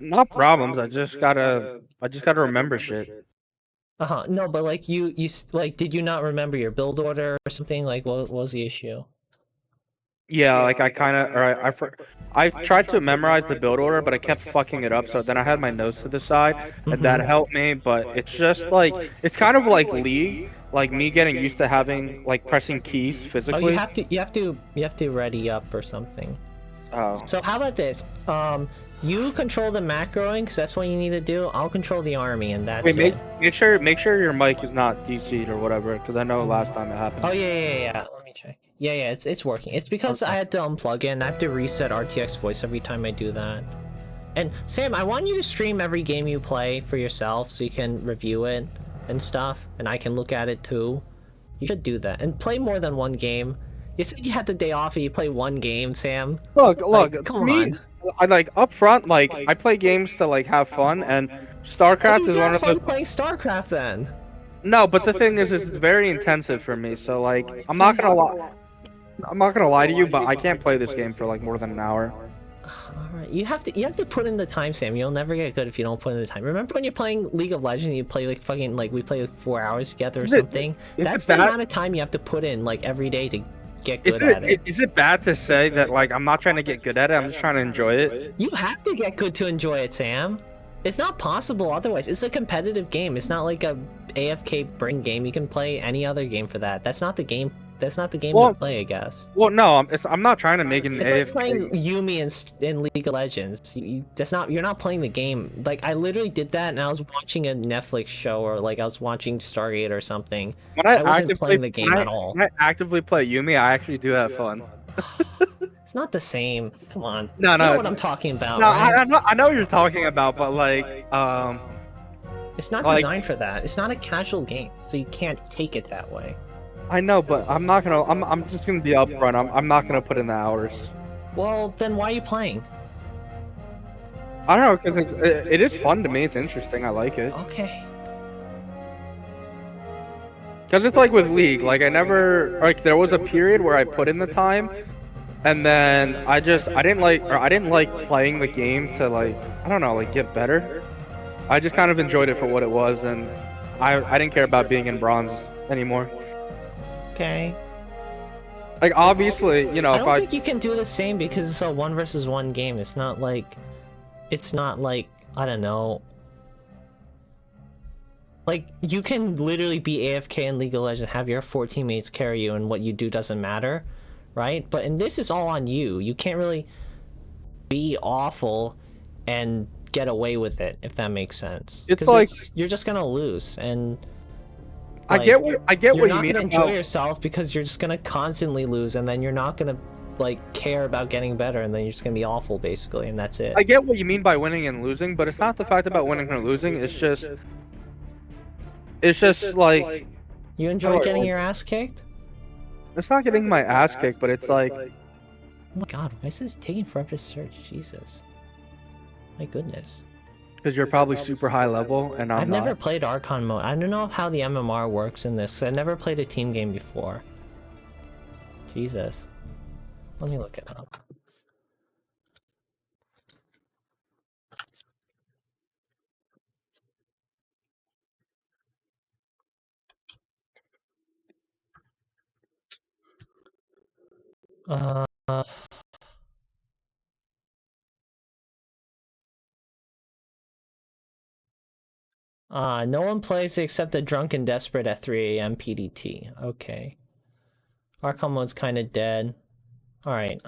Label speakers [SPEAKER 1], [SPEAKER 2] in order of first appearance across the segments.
[SPEAKER 1] Not problems. I just gotta remember shit.
[SPEAKER 2] No, but like like, did you not remember your build order or something? Like, what was the issue?
[SPEAKER 1] Yeah, like I kind of, or I tried to memorize the build order, but I kept fucking it up. So then I had my notes to the side, and that helped me. But it's just like it's kind of like League, like me getting used to having like pressing keys
[SPEAKER 2] Oh, you
[SPEAKER 1] physically.
[SPEAKER 2] have to, you have to ready up or something.
[SPEAKER 1] Oh,
[SPEAKER 2] So how about this? You control the macroing, because that's what you need to do. I'll control the army, and
[SPEAKER 1] wait,
[SPEAKER 2] that's it.
[SPEAKER 1] make sure your mic is not DC'd or whatever, because I know last time it happened.
[SPEAKER 2] Oh yeah. Let me check. Yeah, it's working. It's because I had to unplug it, and I have to reset RTX voice every time I do that. And Sam, I want you to stream every game you play for yourself, so you can review it and stuff, and I can look at it too. You should do that, and play more than one game. You said you had the day off and you play one game, Sam.
[SPEAKER 1] Look,
[SPEAKER 2] Like, come
[SPEAKER 1] me,
[SPEAKER 2] on.
[SPEAKER 1] I like up front, like I play games to like have fun, and
[SPEAKER 2] Oh,
[SPEAKER 1] StarCraft
[SPEAKER 2] you
[SPEAKER 1] is
[SPEAKER 2] can
[SPEAKER 1] one
[SPEAKER 2] have
[SPEAKER 1] of the.
[SPEAKER 2] fun playing StarCraft then.
[SPEAKER 1] No, but the thing is, it's very intensive for me. So like, I'm not gonna lie. I'm not gonna lie to you, but I can't play this game for like more than an hour.
[SPEAKER 2] Alright, you have to put in the time, Sam. You'll never get good if you don't put in the time. Remember when you're playing League of Legends, you play like fucking, like, we play like 4 hours together or
[SPEAKER 1] Is it
[SPEAKER 2] something?
[SPEAKER 1] is
[SPEAKER 2] That's
[SPEAKER 1] it
[SPEAKER 2] the
[SPEAKER 1] bad?
[SPEAKER 2] amount of time you have to put in, like, every day to get
[SPEAKER 1] Is
[SPEAKER 2] good at it.
[SPEAKER 1] is it bad to say that like I'm not trying to get good at it? I'm just trying to enjoy it.
[SPEAKER 2] You have to get good to enjoy it, Sam. It's not possible otherwise. It's a competitive game. It's not like a AFK brain game. You can play any other game for that. That's not the game. That's not the game to play, I guess.
[SPEAKER 1] Well, no, I'm not trying to make an
[SPEAKER 2] It's like
[SPEAKER 1] AFK.
[SPEAKER 2] playing Yumi in League of Legends. You're not playing the game. Like, I literally did that, and I was watching a Netflix show, or like I was watching Stargate or something. I wasn't playing the game at all.
[SPEAKER 1] When I actively play Yumi, I actually do have fun.
[SPEAKER 2] It's not the same. Come on.
[SPEAKER 1] No,
[SPEAKER 2] You know
[SPEAKER 1] no,
[SPEAKER 2] what I'm talking about,
[SPEAKER 1] no.
[SPEAKER 2] right?
[SPEAKER 1] I know what you're talking about, but like,
[SPEAKER 2] It's not
[SPEAKER 1] like,
[SPEAKER 2] designed for that. It's not a casual game, so you can't take it that way.
[SPEAKER 1] I know, but I'm not gonna. I'm just gonna be upfront. I'm not gonna put in the hours.
[SPEAKER 2] Well, then why are you playing?
[SPEAKER 1] I don't know, because it is fun to me. It's interesting. I like it.
[SPEAKER 2] Okay.
[SPEAKER 1] Because it's like with League. Like I never like there was a period where I put in the time, and then I didn't like playing the game to like I don't know like get better. I just kind of enjoyed it for what it was, and I didn't care about being in bronze anymore.
[SPEAKER 2] Okay.
[SPEAKER 1] Like obviously, you know,
[SPEAKER 2] I don't think you can do the same because it's a 1 versus 1 game. It's not like I don't know. Like, you can literally be AFK in League of Legends, have your 4 teammates carry you, and what you do doesn't matter, right? But in this, is all on you. You can't really be awful and get away with it, if that makes sense.
[SPEAKER 1] It's like
[SPEAKER 2] you're just gonna lose, and
[SPEAKER 1] I get what you mean.
[SPEAKER 2] You're not gonna enjoy yourself because you're just gonna constantly lose, and then you're not gonna like care about getting better, and then you're just gonna be awful basically, and that's it.
[SPEAKER 1] I get what you mean by winning and losing, but it's not the fact about winning or losing. It's just like
[SPEAKER 2] you enjoy getting your ass kicked.
[SPEAKER 1] It's not getting my ass kicked, but it's like,
[SPEAKER 2] oh my god, why is this taking forever to search? Jesus, my goodness.
[SPEAKER 1] Because you're probably super high level, and
[SPEAKER 2] I've never played Archon mode. I don't know how the MMR works in this, because I never played a team game before. Jesus. Let me look it up. No one plays except the drunk and desperate at 3 a.m. PDT. Okay. Archon mode's kind of dead. Alright,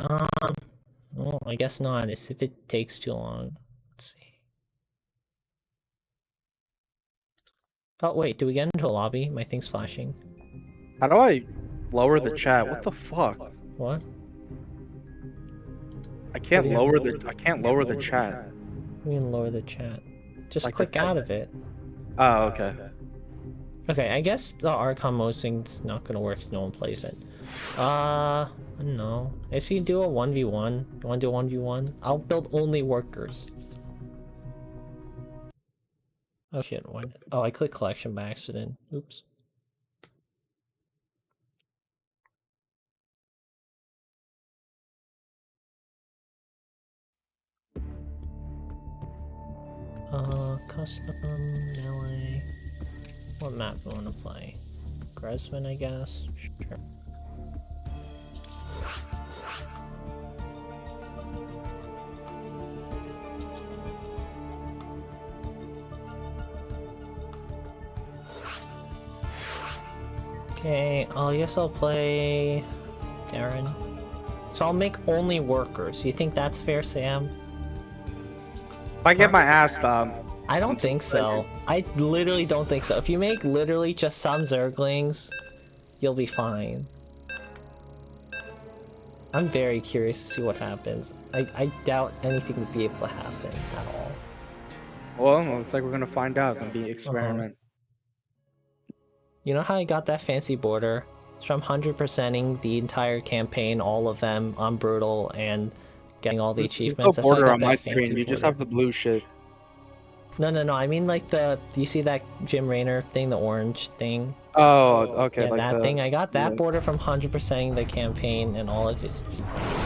[SPEAKER 2] well, I guess not. It's if it takes too long. Let's see. Oh, wait, do we get into a lobby? My thing's flashing.
[SPEAKER 1] How do I lower the chat? What the fuck?
[SPEAKER 2] What?
[SPEAKER 1] I can't lower the chat.
[SPEAKER 2] We can lower the chat. Just
[SPEAKER 1] Like
[SPEAKER 2] click out of it.
[SPEAKER 1] Oh, okay.
[SPEAKER 2] Okay, I guess the Archon mode thing's not gonna work if no one plays it. I don't know. Is he do a 1v1? You wanna do a 1v1? I'll build only workers. Oh shit, what? Oh, I clicked collection by accident. Oops. Custom, melee. What map do I want to play? Gresman, I guess? Sure. Okay, I guess I'll play Darren. So I'll make only workers. You think that's fair, Sam?
[SPEAKER 1] If I get my ass stomped.
[SPEAKER 2] I don't think so. I literally don't think so. If you make literally just some Zerglings, you'll be fine. I'm very curious to see what happens. I doubt anything would be able to happen at all.
[SPEAKER 1] Well, looks like we're gonna find out. It's gonna be experiment.
[SPEAKER 2] You know how I got that fancy border? It's from 100%ing the entire campaign, all of them on Brutal, and getting all the achievements.
[SPEAKER 1] There's no
[SPEAKER 2] That's how I
[SPEAKER 1] border
[SPEAKER 2] got
[SPEAKER 1] on my
[SPEAKER 2] that fancy
[SPEAKER 1] screen. You just
[SPEAKER 2] border.
[SPEAKER 1] have the blue shit.
[SPEAKER 2] No, I mean like do you see that Jim Raynor thing, the orange thing?
[SPEAKER 1] Oh, okay.
[SPEAKER 2] Yeah,
[SPEAKER 1] like
[SPEAKER 2] that thing. I got that
[SPEAKER 1] yeah.
[SPEAKER 2] border from 100%ing the campaign and all of its achievements.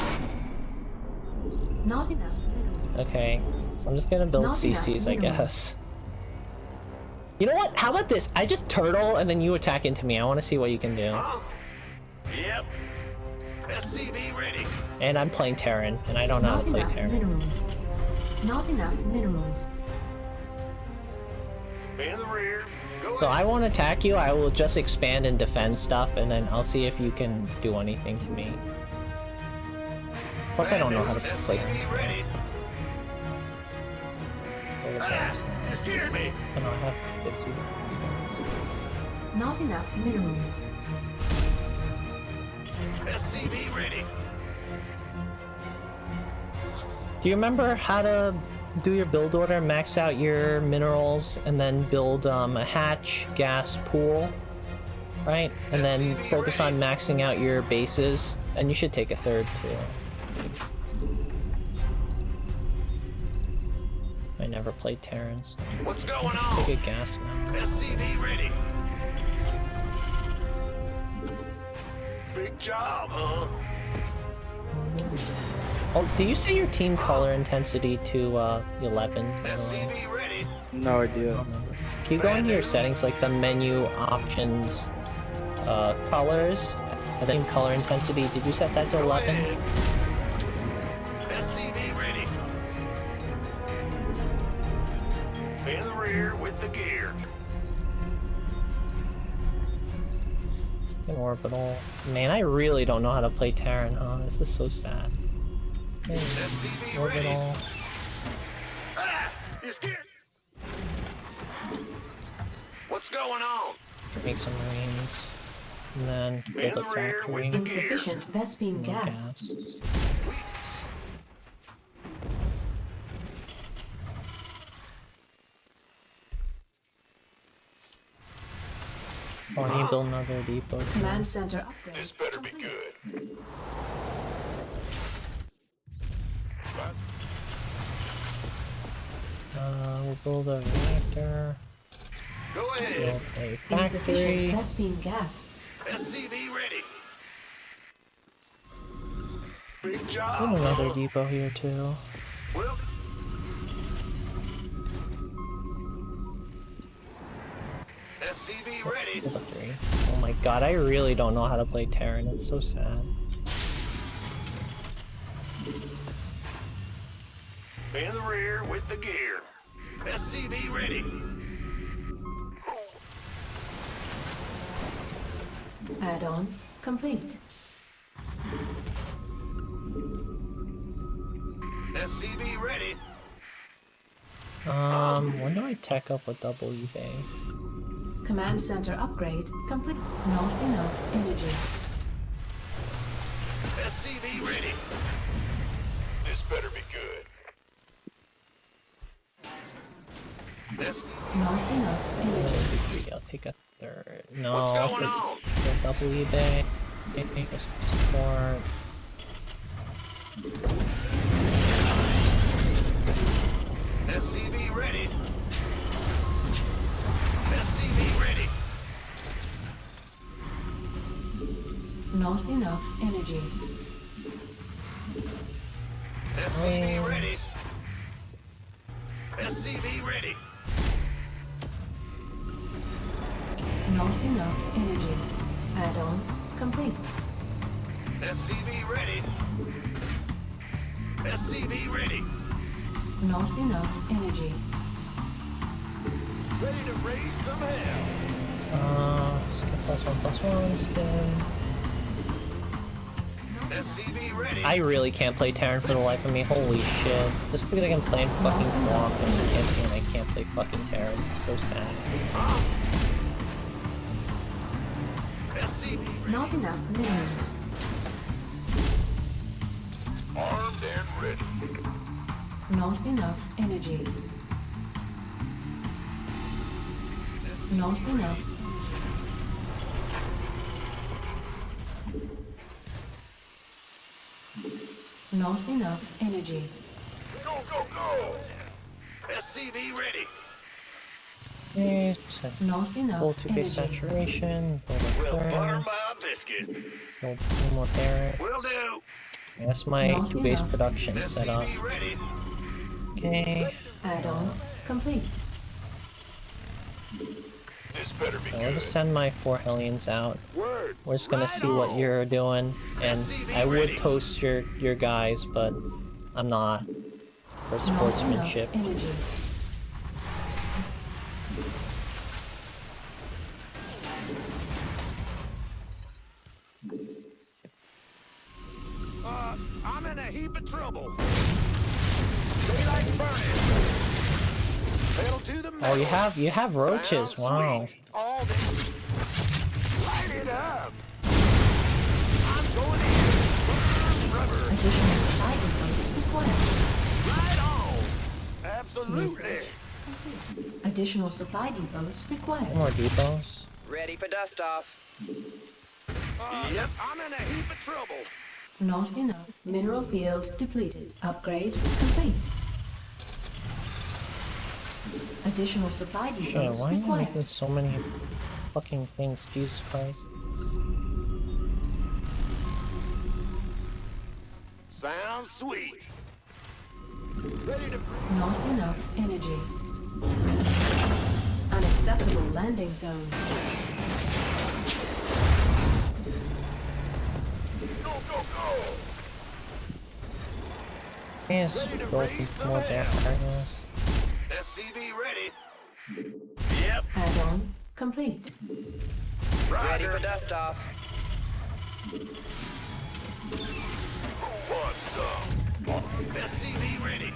[SPEAKER 3] Not enough.
[SPEAKER 2] Okay, so I'm just gonna build
[SPEAKER 3] Not
[SPEAKER 2] CCs, I
[SPEAKER 3] enough.
[SPEAKER 2] guess. You know what? How about this? I just turtle and then you attack into me. I want to see what you can do.
[SPEAKER 4] Yep. SCV ready.
[SPEAKER 2] And I'm playing Terran, and I don't know how
[SPEAKER 3] Not
[SPEAKER 2] to play
[SPEAKER 3] enough
[SPEAKER 2] Terran.
[SPEAKER 3] minerals. Not enough minerals.
[SPEAKER 4] In the rear. Go
[SPEAKER 2] So
[SPEAKER 4] ahead.
[SPEAKER 2] I won't attack you. I will just expand and defend stuff, and then I'll see if you can do anything to me. Plus, I don't know how to play Terran.
[SPEAKER 4] SCV ready. Scared me.
[SPEAKER 2] I don't have Bitsy.
[SPEAKER 3] Not enough minerals.
[SPEAKER 4] SCV ready.
[SPEAKER 2] Do you remember how to do your build order, max out your minerals, and then build a hatch gas pool, right? And then focus on maxing out your bases, and you should take a third too. I never played Terrans.
[SPEAKER 4] What's going on?
[SPEAKER 2] Take a gas now.
[SPEAKER 4] SCV ready. Big job, huh?
[SPEAKER 2] Oh, do you say your team color intensity to 11?
[SPEAKER 4] SCV ready.
[SPEAKER 1] No idea.
[SPEAKER 2] Can you go into your settings, like the menu options, colors, and then color intensity? Did you set that to 11?
[SPEAKER 4] SCV ready. In the rear with the gear.
[SPEAKER 2] An orbital. Man, I really don't know how to play Terran, huh? This is so sad. Okay,
[SPEAKER 4] SCV ready.
[SPEAKER 2] orbital.
[SPEAKER 4] Ah, you scared? What's going on?
[SPEAKER 2] Make some marines. And then build a factory.
[SPEAKER 3] Insufficient Vespine gas.
[SPEAKER 2] Oh, I need to build another depot.
[SPEAKER 3] Command center upgrade.
[SPEAKER 4] This better be good.
[SPEAKER 2] We'll build a reactor.
[SPEAKER 4] Go
[SPEAKER 2] Build
[SPEAKER 4] ahead.
[SPEAKER 2] a
[SPEAKER 3] Insufficient
[SPEAKER 2] factory.
[SPEAKER 3] Vespine gas.
[SPEAKER 4] SCV ready. Big
[SPEAKER 2] Build
[SPEAKER 4] job.
[SPEAKER 2] another depot here too.
[SPEAKER 4] Well, SCV ready.
[SPEAKER 2] Build a 3. Oh my god, I really don't know how to play Terran. It's so sad.
[SPEAKER 4] In the rear with the gear. SCV ready.
[SPEAKER 3] Add-on complete.
[SPEAKER 4] SCV ready.
[SPEAKER 2] When do I tech up a double eBay?
[SPEAKER 3] Command center upgrade complete. Not enough energy.
[SPEAKER 4] SCV ready. This better be good.
[SPEAKER 3] Not enough energy.
[SPEAKER 2] I'll take a third. No,
[SPEAKER 4] What's going
[SPEAKER 2] just
[SPEAKER 4] on?
[SPEAKER 2] the double eBay. Make a support.
[SPEAKER 4] SCV ready. SCV ready.
[SPEAKER 3] Not enough energy.
[SPEAKER 4] SCV ready. SCV ready.
[SPEAKER 3] Not enough energy. Add-on complete.
[SPEAKER 4] SCV ready. SCV ready.
[SPEAKER 3] Not enough energy.
[SPEAKER 4] Ready to raise some hell.
[SPEAKER 2] +1/+1 still.
[SPEAKER 4] SCV ready.
[SPEAKER 2] I really can't play Terran for the life of me. Holy shit. Just because I can play in fucking co-op and I can't play fucking Terran. It's so sad.
[SPEAKER 4] SCV
[SPEAKER 3] Not enough minerals.
[SPEAKER 4] armed and ready.
[SPEAKER 3] Not enough energy. Not enough. Not enough energy.
[SPEAKER 4] Go, go, go. SCV ready.
[SPEAKER 2] Okay,
[SPEAKER 3] Not
[SPEAKER 2] full
[SPEAKER 3] enough
[SPEAKER 2] 2-base
[SPEAKER 3] energy.
[SPEAKER 2] saturation, build
[SPEAKER 4] We'll
[SPEAKER 2] a
[SPEAKER 4] butter
[SPEAKER 2] Terran,
[SPEAKER 4] my biscuit.
[SPEAKER 2] build 2 more Terran.
[SPEAKER 4] Will do.
[SPEAKER 2] That's my
[SPEAKER 3] Not
[SPEAKER 2] 2-base
[SPEAKER 3] enough.
[SPEAKER 2] production setup.
[SPEAKER 4] SCV ready.
[SPEAKER 2] Okay,
[SPEAKER 3] Add-on complete.
[SPEAKER 4] This better be
[SPEAKER 2] so I'll just send my 4 Hellions out.
[SPEAKER 4] Word.
[SPEAKER 2] We're just gonna
[SPEAKER 4] Right
[SPEAKER 2] see what
[SPEAKER 4] on.
[SPEAKER 2] you're doing, and I would toast your guys, but I'm not for
[SPEAKER 3] Not enough
[SPEAKER 2] sportsmanship.
[SPEAKER 3] energy.
[SPEAKER 4] I'm in a heap of trouble. Daylight burning. Pedal to the metal.
[SPEAKER 2] Oh, you have roaches.
[SPEAKER 4] Sounds
[SPEAKER 2] Wow.
[SPEAKER 4] sweet. All this. Light it up. I'm going in. Rubber.
[SPEAKER 3] Additional supply depots required.
[SPEAKER 4] Right on. Absolutely.
[SPEAKER 3] Research complete. Additional supply depots required.
[SPEAKER 2] More depots.
[SPEAKER 5] Ready for dust off.
[SPEAKER 4] Yep. I'm in a heap of trouble.
[SPEAKER 3] Not enough. Mineral field depleted. Upgrade complete. Additional supply
[SPEAKER 2] Shit,
[SPEAKER 3] depots
[SPEAKER 2] why are you
[SPEAKER 3] required.
[SPEAKER 2] making so many fucking things? Jesus Christ.
[SPEAKER 4] Sounds sweet. Ready to.
[SPEAKER 3] Not enough energy. Unacceptable landing zone.
[SPEAKER 4] Go, go, go.
[SPEAKER 2] Yes, build more death partners.
[SPEAKER 4] SCV ready. Yep.
[SPEAKER 3] Add-on complete.
[SPEAKER 5] Ready
[SPEAKER 4] Roger.
[SPEAKER 5] for dust off.
[SPEAKER 4] Who wants some? SCV ready.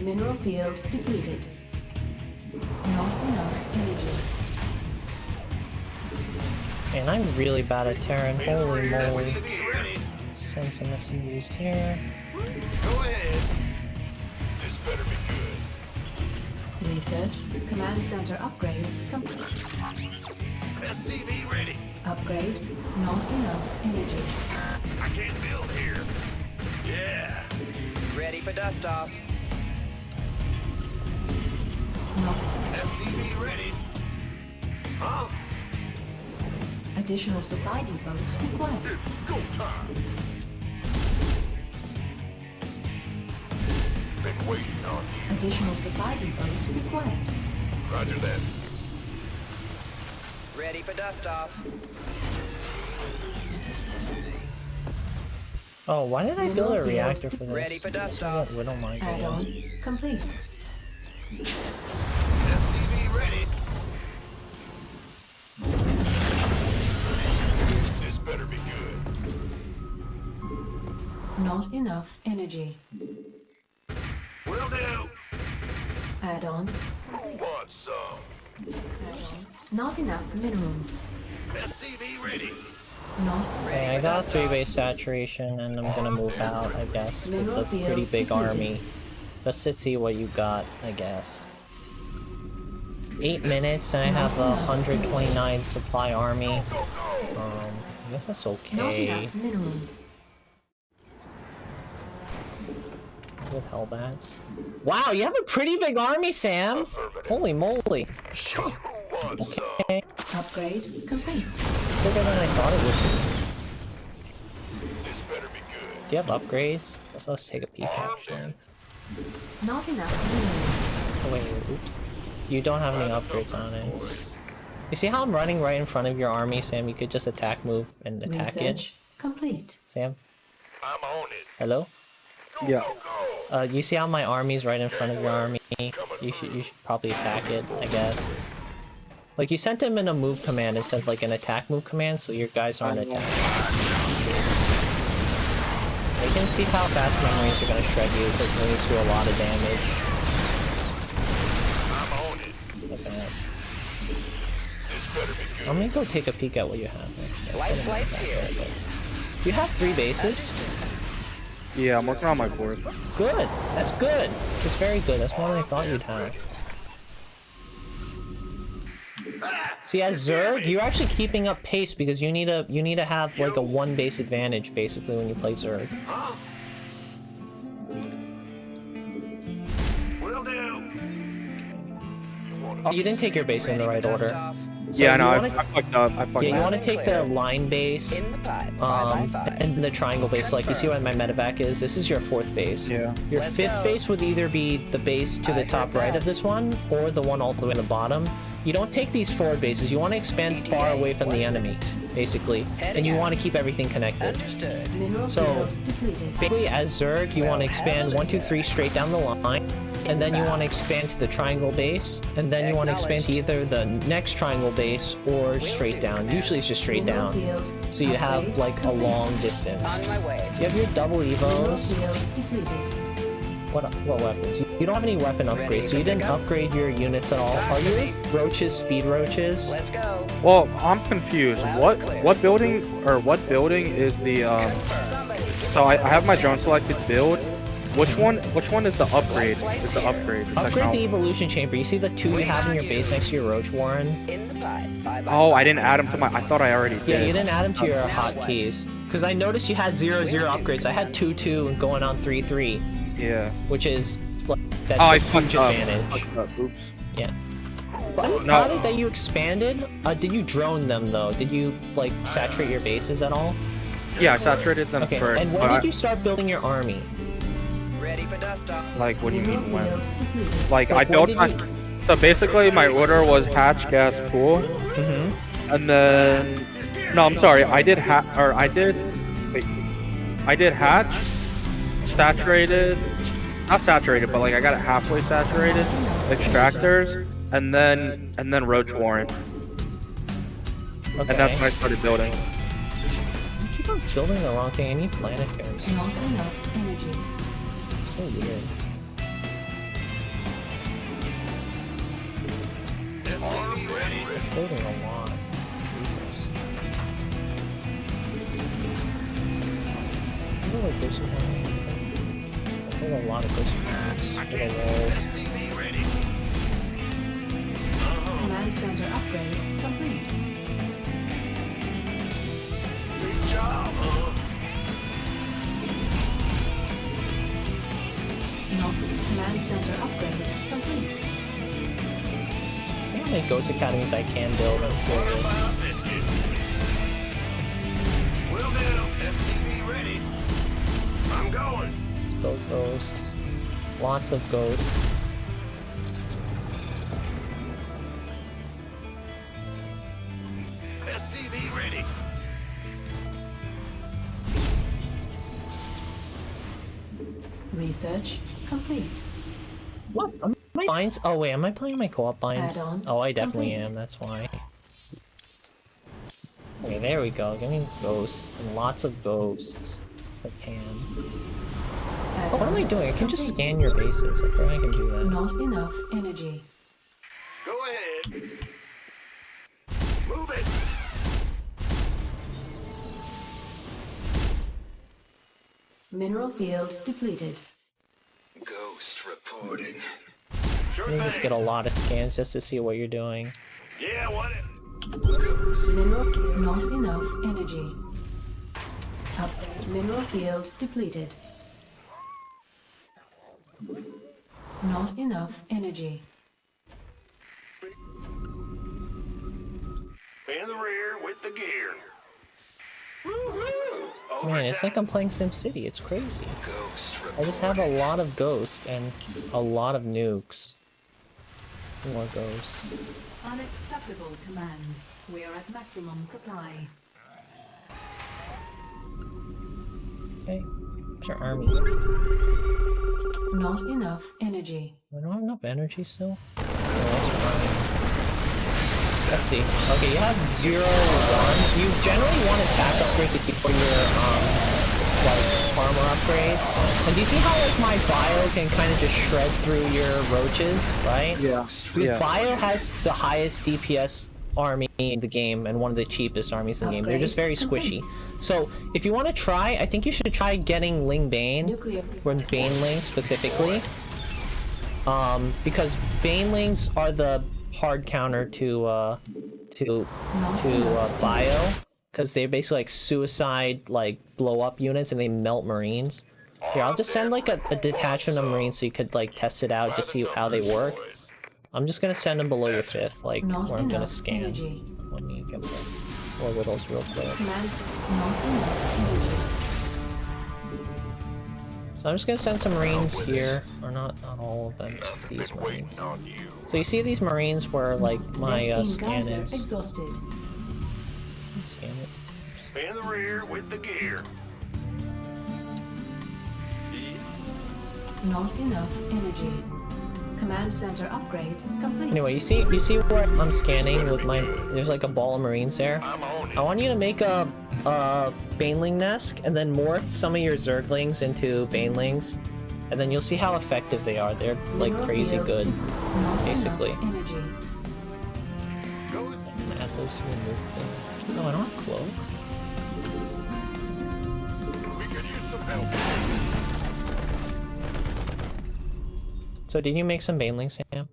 [SPEAKER 3] Mineral field depleted. Not enough energy.
[SPEAKER 2] Man, I'm really bad at Terran. Holy moly.
[SPEAKER 4] SCV ready.
[SPEAKER 2] Send some SCVs here.
[SPEAKER 4] Go ahead. This better be good.
[SPEAKER 3] Research. Command center upgrade complete.
[SPEAKER 4] SCV ready.
[SPEAKER 3] Upgrade. Not enough energy.
[SPEAKER 4] I can't build here. Yeah.
[SPEAKER 5] Ready for dust off.
[SPEAKER 3] Not
[SPEAKER 4] SCV ready. Huh?
[SPEAKER 3] additional supply depots required.
[SPEAKER 4] It's go time. Been waiting on you.
[SPEAKER 3] Additional supply depots required.
[SPEAKER 4] Roger that.
[SPEAKER 5] Ready for dust off.
[SPEAKER 2] Oh, why did I build a reactor for this?
[SPEAKER 5] Ready for dust
[SPEAKER 2] I
[SPEAKER 5] off.
[SPEAKER 2] got Riddle mines
[SPEAKER 3] Add-on
[SPEAKER 2] again.
[SPEAKER 3] complete.
[SPEAKER 4] SCV ready. This better be good.
[SPEAKER 3] Not enough energy.
[SPEAKER 4] Will do.
[SPEAKER 3] Add-on.
[SPEAKER 4] Who wants some?
[SPEAKER 3] Add-on. Not enough minerals.
[SPEAKER 4] SCV ready.
[SPEAKER 3] Not
[SPEAKER 2] Okay, I got 3-base saturation and I'm gonna move out, I guess, with a pretty big army. Just to see what you got, I guess. 8 minutes and I have a 129 supply army. I guess that's
[SPEAKER 3] not
[SPEAKER 2] okay.
[SPEAKER 3] enough minerals.
[SPEAKER 2] With Hellbats. Wow, you have a pretty big army, Sam! Holy moly.
[SPEAKER 4] Who wants some?
[SPEAKER 2] Okay,
[SPEAKER 3] Upgrade complete.
[SPEAKER 2] bigger than I thought it would
[SPEAKER 4] This better be good.
[SPEAKER 2] be. Do you have upgrades? Let's take a peek, actually.
[SPEAKER 3] Not enough
[SPEAKER 2] Oh, wait, oops. You don't have any upgrades on it. You see how I'm running right in front of your army, Sam? You could just attack, move, and
[SPEAKER 3] minerals.
[SPEAKER 2] attack it.
[SPEAKER 3] Research complete.
[SPEAKER 2] Sam?
[SPEAKER 4] I'm on it.
[SPEAKER 2] Hello?
[SPEAKER 4] Go,
[SPEAKER 1] Yeah.
[SPEAKER 4] go, go.
[SPEAKER 2] You see how my army's right in front of your army? You should probably attack it, I guess. Like, you sent him in a move command instead of like an attack move command, so your guys aren't attacking. You can see how fast my marines are gonna shred you, because marines do a lot of damage.
[SPEAKER 4] I'm on it.
[SPEAKER 2] Look at that.
[SPEAKER 4] This better be good.
[SPEAKER 2] I'm gonna go take a peek at what you have. There.
[SPEAKER 5] Lights here.
[SPEAKER 2] You have 3 bases?
[SPEAKER 1] Yeah, I'm working on my 4th.
[SPEAKER 2] Good! That's good! That's very good. That's more than I thought you'd have. See, as Zerg, you're actually keeping up pace because you need to have like a 1 base advantage basically when you play Zerg.
[SPEAKER 4] Will do.
[SPEAKER 2] You didn't take your base in the right order. So
[SPEAKER 1] Yeah,
[SPEAKER 2] you
[SPEAKER 1] no, I
[SPEAKER 2] wanna-
[SPEAKER 1] fucked up. I fucked
[SPEAKER 2] Yeah, you
[SPEAKER 1] up.
[SPEAKER 2] want to take the line base,
[SPEAKER 5] In the pipe. 5x5.
[SPEAKER 2] and the triangle base. Like, you see what my medevac is? This is your 4th base.
[SPEAKER 1] Yeah.
[SPEAKER 2] Your
[SPEAKER 5] Let's
[SPEAKER 2] 5th
[SPEAKER 5] go.
[SPEAKER 2] base would either be the base to the
[SPEAKER 5] I
[SPEAKER 2] top
[SPEAKER 5] heard
[SPEAKER 2] right
[SPEAKER 5] that.
[SPEAKER 2] of this one, or the one all the way in the bottom. You don't take these forward bases. You want to expand far away from the enemy, basically. And you want to keep everything connected.
[SPEAKER 5] Understood.
[SPEAKER 3] Mineral
[SPEAKER 2] So-
[SPEAKER 3] field depleted.
[SPEAKER 2] Basically, as Zerg, you want to expand 1, 2, 3 straight down the line, and then you want to expand to the triangle base, and then you want to expand to either the next triangle base or straight down. Usually it's just straight
[SPEAKER 3] Mineral
[SPEAKER 2] down.
[SPEAKER 3] field
[SPEAKER 2] So you have
[SPEAKER 3] upgrade
[SPEAKER 2] like a
[SPEAKER 3] complete.
[SPEAKER 2] long distance.
[SPEAKER 5] On my way.
[SPEAKER 2] You have your double
[SPEAKER 3] Mineral
[SPEAKER 2] evos.
[SPEAKER 3] field depleted.
[SPEAKER 2] What weapons? You don't have any weapon upgrades, so you didn't upgrade your units at all. Are your roaches speed roaches?
[SPEAKER 5] Let's go.
[SPEAKER 1] Well, I'm confused. What building is the
[SPEAKER 5] Somebody.
[SPEAKER 1] So I have my drone selected build. Which one is the upgrade? Is the upgrade? The
[SPEAKER 2] Upgrade the
[SPEAKER 1] technology?
[SPEAKER 2] evolution chamber. You see the 2 you have in your base next to your roach warren?
[SPEAKER 5] In the pipe. 5x5.
[SPEAKER 1] Oh, I didn't add them to my. I thought I already did.
[SPEAKER 2] Yeah, you didn't add them to your hotkeys. Because I noticed you had 0-0 upgrades. I had 2-2 and going on 3-3,
[SPEAKER 1] Yeah.
[SPEAKER 2] which is like, that's
[SPEAKER 1] Oh, I
[SPEAKER 2] a huge
[SPEAKER 1] fucked up.
[SPEAKER 2] advantage.
[SPEAKER 1] Oops.
[SPEAKER 2] Yeah. But I'm
[SPEAKER 1] No.
[SPEAKER 2] proud that you expanded. Did you drone them though? Did you like saturate your bases at all?
[SPEAKER 1] Yeah, I saturated them
[SPEAKER 2] Okay.
[SPEAKER 1] first.
[SPEAKER 2] And when did you start building your army?
[SPEAKER 5] Ready for dust off.
[SPEAKER 1] Like, what do you
[SPEAKER 3] Mineral
[SPEAKER 1] mean when?
[SPEAKER 3] field depleted.
[SPEAKER 1] Like,
[SPEAKER 2] Like,
[SPEAKER 1] I built
[SPEAKER 2] when
[SPEAKER 1] my.
[SPEAKER 2] did
[SPEAKER 1] So basically, my order was hatch, gas, pool,
[SPEAKER 2] Mm-hmm.
[SPEAKER 1] and then. No, I'm sorry. I did Wait. I did hatch, saturated. Not saturated, but like I got it halfway saturated. Extractors, and then roach warren,
[SPEAKER 2] Okay.
[SPEAKER 1] and that's when I started building.
[SPEAKER 2] You keep on building the wrong thing. I need planetaries.
[SPEAKER 3] Not enough energy.
[SPEAKER 2] So weird.
[SPEAKER 4] Armed ready.
[SPEAKER 2] Building a lot. Jesus. I feel like this is I feel a lot of this little walls.
[SPEAKER 4] SCV ready.
[SPEAKER 3] Command center upgrade complete.
[SPEAKER 4] Big job, huh?
[SPEAKER 3] Not command center upgrade complete.
[SPEAKER 2] See how many ghost academies I can build. I'm curious.
[SPEAKER 4] About biscuit. Will do. SCV ready. I'm going.
[SPEAKER 2] Build ghosts. Lots of ghosts.
[SPEAKER 4] SCV ready.
[SPEAKER 3] Research complete.
[SPEAKER 2] What? Am I binds? Oh wait, am I playing my co-op binds?
[SPEAKER 3] Add-on
[SPEAKER 2] Oh, I definitely
[SPEAKER 3] complete.
[SPEAKER 2] am. That's why. Okay, there we go. Give me ghosts and lots of ghosts. Yes, I can. Oh, what am I doing? I can just scan your bases. I feel like I can do that.
[SPEAKER 3] Not enough energy.
[SPEAKER 4] Go ahead. Move it.
[SPEAKER 3] Mineral field depleted.
[SPEAKER 6] Ghost reporting.
[SPEAKER 4] Sure
[SPEAKER 2] Let me just
[SPEAKER 4] thing.
[SPEAKER 2] get a lot of scans just to see what you're doing.
[SPEAKER 4] Yeah, what?
[SPEAKER 3] Mineral field not enough energy. Mineral field depleted. Not enough energy.
[SPEAKER 4] In the rear with the gear. Woo-hoo!
[SPEAKER 2] Man, it's like I'm playing SimCity. It's crazy.
[SPEAKER 6] Ghost
[SPEAKER 2] I just have a
[SPEAKER 6] reporting.
[SPEAKER 2] lot of ghosts and a lot of nukes. More ghosts.
[SPEAKER 3] Unacceptable command. We are at maximum supply.
[SPEAKER 2] Okay. Where's your army?
[SPEAKER 3] Not enough energy.
[SPEAKER 2] I don't have enough energy still. Oh, that's your army. Let's see. Okay, you have 0, 1. You generally want attack upgrades before your like armor upgrades. And do you see how like my bio can kind of just shred through your roaches, right?
[SPEAKER 1] Yeah.
[SPEAKER 2] Because bio has the highest DPS army in the game and one of the cheapest armies in the game. They're just very squishy. So if you want to try, I think you should try getting Ling Bane, or Baneling specifically, because Banelings are the hard counter to bio, because they're basically like suicide, like blow up units, and they melt marines. Here, I'll just send like a detachment of marines so you could like test it out, just see how they work. I'm just gonna send them below your 5th, like where I'm gonna scan. Let me get more riddles real quick. So I'm just gonna send some marines here, or not all of them, just these marines. So you see these marines where like my scan is.
[SPEAKER 3] Exhausted.
[SPEAKER 2] Scan it.
[SPEAKER 4] In the rear with the gear.
[SPEAKER 3] Not enough energy. Command center upgrade complete.
[SPEAKER 2] Anyway, you see where I'm scanning with my. There's like a ball of marines there. I want you to make a Baneling nest and then morph some of your Zerglings into Banelings, and then you'll see how effective they are. They're like crazy good, basically. I'm gonna add those to the move thing. No, I don't have cloak.
[SPEAKER 4] We could use some help.
[SPEAKER 2] So did you make some Banelings, Sam?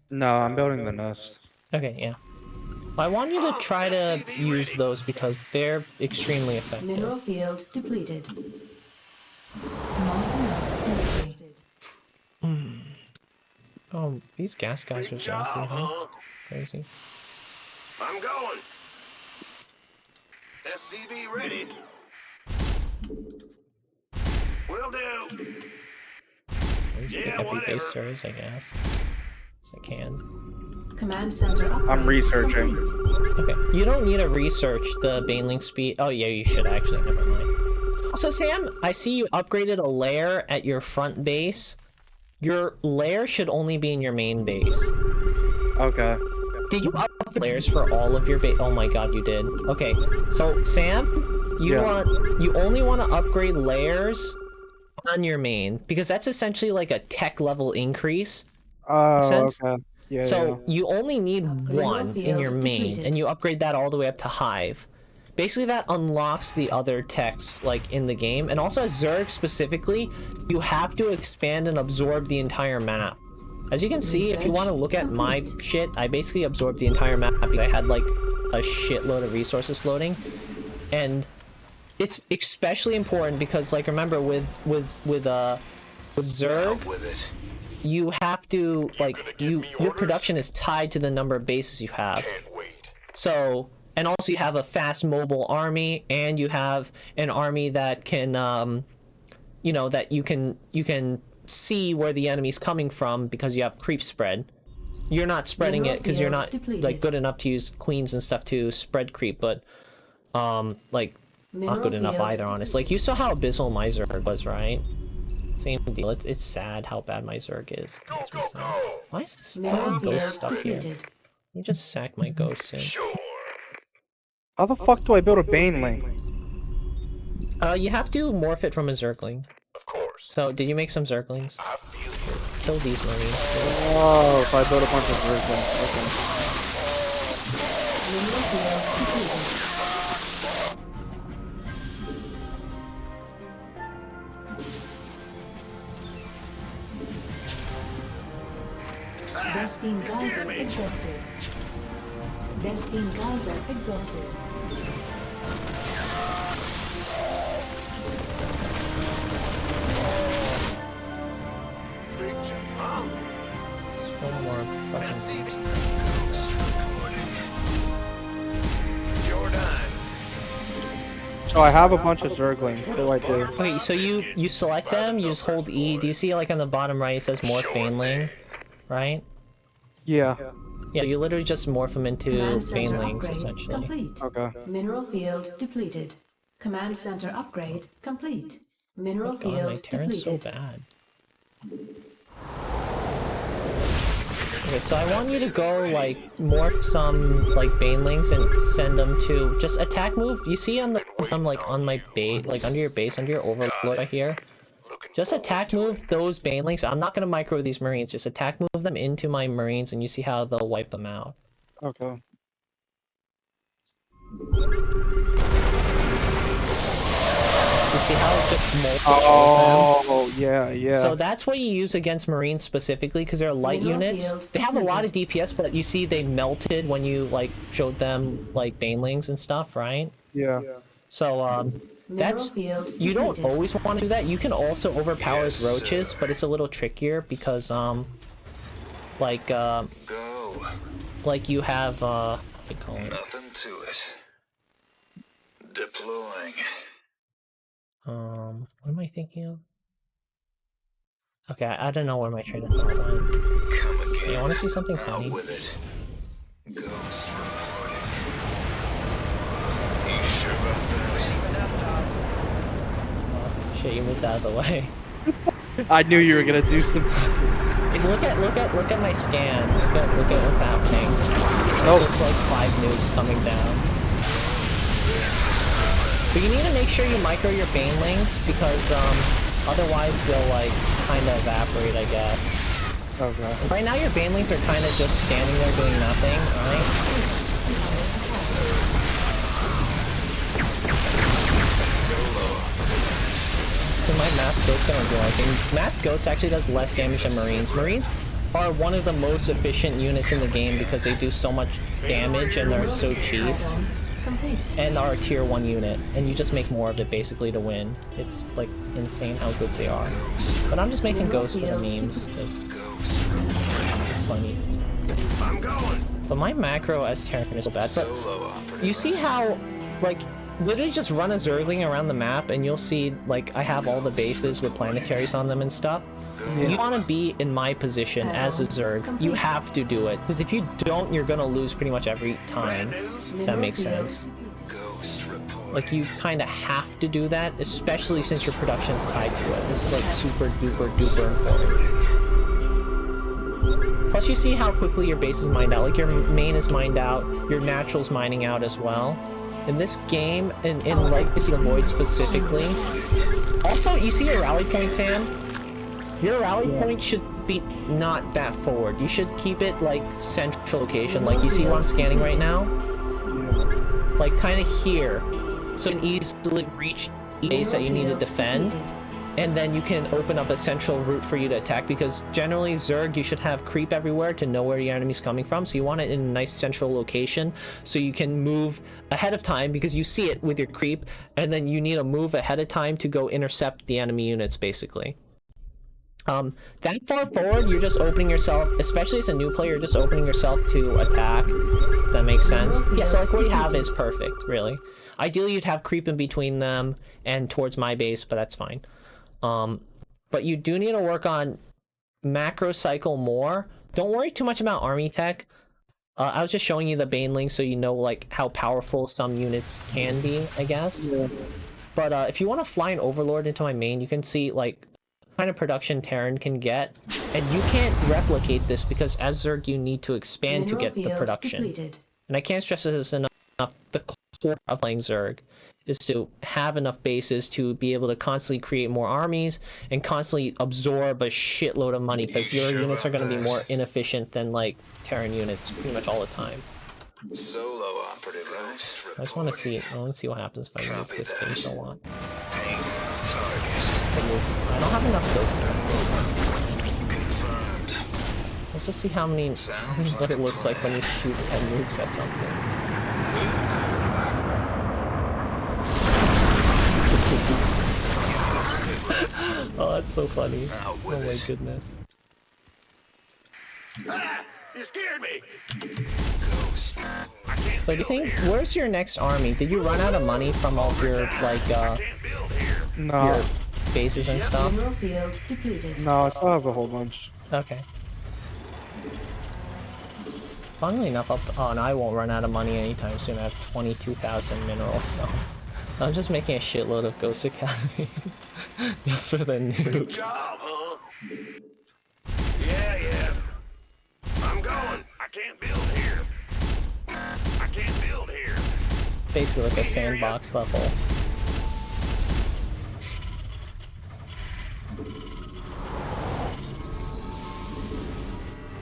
[SPEAKER 1] No, I'm building the nest.
[SPEAKER 2] Okay, yeah. Well, I want you to try to use those because they're extremely effective.
[SPEAKER 3] Mineral field depleted. Not enough energy.
[SPEAKER 2] Oh, these gas guys are empty, huh? Crazy.
[SPEAKER 4] I'm going. SCV ready. Will do.
[SPEAKER 2] Let's
[SPEAKER 4] Yeah,
[SPEAKER 2] get every
[SPEAKER 4] whatever.
[SPEAKER 2] base serves, I guess. As I can.
[SPEAKER 3] Command center upgrade
[SPEAKER 1] I'm researching.
[SPEAKER 3] complete.
[SPEAKER 2] Okay, you don't need to research the Baneling speed. Oh yeah, you should actually. Never mind. So Sam, I see you upgraded a lair at your front base. Your lair should only be in your main base.
[SPEAKER 1] Okay.
[SPEAKER 2] Did you upgrade layers for all of your base? Oh my god, you did. Okay, so Sam, you only want to upgrade layers on your main because that's essentially like a tech level increase.
[SPEAKER 1] Oh,
[SPEAKER 2] Sense?
[SPEAKER 1] okay. Yeah,
[SPEAKER 2] So
[SPEAKER 1] yeah.
[SPEAKER 2] you only need one in your main,
[SPEAKER 3] depleted.
[SPEAKER 2] and you upgrade that all the way up to Hive. Basically, that unlocks the other techs like in the game, and also as Zerg specifically, you have to expand and absorb the entire map. As you can see, if you want to look at my shit, I basically absorbed the entire map because I had like a shitload of resources floating, and it's especially important because, like, remember with Zerg,
[SPEAKER 6] Out with it.
[SPEAKER 2] you have to like your production is tied to the number of bases you have.
[SPEAKER 6] Can't wait.
[SPEAKER 2] So, and also you have a fast mobile army, and you have an army that can you know, that you can see where the enemy's coming from because you have creep spread. You're not spreading it because you're not like good enough to use queens and stuff to spread creep, but like not good enough either, honestly. Like, you saw how abysmal my Zerg was, right? Same deal. It's sad how bad my Zerg is. It makes me sad. Why is this fucking ghost stuck here? You just sack my ghosts in.
[SPEAKER 6] Sure.
[SPEAKER 1] How the fuck do I build a Baneling?
[SPEAKER 2] You have to morph it from a Zergling.
[SPEAKER 6] Of course.
[SPEAKER 2] So, did you make some Zerglings?
[SPEAKER 6] I feel you.
[SPEAKER 2] Kill these marines.
[SPEAKER 1] Oh, if I build a bunch of Zerglings.
[SPEAKER 3] Mineral field depleted. Vespine Geyser exhausted. Vespine Geyser exhausted.
[SPEAKER 2] Just one more fucking ghost.
[SPEAKER 6] Ghost reporting.
[SPEAKER 4] You're done.
[SPEAKER 1] So I have a bunch of Zerglings. What do I do?
[SPEAKER 2] Okay, so you select them, you just hold E. Do you see like on the bottom right it says morph Baneling, right?
[SPEAKER 1] Yeah.
[SPEAKER 2] Yeah, you literally just morph them into
[SPEAKER 3] Command center
[SPEAKER 2] Banelings
[SPEAKER 3] upgrade
[SPEAKER 2] essentially.
[SPEAKER 3] complete.
[SPEAKER 1] Okay.
[SPEAKER 3] Mineral field depleted. Command center upgrade complete. Mineral
[SPEAKER 2] God, my
[SPEAKER 3] field
[SPEAKER 2] Terran's so
[SPEAKER 3] depleted.
[SPEAKER 2] bad. Okay, so I want you to go like morph some like Banelings and send them to just attack move. You see on the like on my base, like under your base, under your overlord right here. Just attack move those Banelings. I'm not gonna micro these Marines. Just attack move them into my Marines, and you see how they'll wipe them out.
[SPEAKER 1] Okay.
[SPEAKER 2] You see how it just multiple
[SPEAKER 1] Oh, yeah, yeah.
[SPEAKER 2] So that's what you use against Marines specifically, because they're light
[SPEAKER 3] Mineral
[SPEAKER 2] units.
[SPEAKER 3] field
[SPEAKER 2] They have a lot of
[SPEAKER 3] depleted.
[SPEAKER 2] DPS, but you see they melted when you like showed them like Banelings and stuff, right?
[SPEAKER 1] Yeah.
[SPEAKER 2] So that's
[SPEAKER 3] Mineral field
[SPEAKER 2] you don't
[SPEAKER 3] depleted.
[SPEAKER 2] always want to do that. You can also overpower
[SPEAKER 6] Yes,
[SPEAKER 2] roaches,
[SPEAKER 6] sir.
[SPEAKER 2] but it's a little trickier because like
[SPEAKER 6] Go.
[SPEAKER 2] like you have what do you call it?
[SPEAKER 6] Nothing to it. Deploying.
[SPEAKER 2] What am I thinking of? Okay, I don't know where my train of thought went.
[SPEAKER 6] Come again.
[SPEAKER 2] Hey, I want to see something
[SPEAKER 6] Out
[SPEAKER 2] funny.
[SPEAKER 6] with it. Ghost reporting. You sure about that?
[SPEAKER 2] Oh, shit, you moved out of the way.
[SPEAKER 1] I knew you were gonna do some.
[SPEAKER 2] Is look at my scan. Look at what's happening.
[SPEAKER 1] Nope.
[SPEAKER 2] There's just like 5 nukes coming down. But you need to make sure you micro your Banelings because otherwise they'll like kind of evaporate, I guess.
[SPEAKER 1] Okay.
[SPEAKER 2] Right now your Banelings are kind of just standing there doing nothing, right? So my Mass Ghost gonna do anything. Mass Ghost actually does less damage than Marines. Marines are one of the most efficient units in the game because they do so much damage and they're so cheap.
[SPEAKER 3] Add-on complete.
[SPEAKER 2] And are a tier 1 unit, and you just make more of it basically to win. It's like insane how good they are. But I'm just making ghosts for the memes, because it's funny.
[SPEAKER 4] I'm going.
[SPEAKER 2] But my macro as Terran is so bad, but
[SPEAKER 6] Solo operative.
[SPEAKER 2] you see how, like, literally just run a Zergling around the map and you'll see, like, I have all the bases with planetaries on them and stuff. You want to be in my position as a Zerg. You have to do it, because if you don't, you're gonna lose pretty much every time. If that makes sense.
[SPEAKER 6] Ghost reporting.
[SPEAKER 2] Like, you kind of have to do that, especially since your production's tied to it. This is like super duper duper important. Plus, you see how quickly your base is mined out. Like, your main is mined out, your natural's mining out as well. In this game, in Legacy of Void specifically. Also, you see your rally point, Sam? Your rally point should be not that forward. You should keep it like central location. Like, you see where I'm scanning right now? Like, kind of here. So you can easily reach the base that you need to defend. And then you can open up a central route for you to attack, because generally Zerg, you should have creep everywhere to know where your enemy's coming from. So you want it in a nice central location so you can move ahead of time, because you see it with your creep, and then you need to move ahead of time to go intercept the enemy units, basically. That far forward, you're just opening yourself, especially as a new player, you're just opening yourself to attack, if that makes sense. Yeah, so like what you have is perfect, really. Ideally, you'd have creep in between them and towards my base, but that's fine. But you do need to work on macro cycle more. Don't worry too much about army tech. I was just showing you the Banelings so you know like how powerful some units can be, I guess. Yeah. But if you want to fly an Overlord into my main, you can see like kind of production Terran can get, and you can't replicate this because as Zerg you need to expand to get the production. Depleted. And I can't stress this enough. The core of playing Zerg is to have enough bases to be able to constantly create more armies and constantly absorb a shitload of money, because your units are going to be more inefficient than like Terran units pretty much all the time.
[SPEAKER 6] Solo operative. Ghost
[SPEAKER 2] I just want to see. I want to see what happens if I move this base a lot. I don't have enough ghost characters.
[SPEAKER 6] Confirmed.
[SPEAKER 2] Let's just see how many. What it looks like when you shoot 10 nukes at something. Oh, that's so funny. Oh my goodness.
[SPEAKER 4] Ah, you scared me.
[SPEAKER 6] Ghost.
[SPEAKER 2] So do you think, where's your next army? Did you run out of money from all of your, like,
[SPEAKER 4] Can't build here.
[SPEAKER 1] No,
[SPEAKER 2] bases and stuff?
[SPEAKER 3] Mineral field depleted.
[SPEAKER 1] no, I still have a whole bunch.
[SPEAKER 2] Okay. Funnily enough, oh no, I won't run out of money anytime soon. I have 22,000 minerals, so I'm just making a shitload of Ghost Academies just for the
[SPEAKER 4] Good
[SPEAKER 2] nukes.
[SPEAKER 4] job, huh? Yeah. I'm going. I can't build here. I can't build here.
[SPEAKER 2] Basically like a sandbox level.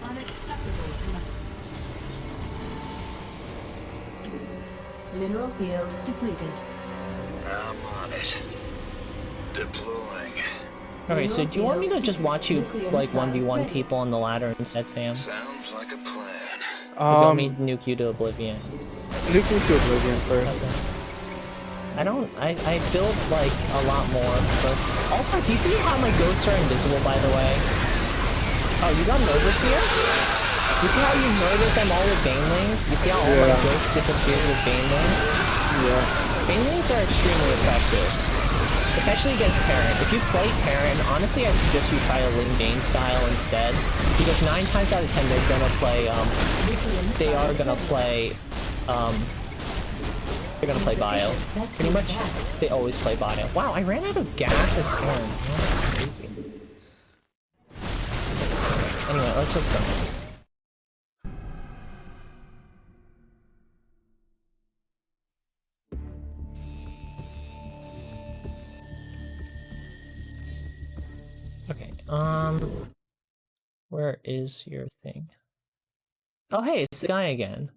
[SPEAKER 3] Unacceptable. Mineral field depleted.
[SPEAKER 6] I'm on it. Deploying.
[SPEAKER 2] Okay, so do you want me to just watch you like 1v1 people on the ladder instead, Sam?
[SPEAKER 6] Sounds like a plan.
[SPEAKER 2] Or do you want me to nuke you to oblivion?
[SPEAKER 1] Nuke me to oblivion first.
[SPEAKER 2] Okay. I build like a lot more first. Also, do you see how my ghosts are invisible, by the way? Oh, you got an overseer? You see how you murdered them all with banelings? You see how all my ghosts disappeared with banelings?
[SPEAKER 1] Yeah.
[SPEAKER 2] Banelings are extremely effective. Especially against Terran. If you play Terran, honestly I suggest you try a Ling Bane style instead. Because 9 times out of 10 they're gonna play, they're gonna play bio. Pretty much, they always play bio. Wow, I ran out of gas as Terran. Oh, that's crazy. Anyway, let's just go. Okay, where is your thing? Oh, hey, it's the guy again.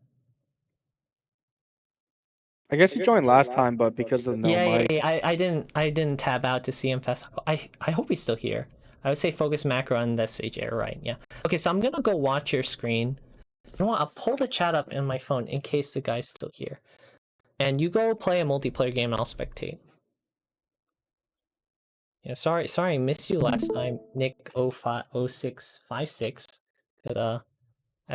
[SPEAKER 1] I guess you joined last time, but because of no mic.
[SPEAKER 2] I didn't tab out to see him fast. I hope he's still here. I would say focus macro on this stage air, right? Yeah. Okay, so I'm gonna go watch your screen. You know what? I'll pull the chat up in my phone in case the guy's still here. And you go play a multiplayer game and I'll spectate. Yeah, sorry, I missed you last time, Nick 0656. But I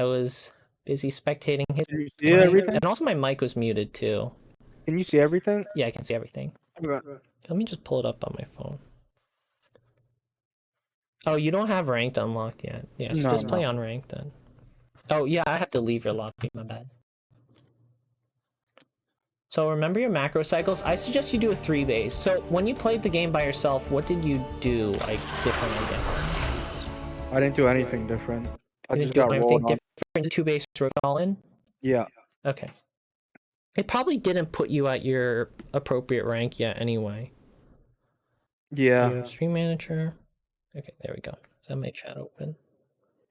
[SPEAKER 2] was busy spectating his
[SPEAKER 1] Can you see everything?
[SPEAKER 2] and also my mic was muted too.
[SPEAKER 1] Can you see everything?
[SPEAKER 2] Yeah, I can see everything.
[SPEAKER 1] Okay.
[SPEAKER 2] Let me just pull it up on my phone. Oh, you don't have ranked unlocked yet. Yeah, so just play on ranked then. Oh yeah, I have to leave your lobby, my bad. So remember your macro cycles? I suggest you do a 3 base. So when you played the game by yourself, what did you do like different, I guess?
[SPEAKER 1] I didn't do anything different. I
[SPEAKER 2] You
[SPEAKER 1] just
[SPEAKER 2] didn't do
[SPEAKER 1] got
[SPEAKER 2] anything
[SPEAKER 1] rolled on.
[SPEAKER 2] different. 2 base rogue all in?
[SPEAKER 1] Yeah.
[SPEAKER 2] Okay. It probably didn't put you at your appropriate rank yet anyway.
[SPEAKER 1] Yeah.
[SPEAKER 2] Stream manager. Okay, there we go. So I made chat open.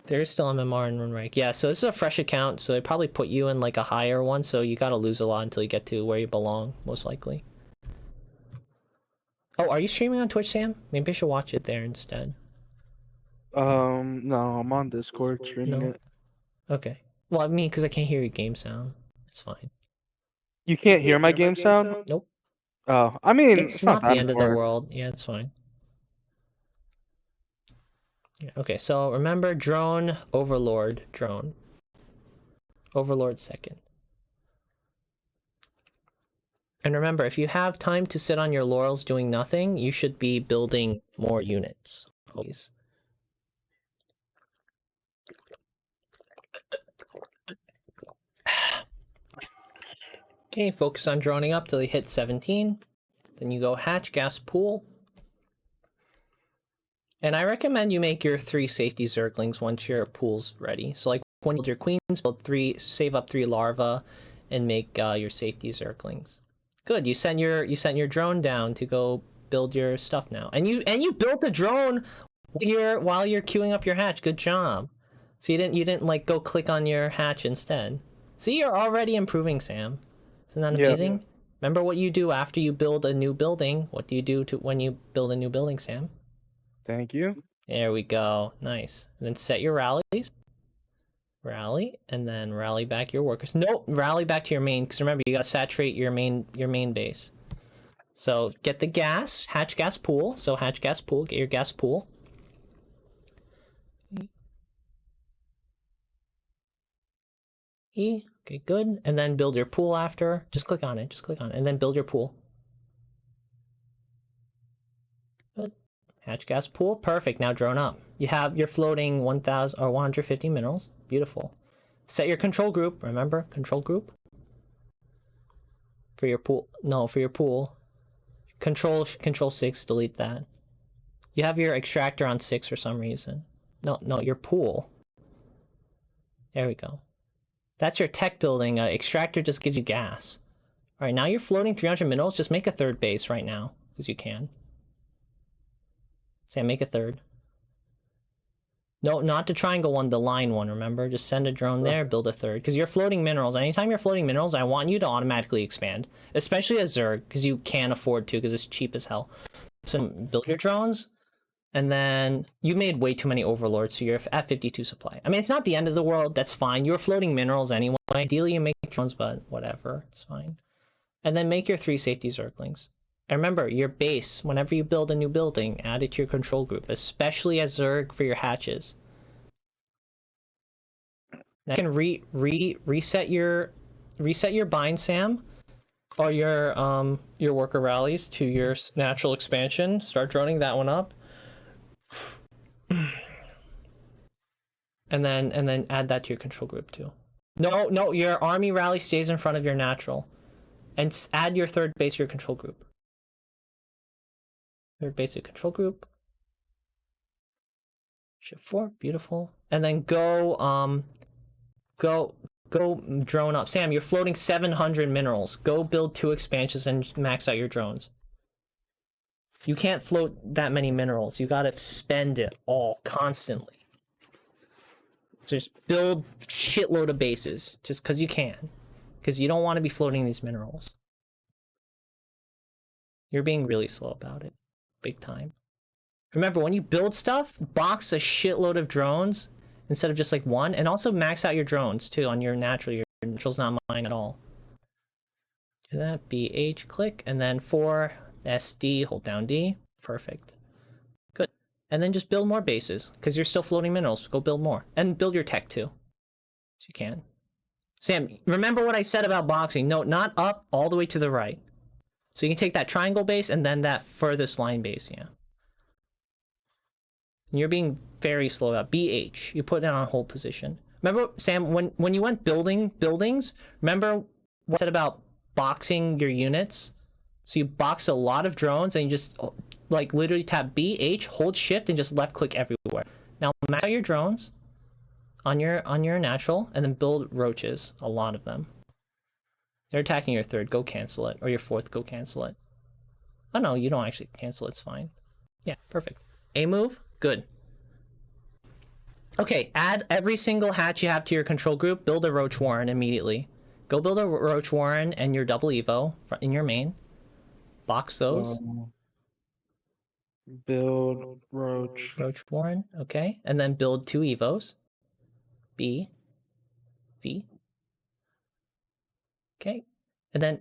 [SPEAKER 2] There's still MMR and run rank. Yeah, so this is a fresh account, so they probably put you in like a higher one, so you gotta lose a lot until you get to where you belong, most likely. Oh, are you streaming on Twitch, Sam? Maybe I should watch it there instead.
[SPEAKER 1] No, I'm on Discord streaming
[SPEAKER 2] No?
[SPEAKER 1] it.
[SPEAKER 2] Okay. Well, I mean, because I can't hear your game sound. It's fine.
[SPEAKER 1] You can't hear my game sound?
[SPEAKER 2] Nope.
[SPEAKER 1] Oh, I mean,
[SPEAKER 2] It's not
[SPEAKER 1] that
[SPEAKER 2] the end of the
[SPEAKER 1] important.
[SPEAKER 2] world. Yeah, it's fine. Yeah, okay, so remember drone, overlord, drone. Overlord second. And remember, if you have time to sit on your laurels doing nothing, you should be building more units. Always. Okay, focus on droning up till you hit 17. Then you go hatch, gas, pool. And I recommend you make your 3 safety zerglings once your pool's ready. So like when you build your queens, build 3, save up 3 larvae, and make your safety zerglings. Good, you sent your drone down to go build your stuff now. And you built a drone while you're queuing up your hatch. Good job. So you didn't like go click on your hatch instead. See, you're already improving, Sam. Isn't that amazing? Yeah. Remember what you do after you build a new building. What do you do when you build a new building, Sam?
[SPEAKER 1] Thank you.
[SPEAKER 2] There we go. Nice. And then set your rallies. Rally, and then rally back your workers. Nope, rally back to your main, because remember, you gotta saturate your main base. So get the gas, hatch gas pool. So hatch gas pool, get your gas pool. Okay, good. And then build your pool after. Just click on it. Just click on it. And then build your pool. Good. Hatch gas pool. Perfect. Now drone up. You're floating 1,000 or 150 minerals. Beautiful. Set your control group. Remember, control group. For your pool. No, for your pool. Control 6. Delete that. You have your extractor on 6 for some reason. No, your pool. There we go. That's your tech building. Extractor just gives you gas. All right, now you're floating 300 minerals. Just make a third base right now, because you can. Sam, make a third. No, not the triangle one, the line one, remember? Just send a drone there, build a third. Because you're floating minerals. Anytime you're floating minerals, I want you to automatically expand. Especially as Zerg, because you can afford to, because it's cheap as hell. So build your drones. And then you made way too many overlords, so you're at 52 supply. I mean, it's not the end of the world. That's fine. You're floating minerals anyway. Ideally, you make drones, but whatever. It's fine. And then make your 3 safety zerglings. And remember, your base, whenever you build a new building, add it to your control group, especially as Zerg for your hatches. Now you can reset your bind, Sam, or your worker rallies to your natural expansion. Start droning that one up. And then add that to your control group too. No, your army rally stays in front of your natural. And add your third base to your control group. Third base to control group. Shift 4, beautiful. And then go drone up. Sam, you're floating 700 minerals. Go build 2 expansions and max out your drones. You can't float that many minerals. You gotta spend it all constantly. So just build shitload of bases, just because you can. Because you don't want to be floating these minerals. You're being really slow about it. Big time. Remember, when you build stuff, box a shitload of drones instead of just like one. And also max out your drones too on your natural. Your natural's not mine at all. Do that, BH, click, and then for SD, hold down D. Perfect. Good. And then just build more bases, because you're still floating minerals. Go build more. And build your tech too. So you can. Sam, remember what I said about boxing. No, not up, all the way to the right. So you can take that triangle base and then that furthest line base, yeah. And you're being very slow about BH. You put it on hold position. Remember, Sam, when you went building buildings, remember what I said about boxing your units? So you box a lot of drones and you just like literally tap B, H, hold shift, and just left click everywhere. Now max out your drones on your natural and then build roaches, a lot of them. They're attacking your third, go cancel it. Or your fourth, go cancel it. Oh no, you don't actually cancel, it's fine. Yeah, perfect. A move, good. Okay, add every single hatch you have to your control group, build a roach warren immediately. Go build a roach warren and your double evo in your main. Box those.
[SPEAKER 1] Build roach.
[SPEAKER 2] Roach warren, okay. And then build 2 evos. B, V. Okay. And then,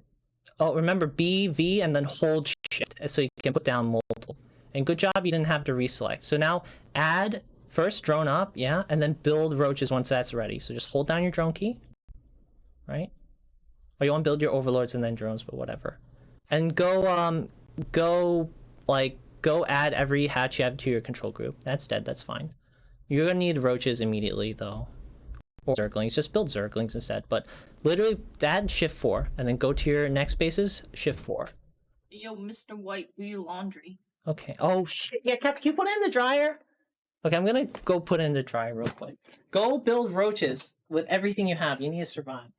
[SPEAKER 2] oh, remember B, V, and then hold shift so you can put down multiple. And good job, you didn't have to reselect. So now add first drone up, yeah, and then build roaches once that's ready. So just hold down your drone key, right? Or you want to build your overlords and then drones, but whatever. And go add every hatch you have to your control group. That's dead, that's fine. You're gonna need roaches immediately though. Or zerglings, just build zerglings instead. But literally add shift 4 and then go to your next bases, shift 4.
[SPEAKER 7] Yo, Mr. White, do your laundry.
[SPEAKER 2] Okay. Oh shit, yeah, Kat, can you put it in the dryer? Okay, I'm gonna go put it in the dryer real quick. Go build roaches with everything you have. You need to survive.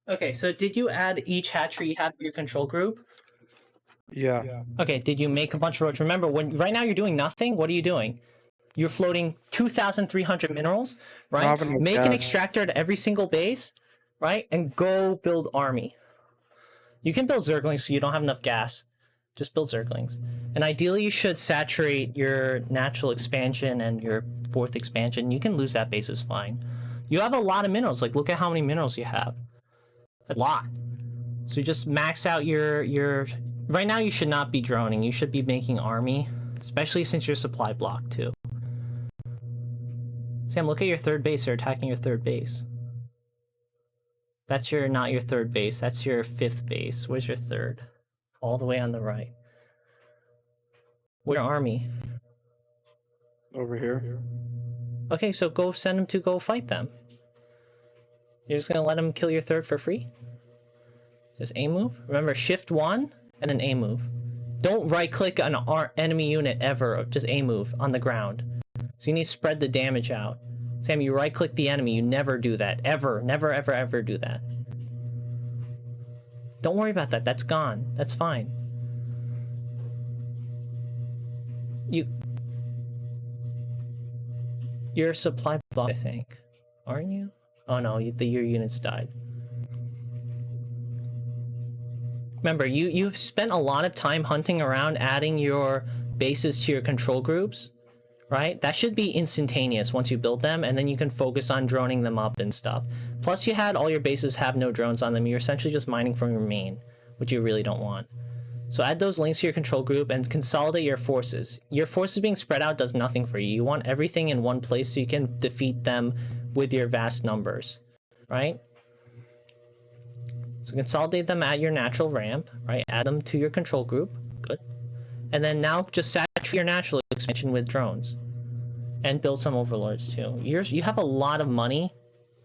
[SPEAKER 2] Okay, so did you add each hatchery you have to your control group?
[SPEAKER 1] Yeah.
[SPEAKER 2] Okay, did you make a bunch of roads? Remember, when right now you're doing nothing, what are you doing? You're floating 2,300 minerals,
[SPEAKER 1] I
[SPEAKER 2] right?
[SPEAKER 1] don't have enough
[SPEAKER 2] Make an
[SPEAKER 1] gas.
[SPEAKER 2] extractor at every single base, right? And go build army. You can build zerglings so you don't have enough gas. Just build zerglings. And ideally you should saturate your natural expansion and your fourth expansion. You can lose that base is fine. You have a lot of minerals. Like, look at how many minerals you have. A lot. So you just max out your... Right now you should not be droning. You should be making army. Especially since you're supply blocked too. Sam, look at your third base. They're attacking your third base. That's your, not your third base. That's your fifth base. Where's your third? All the way on the right. Where's your army?
[SPEAKER 1] Over here.
[SPEAKER 2] Okay, so go send them to go fight them. You're just gonna let them kill your third for free? Just A move? Remember, shift 1 and then A move. Don't right click an enemy unit ever, just A move on the ground. So you need to spread the damage out. Sam, you right click the enemy, you never do that. Ever. Never, ever, ever do that. Don't worry about that, that's gone. That's fine. You're a supply block, I think. Aren't you? Oh no, your units died. Remember, you've spent a lot of time hunting around, adding your bases to your control groups, right? That should be instantaneous once you build them, and then you can focus on droning them up and stuff. Plus, you had all your bases have no drones on them. You're essentially just mining from your main, which you really don't want. So add those links to your control group and consolidate your forces. Your forces being spread out does nothing for you. You want everything in one place so you can defeat them with your vast numbers, right? So consolidate them at your natural ramp, right? Add them to your control group. Good. And then now just saturate your natural expansion with drones. And build some overlords too. You have a lot of money,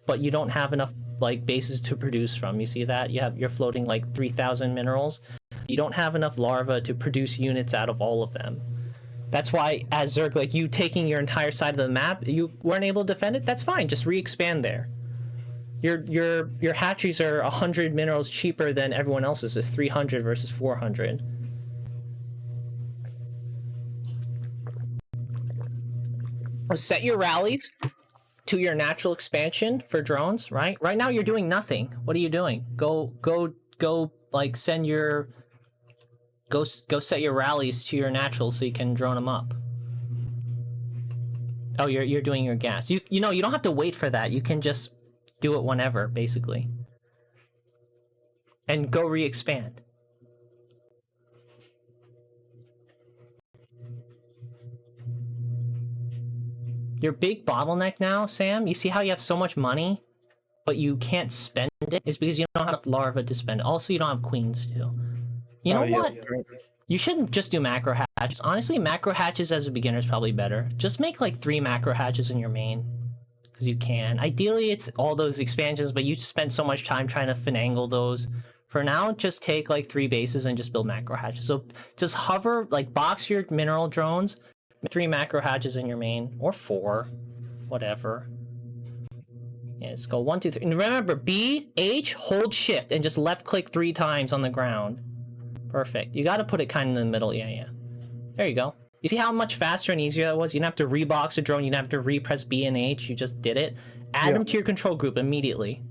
[SPEAKER 2] but you don't have enough like bases to produce from. You see that? You're floating like 3,000 minerals. You don't have enough larvae to produce units out of all of them. That's why as Zerg, like you taking your entire side of the map, you weren't able to defend it. That's fine. Just re-expand there. Your hatcheries are 100 minerals cheaper than everyone else's. It's 300 versus 400. Set your rallies to your natural expansion for drones, right? Right now you're doing nothing. What are you doing? Go like send your go set your rallies to your natural so you can drone them up. Oh, you're doing your gas. You know, you don't have to wait for that. You can just do it whenever, basically. And go re-expand. Your big bottleneck now, Sam, you see how you have so much money, but you can't spend it? Is because you don't have enough larvae to spend. Also, you don't have queens, too. You know what? You shouldn't just do macro hatches. Honestly, macro hatches as a beginner is probably better. Just make like 3 macro hatches in your main. Because you can. Ideally, it's all those expansions, but you spend so much time trying to finagle those. For now, just take like 3 bases and just build macro hatches. So just hover, like box your mineral drones, 3 macro hatches in your main, or 4, whatever. Yeah, let's go 1, 2, 3. And remember, B, H, hold shift, and just left click 3 times on the ground. Perfect. You gotta put it kind of in the middle. Yeah. There you go. You see how much faster and easier that was? You didn't have to rebox a drone. You didn't have to re-press B and H. You just did it. Add them to your control group immediately.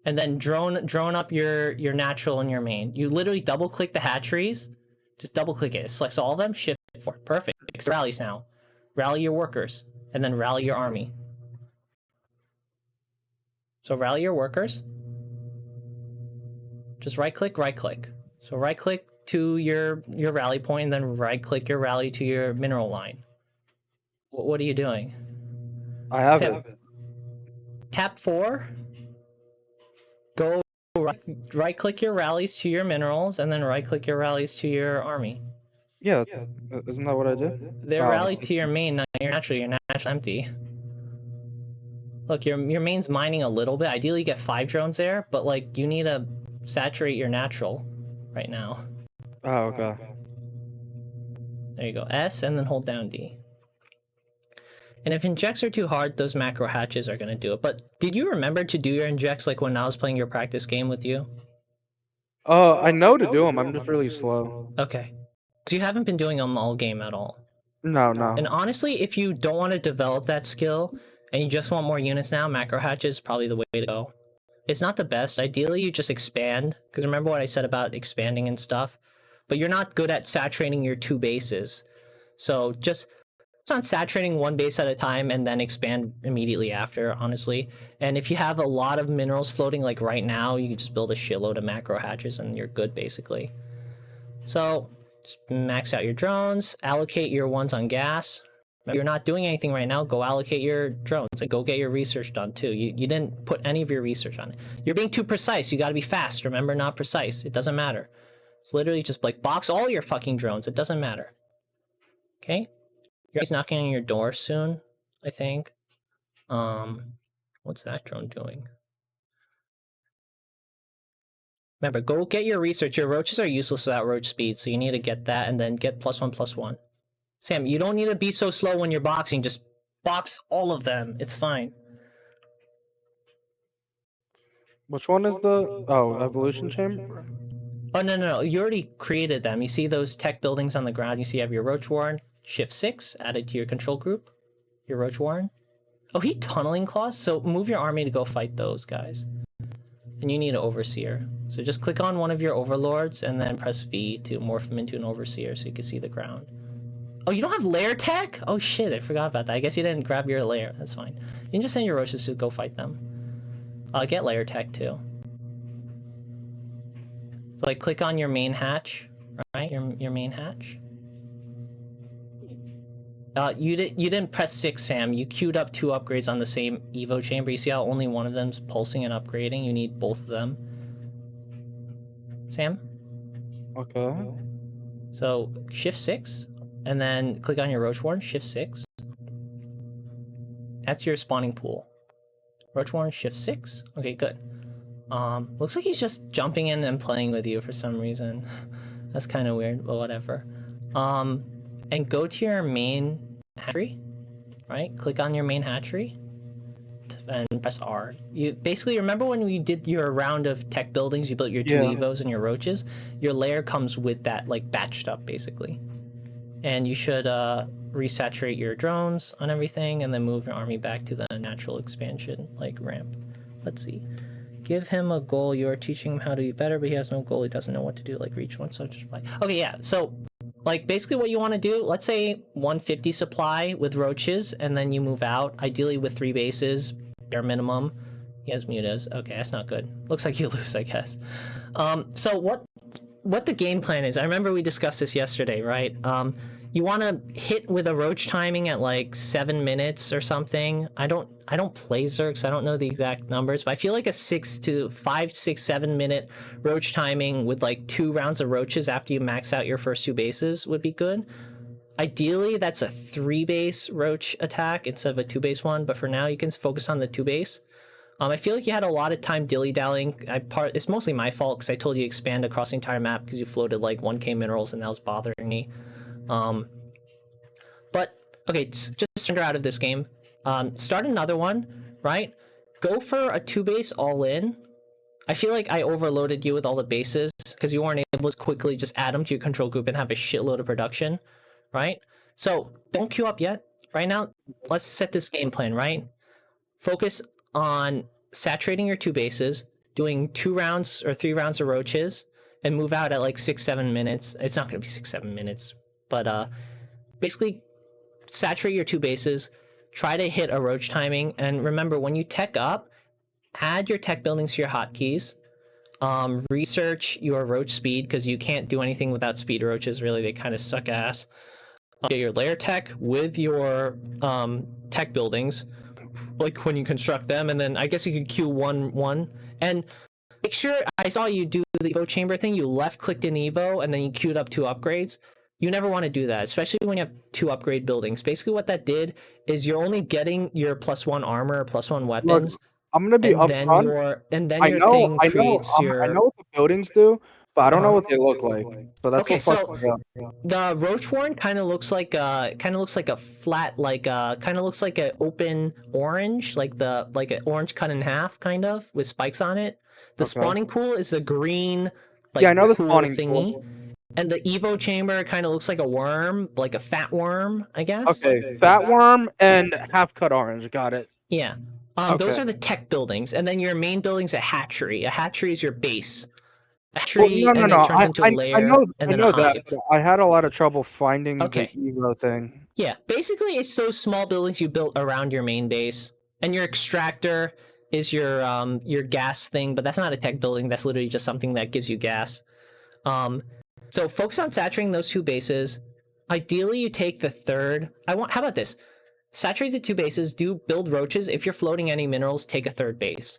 [SPEAKER 2] And then drone up your natural and your main. You literally double-click the hatcheries. Just double-click it. It selects all of them. Shift 4. Perfect. Rallies now. Rally your workers. And then rally your army. So rally your workers. Just right-click, right-click. So right-click to your rally point, and then right-click your rally to your mineral line. What are you doing?
[SPEAKER 1] I have it.
[SPEAKER 2] Tap 4. Go right-click your rallies to your minerals, and then right-click your rallies to your army.
[SPEAKER 1] Yeah, isn't that what I did?
[SPEAKER 2] They're rallied to your main, not your natural. Your natural empty. Look, your main's mining a little bit. Ideally, you get 5 drones there, but like you need to saturate your natural right now.
[SPEAKER 1] Oh, okay.
[SPEAKER 2] There you go. S and then hold down D. And if injects are too hard, those macro hatches are going to do it. But did you remember to do your injects like when I was playing your practice game with you?
[SPEAKER 1] I know to do them. I'm just really slow.
[SPEAKER 2] Okay. So you haven't been doing them all game at all.
[SPEAKER 1] No,
[SPEAKER 2] And
[SPEAKER 1] no.
[SPEAKER 2] honestly, if you don't want to develop that skill and you just want more units now, macro hatches is probably the way to go. It's not the best. Ideally, you just expand. Because remember what I said about expanding and stuff? But you're not good at saturating your 2 bases. So just focus on saturating 1 base at a time and then expand immediately after, honestly. And if you have a lot of minerals floating like right now, you can just build a shitload of macro hatches and you're good, basically. So just max out your drones, allocate your ones on gas. If you're not doing anything right now, go allocate your drones and go get your research done too. You didn't put any of your research on it. You're being too precise. You got to be fast. Remember, not precise. It doesn't matter. It's literally just like box all your fucking drones. It doesn't matter. Okay? Your guy's knocking on your door soon, I think. What's that drone doing? Remember, go get your research. Your roaches are useless without roach speed, so you need to get that and then get +1/+1. Sam, you don't need to be so slow when you're boxing. Just box all of them. It's fine.
[SPEAKER 1] Which one is the evolution chamber?
[SPEAKER 2] Oh, no. You already created them. You see those tech buildings on the ground? You see you have your Roach Warren. Shift 6 added to your control group. Your Roach Warren. Oh, he tunneling claws? So move your army to go fight those guys. And you need an overseer. So just click on one of your overlords and then press V to morph him into an overseer so you can see the ground. Oh, you don't have lair tech? Oh shit, I forgot about that. I guess you didn't grab your lair. That's fine. You can just send your roaches to go fight them. Get lair tech too. So like click on your main hatch, right? Your main hatch. You didn't press 6, Sam. You queued up 2 upgrades on the same Evo chamber. You see how only one of them's pulsing and upgrading? You need both of them. Sam?
[SPEAKER 1] Okay.
[SPEAKER 2] So shift 6, and then click on your Roach Warren, shift 6. That's your spawning pool. Roach Warren, shift 6. Okay, good. Looks like he's just jumping in and playing with you for some reason. That's kind of weird, but whatever. And go to your main hatchery, right? Click on your main hatchery and press R. You basically remember when we did your round of tech buildings, you built your 2 Evos and your roaches? Your lair comes with that, like, batched up, basically. And you should resaturate your drones on everything and then move your army back to the natural expansion, like, ramp. Let's see. Give him a goal. You are teaching him how to be better, but he has no goal. He doesn't know what to do, like reach one, so just play. Okay, yeah, so like basically what you want to do, let's say 150 supply with roaches, and then you move out, ideally with 3 bases, bare minimum. He has mutas. Okay, that's not good. Looks like you lose, I guess. So what the game plan is, I remember we discussed this yesterday, right? You want to hit with a roach timing at like 7 minutes or something. I don't play Zergs, I don't know the exact numbers, but I feel like a 5, 6, 7 minute roach timing with like 2 rounds of roaches after you max out your first 2 bases would be good. Ideally, that's a 3 base roach attack instead of a 2 base one, but for now you can focus on the 2 base. I feel like you had a lot of time dilly-dallying. It's mostly my fault because I told you expand across the entire map because you floated like 1k minerals and that was bothering me. But okay, just surrender out of this game. Start another one, right? Go for a 2 base all in. I feel like I overloaded you with all the bases because you weren't able to quickly just add them to your control group and have a shitload of production, right? So don't queue up yet. Right now, let's set this game plan, right? Focus on saturating your 2 bases, doing 2 rounds or 3 rounds of roaches, and move out at like 6, 7 minutes. It's not going to be 6, 7 minutes, but basically saturate your 2 bases, try to hit a roach timing, and remember when you tech up, add your tech buildings to your hotkeys, research your roach speed because you can't do anything without speed roaches, really, they kind of suck ass. Get your layer tech with your tech buildings, like when you construct them, and then I guess you could queue 1-1, and make sure, I saw you do the Evo chamber thing, you left clicked in Evo, and then you queued up 2 upgrades. You never want to do that, especially when you have 2 upgrade buildings. Basically what that did is you're only getting your +1 armor, +1 weapons.
[SPEAKER 1] Look, I'm gonna be
[SPEAKER 2] and then
[SPEAKER 1] upfront.
[SPEAKER 2] your thing creates
[SPEAKER 1] I know what the buildings do, but I don't know what they look like. So that's
[SPEAKER 2] Okay,
[SPEAKER 1] what
[SPEAKER 2] so
[SPEAKER 1] fucked me up.
[SPEAKER 2] the roach warren kind of looks like a flat, kind of looks like an open orange, like an orange cut in half, kind of with spikes on it. The
[SPEAKER 1] Okay.
[SPEAKER 2] spawning pool is a green, like
[SPEAKER 1] Yeah, I know the
[SPEAKER 2] pool
[SPEAKER 1] spawning
[SPEAKER 2] thingy.
[SPEAKER 1] pool.
[SPEAKER 2] And the Evo chamber kind of looks like a worm, like a fat worm, I guess.
[SPEAKER 1] Okay, fat worm and half cut orange. Got it.
[SPEAKER 2] Yeah. Those
[SPEAKER 1] Okay.
[SPEAKER 2] are the tech buildings, and then your main building's a hatchery. A hatchery is your base. A
[SPEAKER 1] Well,
[SPEAKER 2] hatchery,
[SPEAKER 1] no,
[SPEAKER 2] and then
[SPEAKER 1] no.
[SPEAKER 2] turns into a lair,
[SPEAKER 1] I
[SPEAKER 2] and then
[SPEAKER 1] know
[SPEAKER 2] a
[SPEAKER 1] that.
[SPEAKER 2] hive.
[SPEAKER 1] But I had a lot of trouble finding
[SPEAKER 2] Okay.
[SPEAKER 1] the Evo thing.
[SPEAKER 2] Yeah, basically it's those small buildings you built around your main base, and your extractor is your gas thing, but that's not a tech building. That's literally just something that gives you gas. So focus on saturating those 2 bases. Ideally, you take the third. How about this? Saturate the 2 bases. Do build roaches. If you're floating any minerals, take a 3rd base.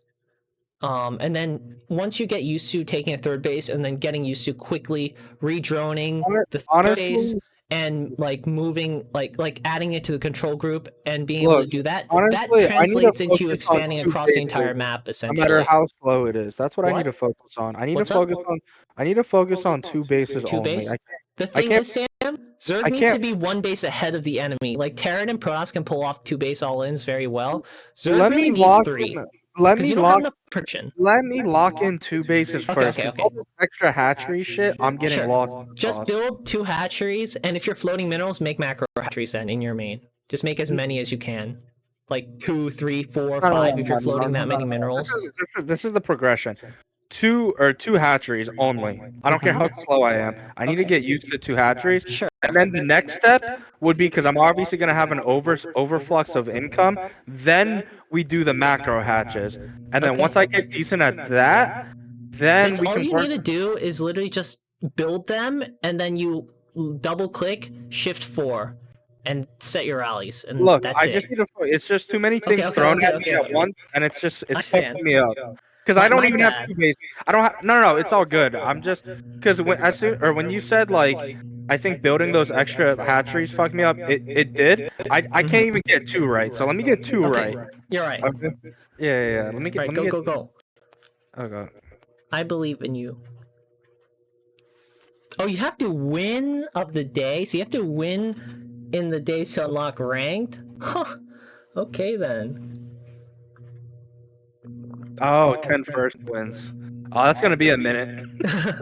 [SPEAKER 2] And then once you get used to taking a 3rd base, and then getting used to quickly redroning the 3rd base
[SPEAKER 1] Honestly,
[SPEAKER 2] and like moving, like adding it to the control group and being able
[SPEAKER 1] look,
[SPEAKER 2] to do that, that
[SPEAKER 1] honestly, I need to
[SPEAKER 2] translates into you
[SPEAKER 1] focus on
[SPEAKER 2] expanding
[SPEAKER 1] 2
[SPEAKER 2] across the
[SPEAKER 1] bases,
[SPEAKER 2] entire map,
[SPEAKER 1] no
[SPEAKER 2] essentially.
[SPEAKER 1] matter how slow it is. That's what I need
[SPEAKER 2] What?
[SPEAKER 1] to focus on. I need
[SPEAKER 2] What's
[SPEAKER 1] to
[SPEAKER 2] up?
[SPEAKER 1] focus on. I need to focus on 2 bases
[SPEAKER 2] 2
[SPEAKER 1] only.
[SPEAKER 2] base?
[SPEAKER 1] I
[SPEAKER 2] The thing
[SPEAKER 1] can't-
[SPEAKER 2] is, Sam, Zerg
[SPEAKER 1] I
[SPEAKER 2] needs to
[SPEAKER 1] can't-
[SPEAKER 2] be 1 base ahead of the enemy. Like Terran and Protoss can pull off 2 base all-ins very well. Zerg
[SPEAKER 1] let
[SPEAKER 2] really
[SPEAKER 1] me
[SPEAKER 2] needs
[SPEAKER 1] lock
[SPEAKER 2] 3.
[SPEAKER 1] in. Let
[SPEAKER 2] Because
[SPEAKER 1] me
[SPEAKER 2] you don't have
[SPEAKER 1] lock.
[SPEAKER 2] enough protection.
[SPEAKER 1] Let me lock in 2 bases
[SPEAKER 2] Okay,
[SPEAKER 1] first.
[SPEAKER 2] okay,
[SPEAKER 1] 'Cause
[SPEAKER 2] okay.
[SPEAKER 1] all this extra hatchery shit, I'm getting
[SPEAKER 2] Sure.
[SPEAKER 1] lost. in the
[SPEAKER 2] Just
[SPEAKER 1] sauce.
[SPEAKER 2] build 2 hatcheries, and if you're floating minerals, make macro hatcheries then in your main. Just make as many as you can. Like 2, 3, 4, 5 if you're floating that many minerals.
[SPEAKER 1] This is the progression. 2 hatcheries only. I don't care how slow I am. I need to get used to 2 hatcheries.
[SPEAKER 2] Sure.
[SPEAKER 1] And then the next step would be, because I'm obviously going to have an overflux of income, then we do the macro hatches. And then once I get decent at that, then
[SPEAKER 2] It's
[SPEAKER 1] we
[SPEAKER 2] all
[SPEAKER 1] can
[SPEAKER 2] you
[SPEAKER 1] work.
[SPEAKER 2] need to do is literally just build them, and then you double click Shift 4 and set your rallies, and
[SPEAKER 1] Look,
[SPEAKER 2] that's
[SPEAKER 1] I
[SPEAKER 2] it.
[SPEAKER 1] just need to. It's just too many things
[SPEAKER 2] okay,
[SPEAKER 1] thrown at
[SPEAKER 2] okay,
[SPEAKER 1] me at
[SPEAKER 2] okay.
[SPEAKER 1] once, and it's
[SPEAKER 2] Understand.
[SPEAKER 1] fucking me up. Because I don't
[SPEAKER 2] My
[SPEAKER 1] even have
[SPEAKER 2] bad.
[SPEAKER 1] 2 bases. I don't have. No, it's all good. I'm just because when you said like, I think building those extra hatcheries fucked me up. It did. I can't even get 2 right. So let me get 2
[SPEAKER 2] Okay,
[SPEAKER 1] right.
[SPEAKER 2] you're right.
[SPEAKER 1] Okay. Yeah. Let me get.
[SPEAKER 2] Right,
[SPEAKER 1] let me
[SPEAKER 2] go,
[SPEAKER 1] get,
[SPEAKER 2] go.
[SPEAKER 1] Okay.
[SPEAKER 2] I believe in you. Oh, you have to win of the day? So you have to win in the day to unlock ranked? Huh. Okay, then.
[SPEAKER 1] Oh, 10 first wins. Oh, that's gonna be a minute.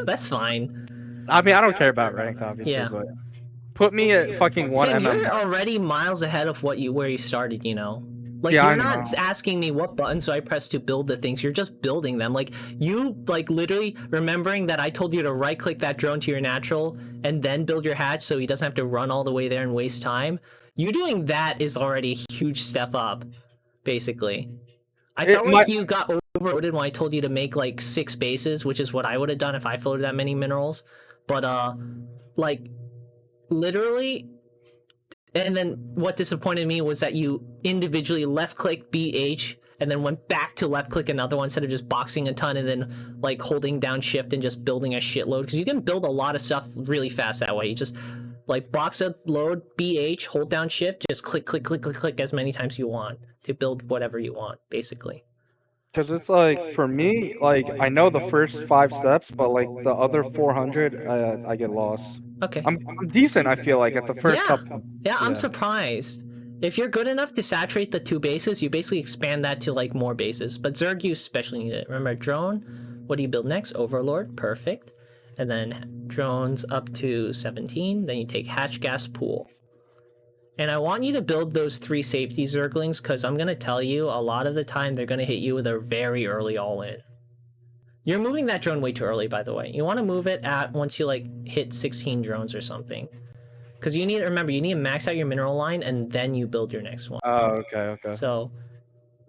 [SPEAKER 2] That's fine.
[SPEAKER 1] I mean, I don't care about ranked, obviously,
[SPEAKER 2] Yeah.
[SPEAKER 1] but put me at fucking 1
[SPEAKER 2] Sam,
[SPEAKER 1] mm.
[SPEAKER 2] you're already miles ahead of where you started, you know? Like,
[SPEAKER 1] Yeah,
[SPEAKER 2] you're
[SPEAKER 1] I
[SPEAKER 2] not
[SPEAKER 1] know.
[SPEAKER 2] asking me what buttons do I press to build the things. You're just building them. Like, you, like, literally remembering that I told you to right-click that drone to your natural and then build your hatch so he doesn't have to run all the way there and waste time. You doing that is already a huge step up, basically. I felt like you got overloaded when I told you to make, like, 6 bases, which is what I would have done if I floated that many minerals. But, like, literally... And then what disappointed me was that you individually left-click BH and then went back to left-click another one instead of just boxing a ton and then like holding down shift and just building a shitload. Because you can build a lot of stuff really fast that way. You just like box a load, BH, hold down shift, just click as many times as you want to build whatever you want, basically.
[SPEAKER 1] Because it's like, for me, like, I know the first 5 steps, but like the other 400, I get lost.
[SPEAKER 2] Okay.
[SPEAKER 1] I'm decent, I feel like, at the first couple.
[SPEAKER 2] Yeah, I'm surprised. If you're good enough to saturate the 2 bases, you basically expand that to like more bases. But Zerg, you especially need it. Remember, drone, what do you build next? Overlord, perfect. And then drones up to 17, then you take hatch gas pool. And I want you to build those 3 safety Zerglings, because I'm going to tell you, a lot of the time they're going to hit you with a very early all-in. You're moving that drone way too early, by the way. You want to move it at once you like hit 16 drones or something. Because you need, remember, you need to max out your mineral line and then you build your next one.
[SPEAKER 1] Oh, okay.
[SPEAKER 2] So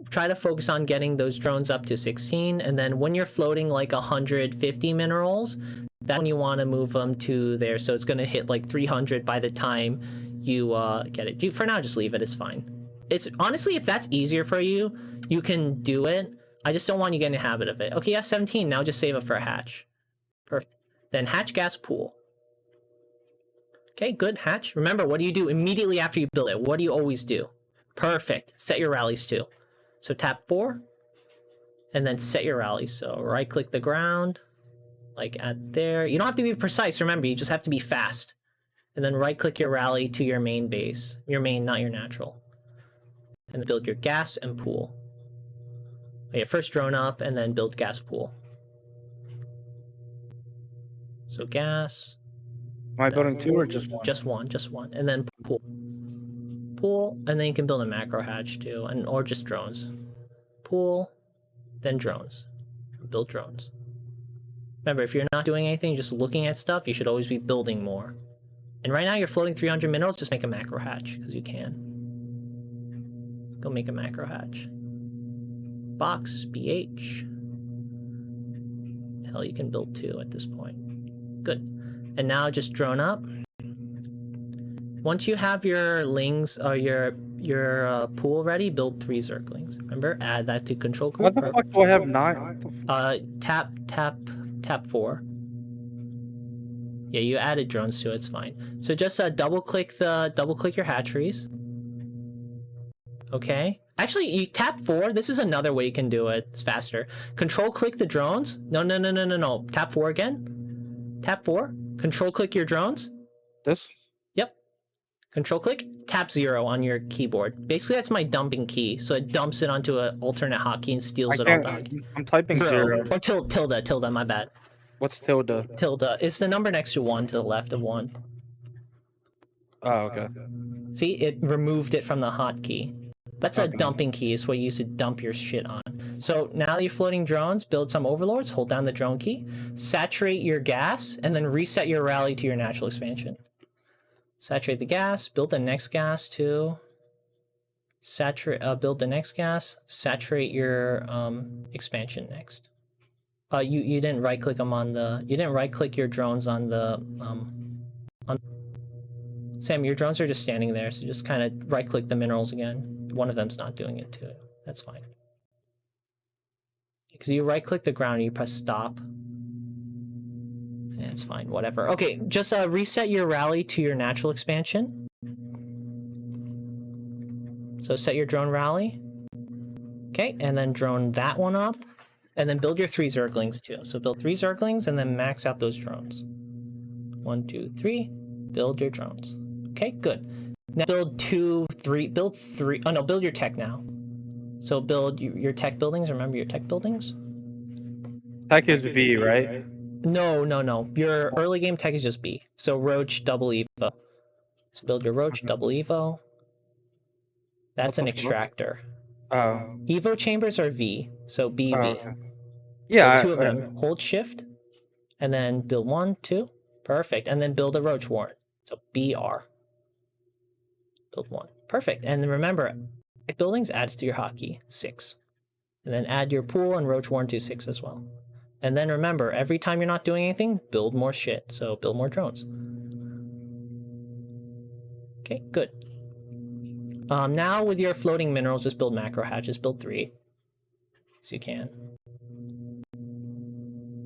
[SPEAKER 2] try to focus on getting those drones up to 16. And then when you're floating like 150 minerals, that's when you want to move them to there. So it's going to hit like 300 by the time you get it. For now, just leave it. It's fine. It's honestly, if that's easier for you, you can do it. I just don't want you getting a habit of it. Okay, you have 17. Now just save it for a hatch. Perfect. Then hatch gas pool. Okay, good. Hatch. Remember, what do you do immediately after you build it? What do you always do? Perfect. Set your rallies too. So tap 4. And then set your rallies. So right-click the ground. like at there. You don't have to be precise, remember, you just have to be fast. And then right click your rally to your main base. Your main, not your natural. And build your gas and pool. Okay, first drone up and then build gas pool. So gas.
[SPEAKER 1] Am I building 2 or just 1?
[SPEAKER 2] Just one. And then pool. Pool, and then you can build a macro hatch too, and or just drones. Pool, then drones. Build drones. Remember, if you're not doing anything, just looking at stuff, you should always be building more. And right now you're floating 300 minerals, just make a macro hatch, because you can. Go make a macro hatch. Box, BH. Hell, you can build 2 at this point. Good. And now just drone up. Once you have your lings or your pool ready, build 3 zerglings. Remember, add that to control group.
[SPEAKER 1] What the fuck do I have 9?
[SPEAKER 2] Tap 4. Yeah, you added drones to it, it's fine. So just double click your hatcheries. Okay. Actually, you tap 4. This is another way you can do it. It's faster. Control click the drones. No. Tap 4 again. Tap 4. Control click your drones.
[SPEAKER 1] This?
[SPEAKER 2] Yep. Control click, tap 0 on your keyboard. Basically, that's my dumping key. So it dumps it onto an alternate hotkey and steals it off the hotkey.
[SPEAKER 1] I'm typing 0.
[SPEAKER 2] Or tilde, my bad.
[SPEAKER 1] What's tilde?
[SPEAKER 2] Tilde. It's the number next to 1 to the left of 1.
[SPEAKER 1] Oh, okay.
[SPEAKER 2] See, it removed it from the hotkey. That's a dumping key. It's what you use to dump your shit on. So now that you're floating drones, build some overlords, hold down the drone key, saturate your gas, and then reset your rally to your natural expansion. Saturate the gas, build the next gas too. Build the next gas, saturate your expansion next. You didn't right click them on the, you didn't right click your drones on the, Sam, your drones are just standing there, so just kind of right click the minerals again. One of them's not doing it too, that's fine. Because you right click the ground and you press stop. It's fine, whatever. Okay, just reset your rally to your natural expansion. So set your drone rally. Okay, and then drone that one up. And then build your 3 zerglings too. So build 3 zerglings and then max out those drones. 1, 2, 3. Build your drones. Okay, good. Now build 2, 3. Build 3. Oh no, build your tech now. So build your tech buildings. Remember your tech buildings?
[SPEAKER 1] Tech is V, right?
[SPEAKER 2] No. Your early game tech is just B. So Roach, double Evo. So build your Roach, double Evo. That's an extractor.
[SPEAKER 1] Oh.
[SPEAKER 2] Evo chambers are V, so BV.
[SPEAKER 1] Oh, okay. Yeah.
[SPEAKER 2] Build 2 of them. Hold shift, and then build 1, 2. Perfect. And then build a Roach warrant. So BR. Build 1. Perfect. And then remember, buildings adds to your hotkey, 6. And then add your pool and Roach warrant to 6 as well. And then remember, every time you're not doing anything, build more shit. So build more drones. Okay, good. Now with your floating minerals, just build macro hatches. Build 3. So you can.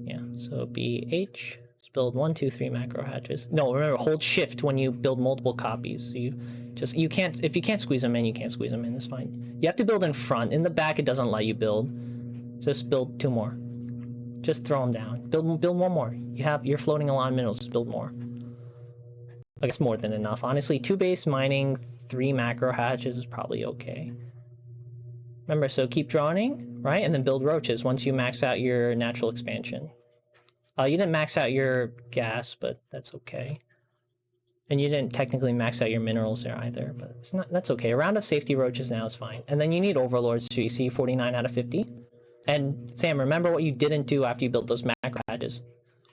[SPEAKER 2] Yeah, so BH. Just build 1, 2, 3 macro hatches. No, remember, hold shift when you build multiple copies. So you can't, if you can't squeeze them in, you can't squeeze them in. It's fine. You have to build in front. In the back, it doesn't let you build. Just build 2 more. Just throw them down. Build 1 more. You're floating a lot of minerals. Just build more. I guess more than enough. Honestly, 2 base mining, 3 macro hatches is probably okay. Remember, so keep drawing, right? And then build roaches once you max out your natural expansion. You didn't max out your gas, but that's okay. And you didn't technically max out your minerals there either, but that's okay. A round of safety roaches now is fine. And then you need overlords too. You see 49 out of 50. And Sam, remember what you didn't do after you built those macro hatches.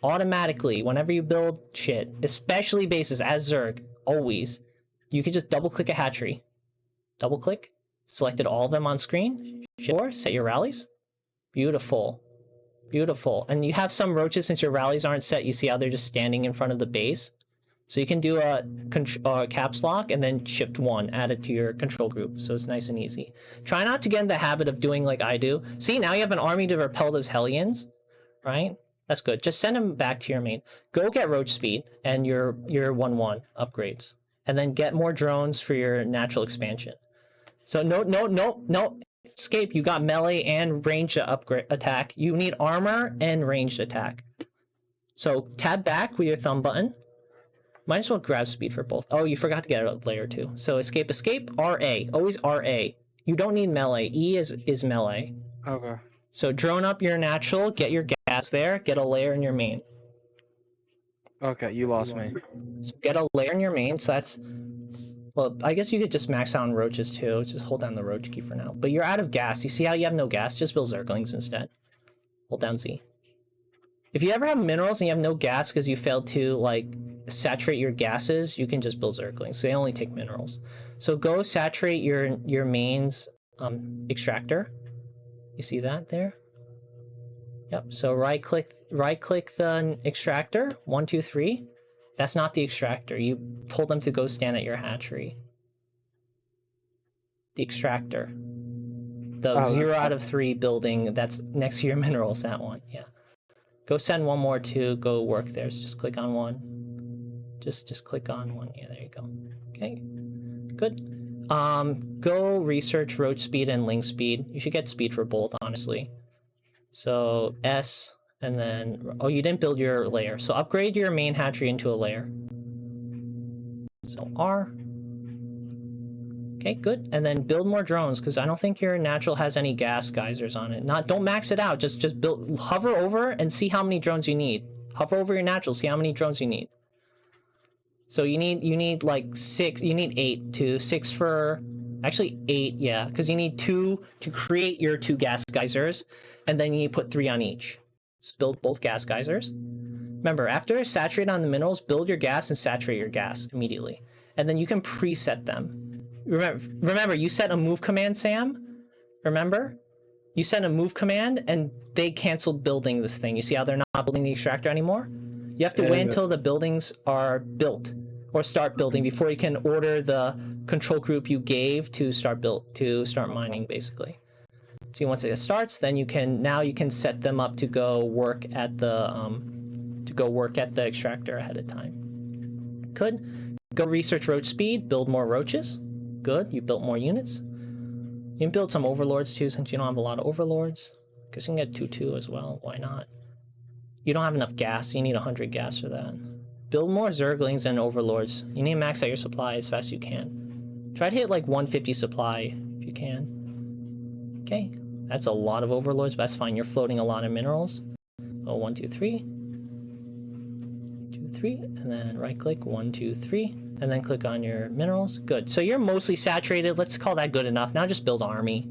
[SPEAKER 2] Automatically, whenever you build shit, especially bases as Zerg, always, you can just double click a hatchery. Double click, selected all of them on screen. Sure, set your rallies. Beautiful. Beautiful. And you have some roaches, since your rallies aren't set, you see how they're just standing in front of the base. So you can do a caps lock and then shift 1, add it to your control group. So it's nice and easy. Try not to get in the habit of doing like I do. See, now you have an army to repel those Hellions, right? That's good. Just send them back to your main. Go get roach speed and your 1/1 upgrades. And then get more drones for your natural expansion. So no. Escape, you got melee and ranged upgrade attack. You need armor and ranged attack. So tab back with your thumb button. Might as well grab speed for both. Oh, you forgot to get a layer 2. So escape, RA. Always RA. You don't need melee. E is melee.
[SPEAKER 1] Okay.
[SPEAKER 2] So drone up your natural, get your gas there, get a layer in your main.
[SPEAKER 1] Okay, you lost me.
[SPEAKER 2] So get a layer in your main, so that's... Well, I guess you could just max out on roaches too. Just hold down the roach key for now. But you're out of gas. You see how you have no gas? Just build zerglings instead. Hold down Z. If you ever have minerals and you have no gas because you failed to, like, saturate your gases, you can just build zerglings. They only take minerals. So go saturate your main's extractor. You see that there? Yep. So right click the extractor. 1, 2, 3. That's not the extractor. You told them to go stand at your hatchery. The extractor. The 0 out of 3 building that's next to your minerals, that one. Yeah. Go send one more to go work there. So just click on one. Just click on one. Yeah, there you go. Okay. Good. Go research roach speed and link speed. You should get speed for both, honestly. So S, and then, oh, you didn't build your layer. So upgrade your main hatchery into a layer. So R. Okay, good. And then build more drones, because I don't think your natural has any gas geysers on it. Don't max it out. Just build, hover over and see how many drones you need. Hover over your natural, see how many drones you need. So you need like 6. You need 8 to 6 for, actually 8, yeah, because you need 2 to create your 2 gas geysers, and then you need to put 3 on each. Just build both gas geysers. Remember, after saturate on the minerals, build your gas and saturate your gas immediately. And then you can preset them. Remember, you set a move command, Sam? Remember? You sent a move command and they canceled building this thing. You see how they're not building the extractor anymore? You have to wait until the buildings are built or start building before you can order the control group you gave to start mining, basically. See, once it starts, then you can set them up to go work at the extractor ahead of time. Good. Go research roach speed, build more roaches. Good. You built more units. You can build some overlords too, since you don't have a lot of overlords. Guess you can get 2 as well. Why not? You don't have enough gas. You need 100 gas for that. Build more zerglings and overlords. You need to max out your supply as fast as you can. Try to hit like 150 supply if you can. Okay, that's a lot of overlords, but that's fine. You're floating a lot of minerals. Oh, 1, 2, 3. 2, 3, and then right click 1, 2, 3, and then click on your minerals. Good. So you're mostly saturated. Let's call that good enough. Now just build army,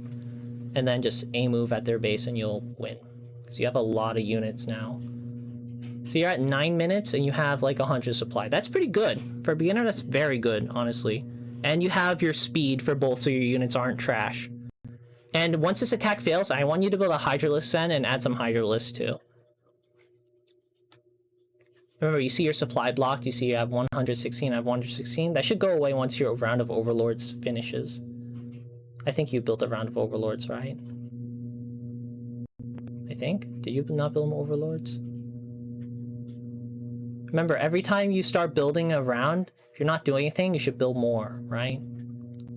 [SPEAKER 2] and then just A move at their base, and you'll win because you have a lot of units now. So you're at 9 minutes, and you have like 100 supply. That's pretty good for a beginner. That's very good, honestly. And you have your speed for both, so your units aren't trash. And once this attack fails, I want you to build a Hydralisk then and add some Hydralisks too. Remember, you see your supply blocked. You see you have 116, I have 116. That should go away once your round of Overlords finishes. I think you built a round of Overlords, right? I think. Did you not build Overlords? Remember, every time you start building a round, if you're not doing anything, you should build more, right?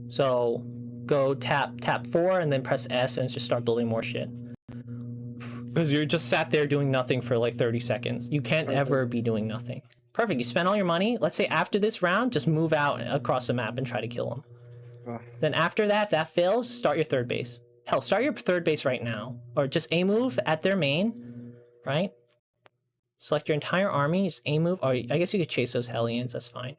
[SPEAKER 2] So go tap 4 and then press S and just start building more shit. Because you're just sat there doing nothing for like 30 seconds. You can't ever be doing nothing. Perfect. You spent all your money. Let's say after this round, just move out across the map and try to kill them. Then after that, if that fails, start your third base. Hell, start your third base right now. Or just A move at their main, right? Select your entire army, just A move. Or I guess you could chase those Hellions, that's fine.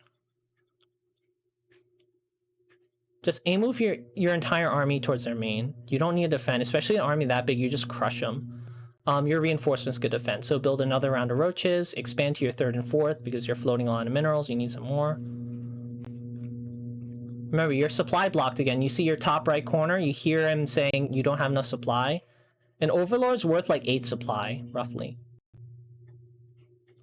[SPEAKER 2] Just A move your entire army towards their main. You don't need to defend, especially an army that big, you just crush them. Your reinforcements could defend. So build another round of roaches, expand to your 3rd and 4th because you're floating a lot of minerals, you need some more. Remember, your supply blocked again. You see your top right corner, you hear him saying you don't have enough supply. An Overlord's worth like 8 supply, roughly.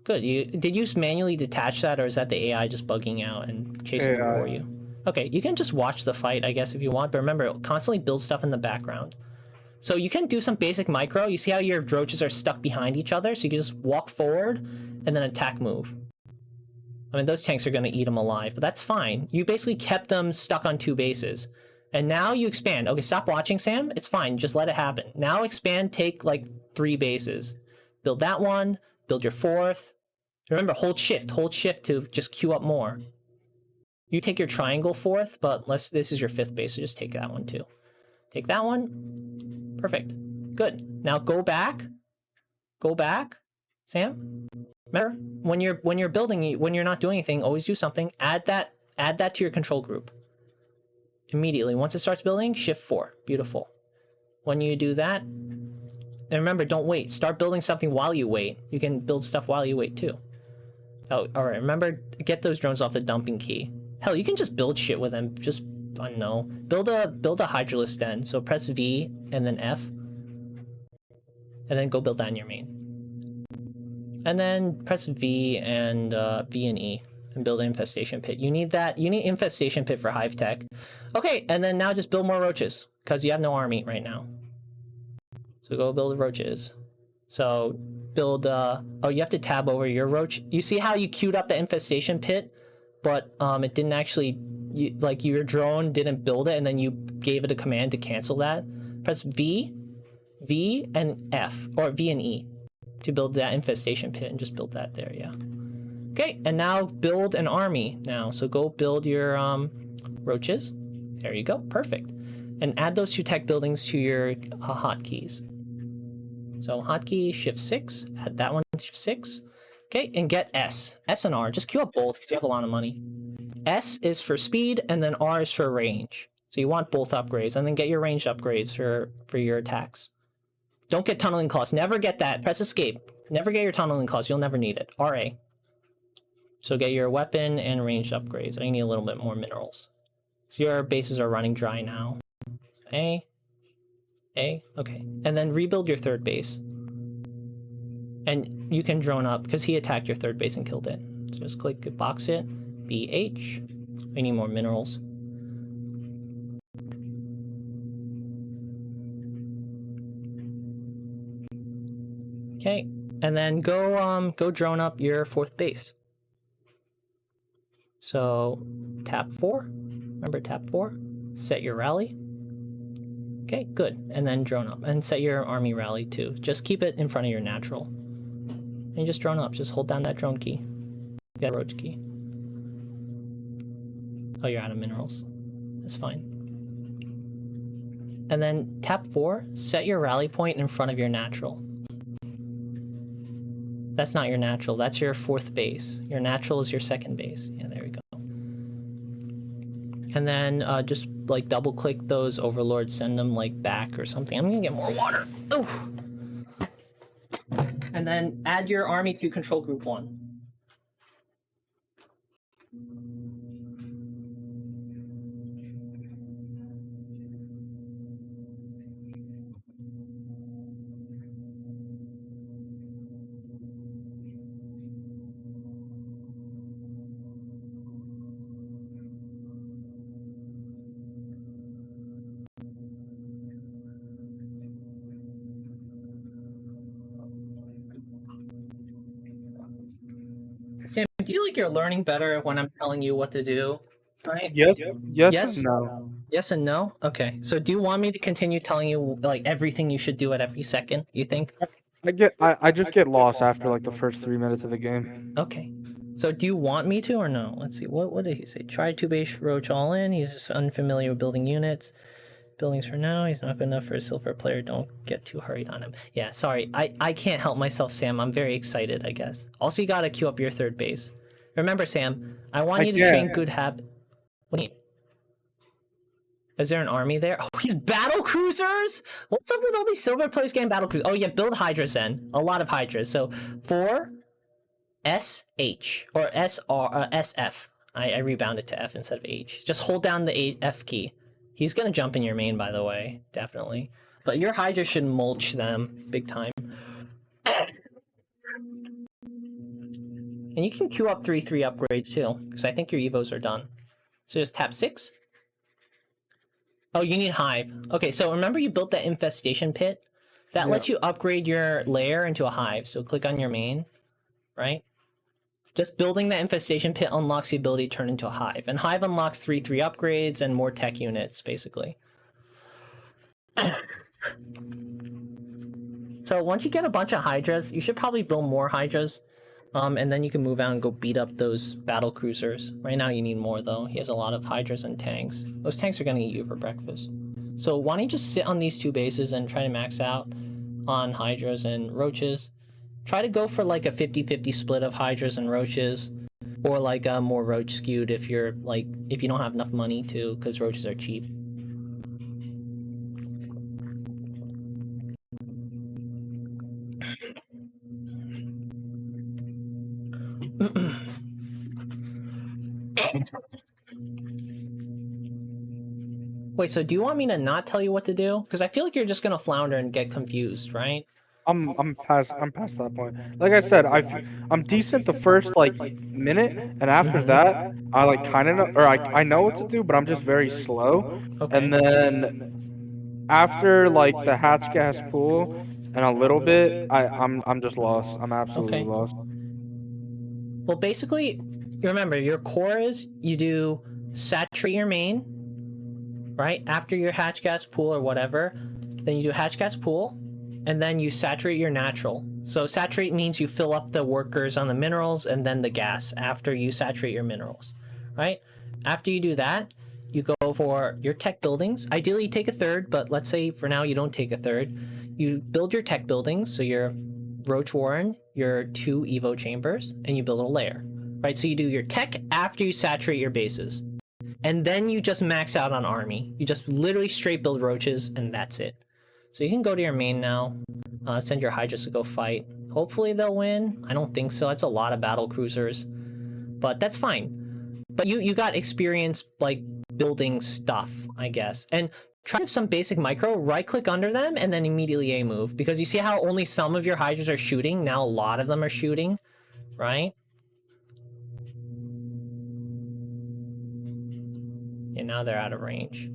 [SPEAKER 2] Good. Did you manually detach that, or is that the AI just bugging out and chasing for you? Okay, you can just watch the fight, I guess, if you want, but remember, constantly build stuff in the background. So you can do some basic micro. You see how your roaches are stuck behind each other, so you can just walk forward and then attack move. I mean, those tanks are going to eat them alive, but that's fine. You basically kept them stuck on 2 bases. And now you expand. Okay, stop watching, Sam. It's fine. Just let it happen. Now expand, take like 3 bases. Build that one, build your 4th, Remember, hold shift to just queue up more. You take your triangle 4th, but this is your 5th base, so just take that one too. Take that one. Perfect. Good. Now go back. Go back. Sam? Remember, when you're building, when you're not doing anything, always do something. Add that to your control group. Immediately. Once it starts building, shift 4. Beautiful. When you do that, and remember, don't wait. Start building something while you wait. You can build stuff while you wait too. Oh, alright. Remember, get those drones off the dumping key. Hell, you can just build shit with them. Just, I don't know. Build a Hydralisk den. So press V and then F. And then go build that in your main. And then press V and E and build an infestation pit. You need that. You need infestation pit for hive tech. Okay, and then now just build more roaches because you have no army right now. So go build roaches. So build. Oh, you have to tab over your roach. You see how you queued up the infestation pit, but it didn't actually. Like your drone didn't build it, and then you gave it a command to cancel that. Press V and F, or V and E, to build that infestation pit, and just build that there. Yeah. Okay, and now build an army now. So go build your roaches. There you go. Perfect. And add those 2 tech buildings to your hotkeys. So hotkey shift 6. Add that one to shift 6. Okay, and get S and R. Just queue up both because you have a lot of money. S is for speed, and then R is for range. So you want both upgrades, and then get your range upgrades for your attacks. Don't get tunneling claws. Never get that. Press escape. Never get your tunneling claws. You'll never need it. RA. So get your weapon and range upgrades. I need a little bit more minerals. So your bases are running dry now. A. Okay. And then rebuild your 3rd base. And you can drone up because he attacked your 3rd base and killed it. So just click box it. BH. I need more minerals. Okay, and then go drone up your 4th base. So tap 4. Remember, tap 4. Set your rally. Okay, good. And then drone up and set your army rally too. Just keep it in front of your natural. And just drone up. Just hold down that drone key. That roach key. Oh, you're out of minerals. That's fine. And then tap 4, set your rally point in front of your natural. That's not your natural, that's your 4th base. Your natural is your 2nd base. Yeah, there we go. And then just like double click those overlords, send them like back or something. I'm gonna get more water. Oh. And then add your army to control group 1. Sam, do you feel like you're learning better when I'm telling you what to do? Right?
[SPEAKER 1] Yes.
[SPEAKER 2] Yes?
[SPEAKER 1] And no.
[SPEAKER 2] Yes and no? Okay. So do you want me to continue telling you like everything you should do at every second, you think?
[SPEAKER 1] I just get lost after like the first 3 minutes of the game.
[SPEAKER 2] Okay. So do you want me to or no? Let's see. What did he say? Try 2-base roach all in. He's unfamiliar with building units. Buildings for now. He's not good enough for a silver player. Don't get too hurried on him. Yeah, sorry. I can't help myself, Sam. I'm very excited, I guess. Also, you gotta queue up your 3rd base. Remember, Sam, I want you to train good habit. What do you... Is there an army there? Oh, he's battle cruisers? What's up with all these silver players getting battle cruisers? Oh, yeah, build hydras then. A lot of hydras. So, 4 SH or SR SF. I rebounded to F instead of H. Just hold down the F key. He's gonna jump in your main, by the way, definitely. But your hydra should mulch them big time. And you can queue up 3/3 upgrades too, because I think your evos are done. So just tap 6. Oh, you need hive. Okay, so remember you built that infestation pit? That lets you upgrade your lair into a hive. So click on your main, right? Just building that infestation pit unlocks the ability to turn into a hive. And hive unlocks 3/3 upgrades and more tech units, basically. So once you get a bunch of hydras, you should probably build more hydras. And then you can move out and go beat up those battle cruisers. Right now you need more though. He has a lot of hydras and tanks. Those tanks are gonna eat you for breakfast. So why don't you just sit on these 2 bases and try to max out on hydras and roaches. Try to go for like a 50-50 split of hydras and roaches, or like a more roach skewed if you're like, if you don't have enough money to, because roaches are cheap. Wait, so do you want me to not tell you what to do? Because I feel like you're just gonna flounder and get confused, right?
[SPEAKER 1] I'm past that point. Like I said, I'm decent the first like minute, and after that, I like kind of know, or I know what to do, but I'm just very slow.
[SPEAKER 2] Okay.
[SPEAKER 1] And then after like the hatch gas pool and a little bit, I'm just lost. I'm absolutely
[SPEAKER 2] Okay.
[SPEAKER 1] lost.
[SPEAKER 2] Well, basically, remember your core is you do saturate your main, right? After your hatch gas pool or whatever, then you do hatch gas pool, and then you saturate your natural. So saturate means you fill up the workers on the minerals and then the gas after you saturate your minerals, right? After you do that, you go for your tech buildings. Ideally, you take a third, but let's say for now you don't take a third. You build your tech buildings, so your Roach Warren, your 2 Evo chambers, and you build a layer, right? So you do your tech after you saturate your bases. And then you just max out on army. You just literally straight build roaches, and that's it. So you can go to your main now, send your hydras to go fight. Hopefully they'll win. I don't think so. That's a lot of battle cruisers, but that's fine. But you got experience like building stuff, I guess. And try some basic micro, right click under them, and then immediately A move. Because you see how only some of your hydras are shooting? Now a lot of them are shooting, right? And now they're out of range.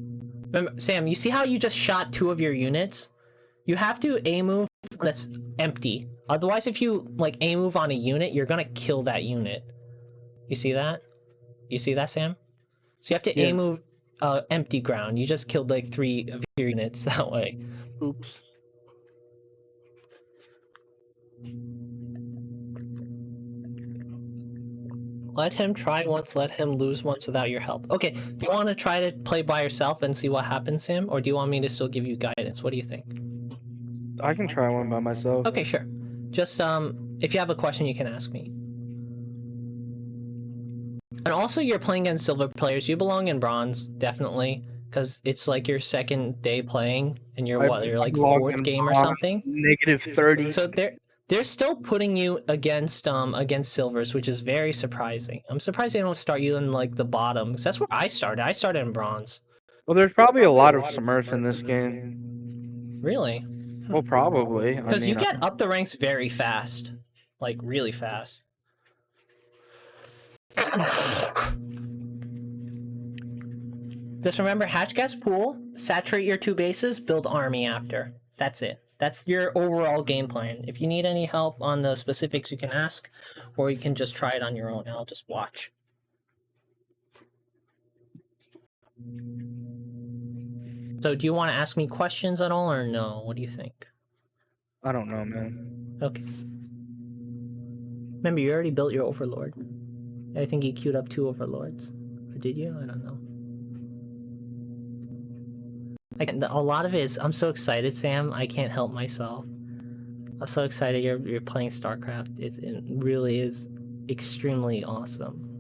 [SPEAKER 2] Remember, Sam, you see how you just shot 2 of your units? You have to A move that's empty. Otherwise, if you like A move on a unit, you're gonna kill that unit. You see that? You see that, Sam? So you have to A move empty ground. You just killed like 3 of your units that way.
[SPEAKER 1] Oops.
[SPEAKER 2] Let him try once, let him lose once without your help. Okay, do you want to try to play by yourself and see what happens, Sam? Or do you want me to still give you guidance? What do you think?
[SPEAKER 1] I can try one by myself.
[SPEAKER 2] Okay, sure. Just, if you have a question, you can ask me. And also, you're playing against silver players. You belong in bronze, definitely. Because it's like your second day playing, and you're you're like 4th game or something?
[SPEAKER 1] -30.
[SPEAKER 2] So they're still putting you against silvers, which is very surprising. I'm surprised they don't start you in like the bottom, because that's where I started. I started in bronze.
[SPEAKER 1] Well, there's probably a lot of Smurfs in this game.
[SPEAKER 2] Really?
[SPEAKER 1] Well, probably.
[SPEAKER 2] Because you get up the ranks very fast. Like, really fast. Just remember, hatch gas pool, saturate your 2 bases, build army after. That's it. That's your overall game plan. If you need any help on the specifics, you can ask, or you can just try it on your own, and I'll just watch. So do you want to ask me questions at all, or no? What do you think?
[SPEAKER 1] I don't know, man.
[SPEAKER 2] Okay. Remember, you already built your overlord. I think you queued up 2 overlords. Or did you? I don't know. A lot of it is, I'm so excited, Sam. I can't help myself. I'm so excited you're playing StarCraft. It really is extremely awesome.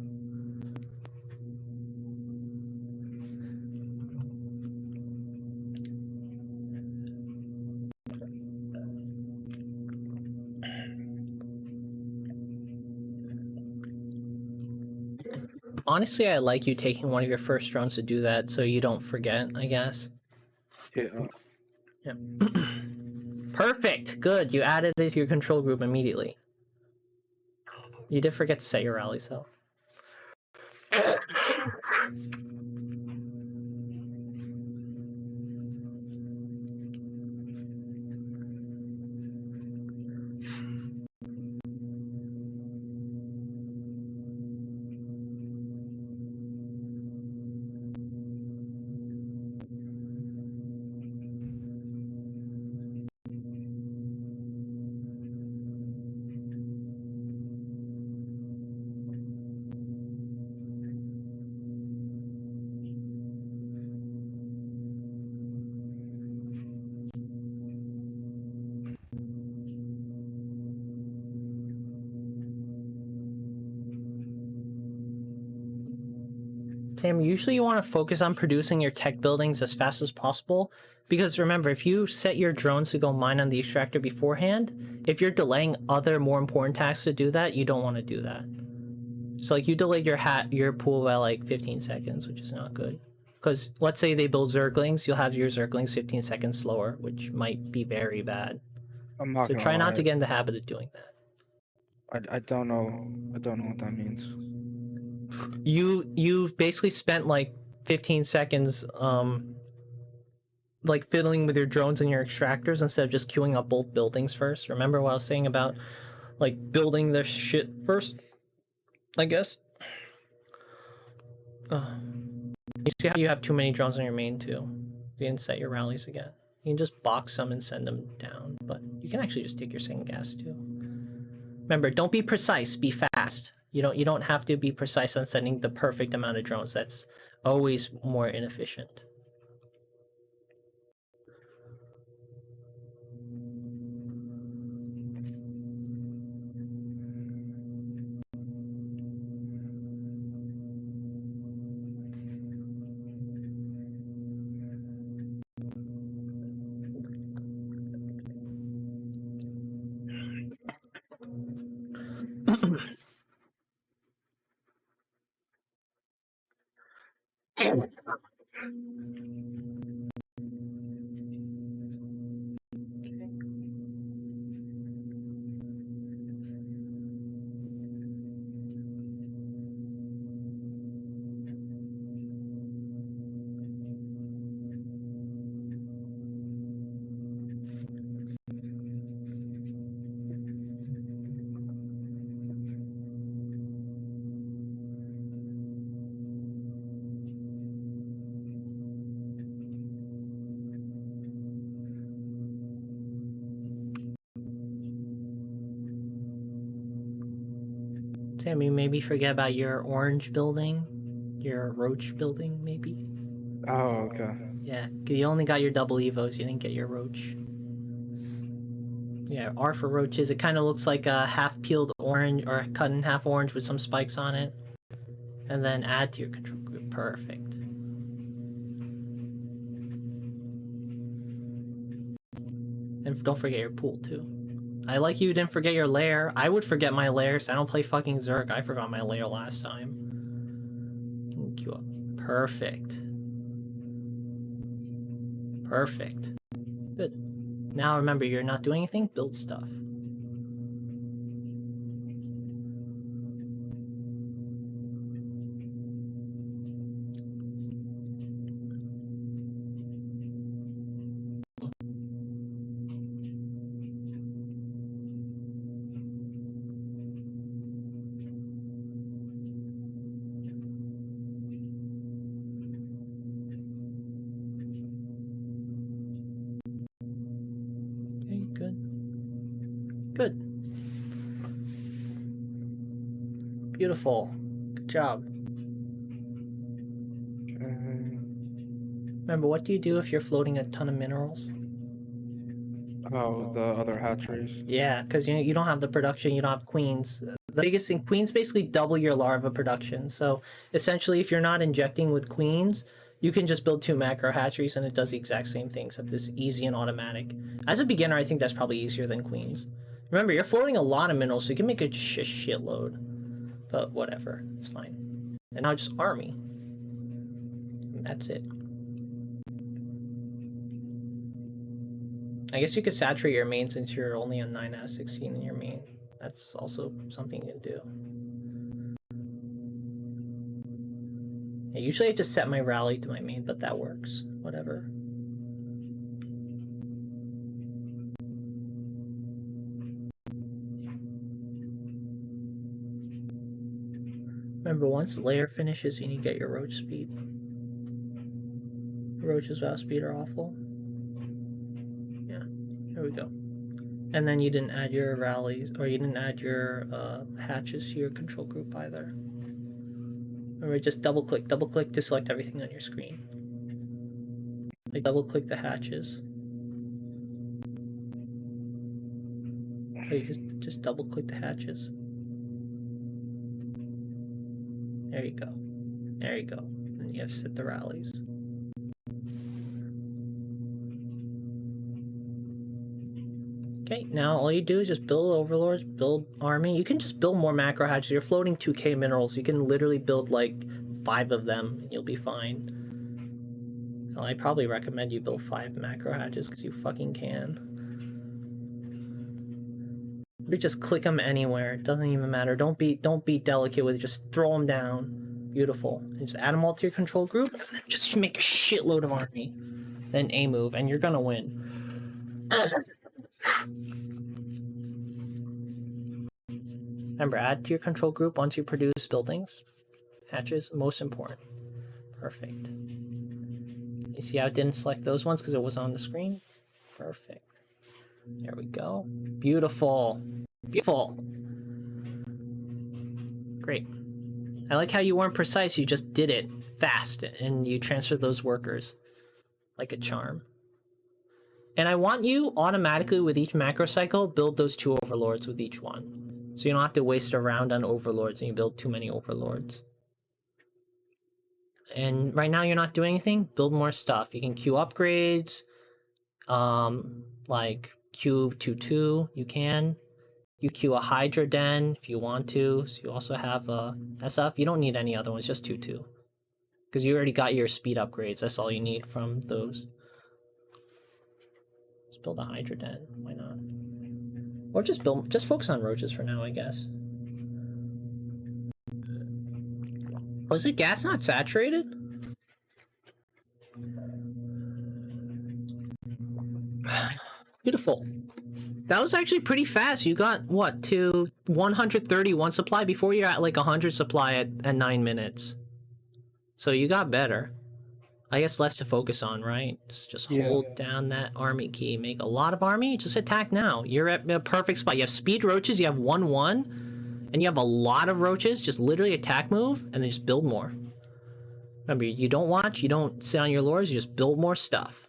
[SPEAKER 2] Honestly, I like you taking one of your first drones to do that so you don't forget, I guess.
[SPEAKER 1] Yeah.
[SPEAKER 2] Yep. Perfect. Good. You added it to your control group immediately. You did forget to set your rally, so. Sam, usually you want to focus on producing your tech buildings as fast as possible, because remember, if you set your drones to go mine on the extractor beforehand, if you're delaying other more important tasks to do that, you don't want to do that. So like you delayed your pool by like 15 seconds, which is not good. Because let's say they build Zerglings, you'll have your Zerglings 15 seconds slower, which might be very bad.
[SPEAKER 1] I'm not
[SPEAKER 2] So
[SPEAKER 1] gonna
[SPEAKER 2] try
[SPEAKER 1] lie.
[SPEAKER 2] not to get in the habit of doing that.
[SPEAKER 1] I don't know. I don't know what that means.
[SPEAKER 2] You basically spent like 15 seconds like fiddling with your drones and your extractors instead of just queuing up both buildings first. Remember what I was saying about like building their shit first? I guess. You see how you have too many drones on your main too? You can set your rallies again. You can just box them and send them down, but you can actually just take your second gas too. Remember, don't be precise, be fast. You don't have to be precise on sending the perfect amount of drones. That's always more inefficient. Sammy, maybe forget about your orange building, your roach building, maybe.
[SPEAKER 1] Oh, okay.
[SPEAKER 2] Yeah, 'cause you only got your double evos. You didn't get your roach. Yeah, R for roaches. It kind of looks like a half-peeled orange or cut in half orange with some spikes on it, and then add to your control group. Perfect. And don't forget your pool too. I like you didn't forget your lair. I would forget my lairs. I don't play fucking Zerg. I forgot my lair last time. Queue up. Perfect. Perfect. Good. Now remember, you're not doing anything. Build stuff. Okay, good. Good. Beautiful. Good job. Remember, what do you do if you're floating a ton of minerals?
[SPEAKER 1] Oh, the other hatcheries.
[SPEAKER 2] Yeah, because you don't have the production, you don't have queens. The biggest thing, queens basically double your larva production. So essentially, if you're not injecting with queens, you can just build 2 macro hatcheries and it does the exact same thing, except it's easy and automatic. As a beginner, I think that's probably easier than queens. Remember, you're floating a lot of minerals, so you can make a shitload. But whatever, it's fine. And now just army. And that's it. I guess you could saturate your main since you're only on 9 out of 16 in your main. That's also something you can do. Yeah, usually I just set my rally to my main, but that works. Whatever. Remember, once layer finishes, you need to get your roach speed. Roaches without speed are awful. Yeah, there we go. And then you didn't add your rallies, or you didn't add your hatches to your control group either. Remember, just double click to select everything on your screen. Like double click the hatches. So you just double click the hatches. There you go. There you go. And And you have to sit the rallies. Okay, now all you do is just build overlords, build army. You can just build more macro hatches. You're floating 2k minerals. You can literally build like 5 of them and you'll be fine. Well, I'd probably recommend you build 5 macro hatches because you fucking can. Or just click them anywhere. It doesn't even matter. Don't be delicate with it. Just throw them down. Beautiful. And just add them all to your control group. And then just make a shitload of army. Then A move, and you're gonna win. Remember, add to your control group once you produce buildings. Hatches, most important. Perfect. You see how it didn't select those ones because it was on the screen? Perfect. There we go. Beautiful. Beautiful. Great. I like how you weren't precise, you just did it fast and you transferred those workers. Like a charm. And I want you automatically with each macro cycle, build those 2 overlords with each one. So you don't have to waste a round on overlords and you build too many overlords. And right now you're not doing anything, build more stuff. You can queue upgrades, like Q22, you can. You queue a Hydra Den if you want to. So you also have that stuff. You don't need any other ones, just 2-2. Because you already got your speed upgrades, that's all you need from those. Let's build a Hydra Den, why not? Or just focus on roaches for now, I guess. Was it gas not saturated? Beautiful. That was actually pretty fast. You got, what, to 131 supply before you're at like 100 supply at 9 minutes. So you got better. I guess less to focus on, right? Just hold down that army key. Make a lot of army. Just attack now. You're at a perfect spot. You have speed roaches. You have 1-1. And you have a lot of roaches. Just literally attack move. And then just build more. Remember, you don't watch. You don't sit on your lures. You just build more stuff.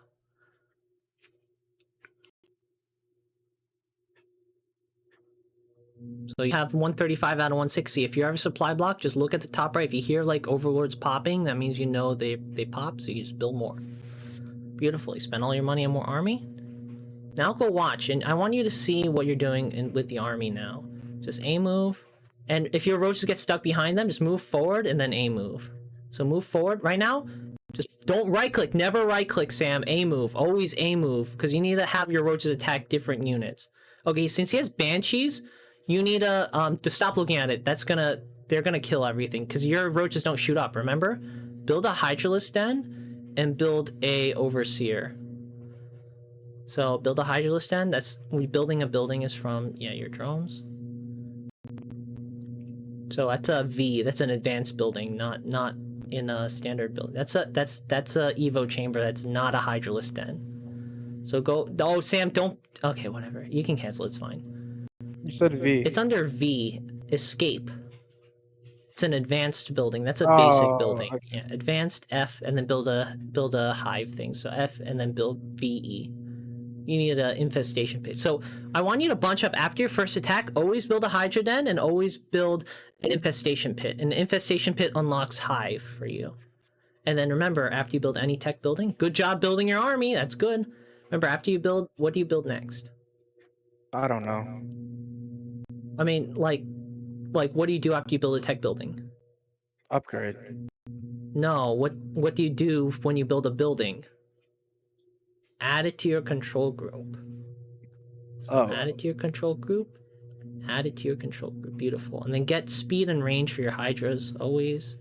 [SPEAKER 2] So you have 135 out of 160. If you have a supply block, just look at the top right. If you hear like overlords popping, that means you know they pop, so you just build more. Beautiful. You spend all your money on more army. Now go watch, and I want you to see what you're doing with the army now. Just A move, and if your roaches get stuck behind them, just move forward and then A move. So move forward right now. Just don't right click. Never right click, Sam. A move. Always A move, because you need to have your roaches attack different units. Okay, since he has banshees, you need to stop looking at it. They're gonna kill everything because your roaches don't shoot up. Remember, build a Hydralisk Den and build a Overseer. So build a Hydralisk Den. That's building a building is from your drones. So that's a V. That's an advanced building, not in a standard building. That's a Evo chamber. That's not a Hydralisk Den. So go. Oh, Sam, don't. Okay, whatever. You can cancel. It's fine.
[SPEAKER 1] You said V.
[SPEAKER 2] It's under V. Escape. It's an advanced building. That's a basic building. Okay. Yeah, advanced F, and then build a hive thing. So F, and then build VE. You need an infestation pit. So I want you to bunch up after your first attack. Always build a Hydra Den, and always build an infestation pit. And the infestation pit unlocks hive for you. And then remember, after you build any tech building, good job building your army. That's good. Remember, after you build, what do you build next?
[SPEAKER 1] I don't know.
[SPEAKER 2] I mean, like, what do you do after you build a tech building?
[SPEAKER 1] Upgrade.
[SPEAKER 2] No, what do you do when you build a building? Add it to your control group. So add it to your control group. Add it to your control group. Beautiful. And then get speed and range for your Hydras, always.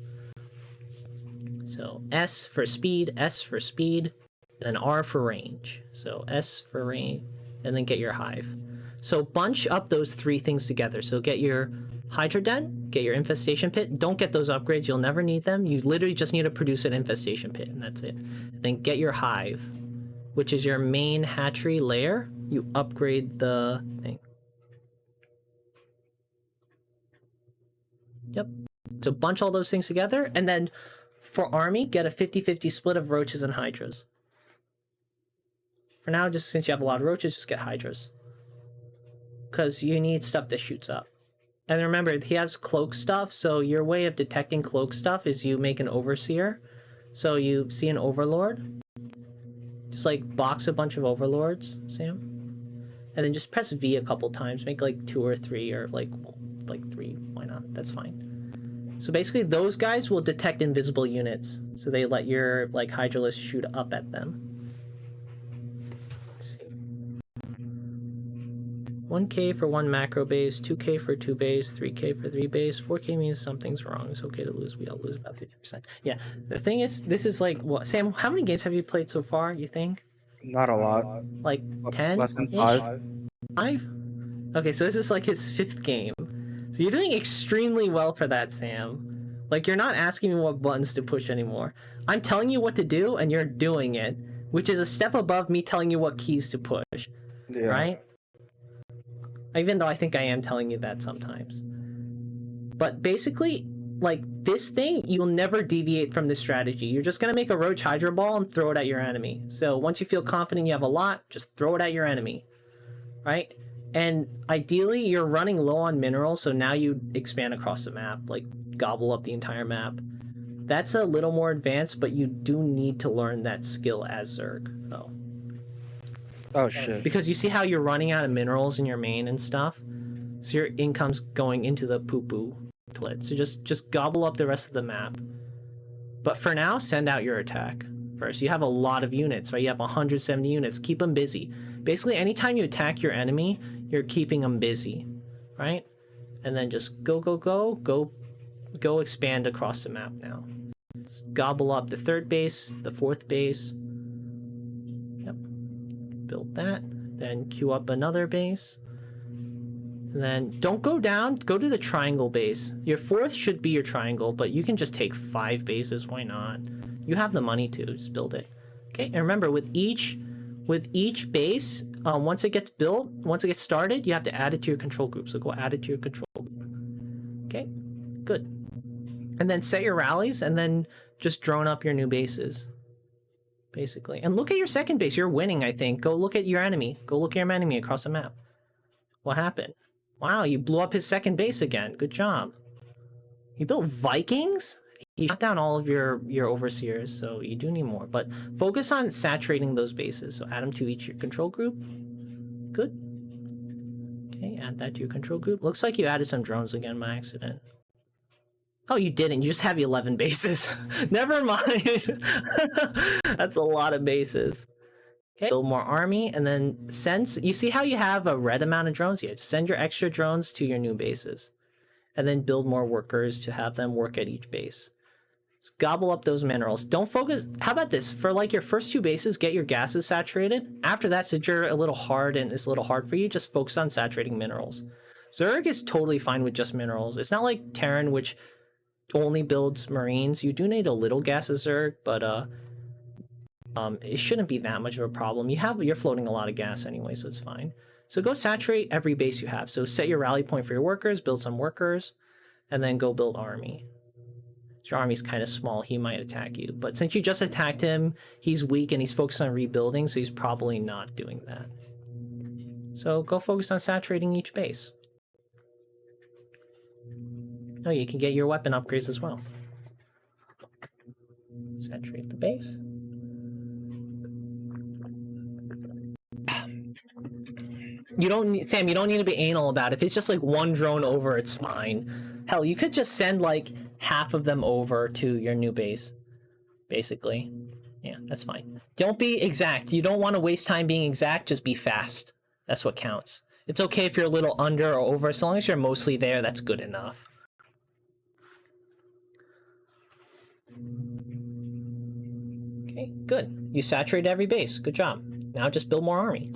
[SPEAKER 2] So S for speed, and then R for range. So S for range, and then get your hive. So bunch up those 3 things together. So get your Hydra Den, get your infestation pit. Don't get those upgrades, you'll never need them. You literally just need to produce an infestation pit, and that's it. Then get your hive, which is your main hatchery layer. You upgrade the thing. Yep. So bunch all those things together, and then for army, get a 50-50 split of roaches and hydras. For now, just since you have a lot of roaches, just get hydras. Because you need stuff that shoots up. And remember, he has cloak stuff, so your way of detecting cloak stuff is you make an overseer. So you see an overlord, just like box a bunch of overlords, Sam, and then just press V a couple times. Make like 2 or 3 or like 3. Why not? That's fine. So basically, those guys will detect invisible units, so they let your like Hydralisk shoot up at them. 1K for 1 macro base, 2K for 2 base, 3K for 3 base, 4K means something's wrong. It's okay to lose. We all lose about 50%. Yeah, the thing is, this is like, what, Sam, how many games have you played so far, you think?
[SPEAKER 1] Not a lot.
[SPEAKER 2] Like 10?
[SPEAKER 1] Less than 5.
[SPEAKER 2] 5? Okay, so this is like his 5th game. So you're doing extremely well for that, Sam. Like, you're not asking me what buttons to push anymore. I'm telling you what to do, and you're doing it, which is a step above me telling you what keys to push,
[SPEAKER 1] Yeah.
[SPEAKER 2] right? Even though I think I am telling you that sometimes. But basically, like, this thing, you'll never deviate from this strategy. You're just going to make a Roach Hydra Ball and throw it at your enemy. So once you feel confident you have a lot, just throw it at your enemy, right? And ideally, you're running low on minerals, so now you expand across the map, like gobble up the entire map. That's a little more advanced, but you do need to learn that skill as Zerg.
[SPEAKER 1] Oh shit.
[SPEAKER 2] Because you see how you're running out of minerals in your main and stuff? So your income's going into the poo-poo toilet. So just gobble up the rest of the map. But for now, send out your attack first. You have a lot of units, right? You have 170 units. Keep them busy. Basically, anytime you attack your enemy, you're keeping them busy, right? And then just go expand across the map now. Just gobble up the 3rd base, the 4th base. Yep. Build that. Then queue up another base. And then don't go down. Go to the triangle base. Your 4th should be your triangle, but you can just take 5 bases. Why not? You have the money to. Just build it. Okay, and remember, with each base, once it gets built, once it gets started, you have to add it to your control group. So go add it to your control group. Okay, good. And then set your rallies, and then just drone up your new bases, basically. And look at your 2nd base. You're winning, I think. Go look at your enemy. Go look at your enemy across the map. What happened? Wow, you blew up his 2nd base again. Good job. You built Vikings? You shot down all of your overseers, so you do need more. But focus on saturating those bases. So add them to each your control group. Good. Okay, add that to your control group. Looks like you added some drones again by accident. Oh, you didn't. You just have 11 bases. Never mind. That's a lot of bases. Okay, build more army, and then send... You see how you have a red amount of drones? Yeah, just send your extra drones to your new bases. And then build more workers to have them work at each base. Just gobble up those minerals. Don't focus... How about this? For like your first 2 bases, get your gases saturated. After that, since you're a little hard and it's a little hard for you, just focus on saturating minerals. Zerg is totally fine with just minerals. It's not like Terran, which only builds marines. You do need a little gas as Zerg, but it shouldn't be that much of a problem. You're floating a lot of gas anyway, so it's fine. So go saturate every base you have. So set your rally point for your workers, build some workers, and then go build army. So your army's kind of small, he might attack you. But since you just attacked him, he's weak and he's focused on rebuilding, so he's probably not doing that. So go focus on saturating each base. Oh, you can get your weapon upgrades as well. Saturate the base. You don't need, Sam, you don't need to be anal about it. If it's just like 1 drone over, it's fine. Hell, you could just send like half of them over to your new base, basically. Yeah, that's fine. Don't be exact. You don't want to waste time being exact, just be fast. That's what counts. It's okay if you're a little under or over, as long as you're mostly there, that's good enough. Okay, good. You saturate every base. Good job. Now just build more army.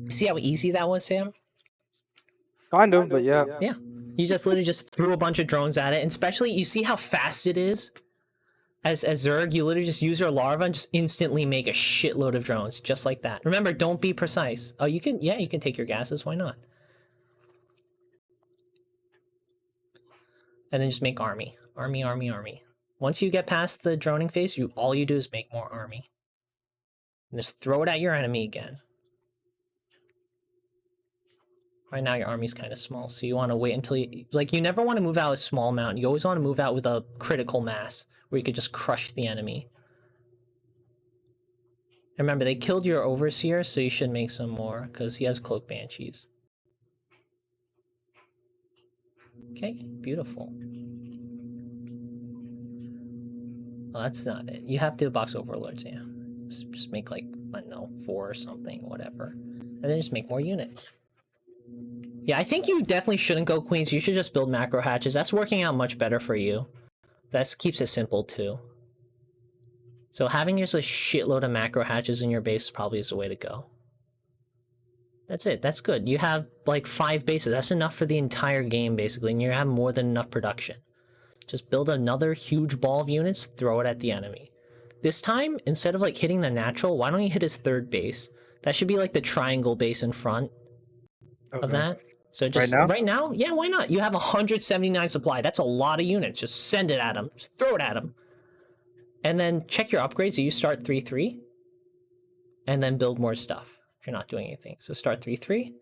[SPEAKER 2] See how easy that was, Sam?
[SPEAKER 1] Kind of, but yeah.
[SPEAKER 2] Yeah. You just literally just threw a bunch of drones at it, and especially you see how fast it is? As Zerg, you literally just use your larva and just instantly make a shitload of drones, just like that. Remember, don't be precise. Oh, you can, yeah, you can take your gases, why not? And then just make army. Army, army, army. Once you get past the droning phase, all you do is make more army. And just throw it at your enemy again. Right now your army's kind of small, so you want to wait until you never want to move out a small amount. You always want to move out with a critical mass where you could just crush the enemy. Remember, they killed your overseer, so you should make some more because he has cloak banshees. Okay, beautiful. Oh, that's not it. You have to box overlords, yeah. Just make like, I don't know, 4 or something, whatever. And then just make more units. Yeah, I think you definitely shouldn't go queens. You should just build macro hatches. That's working out much better for you. That keeps it simple too. So having just a shitload of macro hatches in your base probably is the way to go. That's it. That's good. You have like 5 bases. That's enough for the entire game basically, and you have more than enough production. Just build another huge ball of units, throw it at the enemy. This time, instead of like hitting the natural, why don't you hit his 3rd base? That should be like the triangle base in front of that. So just right now, yeah, why not? You have 179 supply. That's a lot of units. Just send it at him. Just throw it at him. And then check your upgrades. So you start 3-3 and then build more stuff if you're not doing anything. So start 3-3.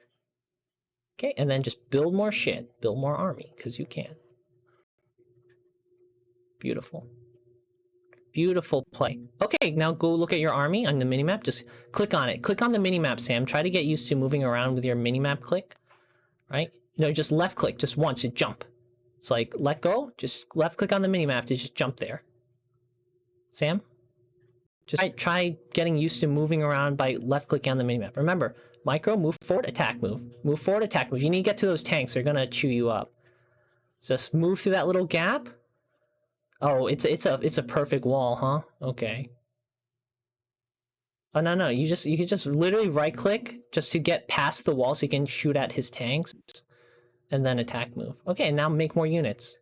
[SPEAKER 2] Okay, and then just build more shit. Build more army because you can. Beautiful. Beautiful play. Okay, now go look at your army on the minimap. Just click on it. Click on the minimap, Sam. Try to get used to moving around with your minimap click. Right? No, just left click just once to jump. It's like let go, just left click on the minimap to just jump there. Sam? Just try getting used to moving around by left clicking on the minimap. Remember, micro, move forward, attack move. Move forward, attack move. You need to get to those tanks, they're gonna chew you up. Just move through that little gap. Oh, it's a perfect wall, huh? Okay. Oh no, you can just literally right click just to get past the wall so you can shoot at his tanks and then attack move. Okay, now make more units.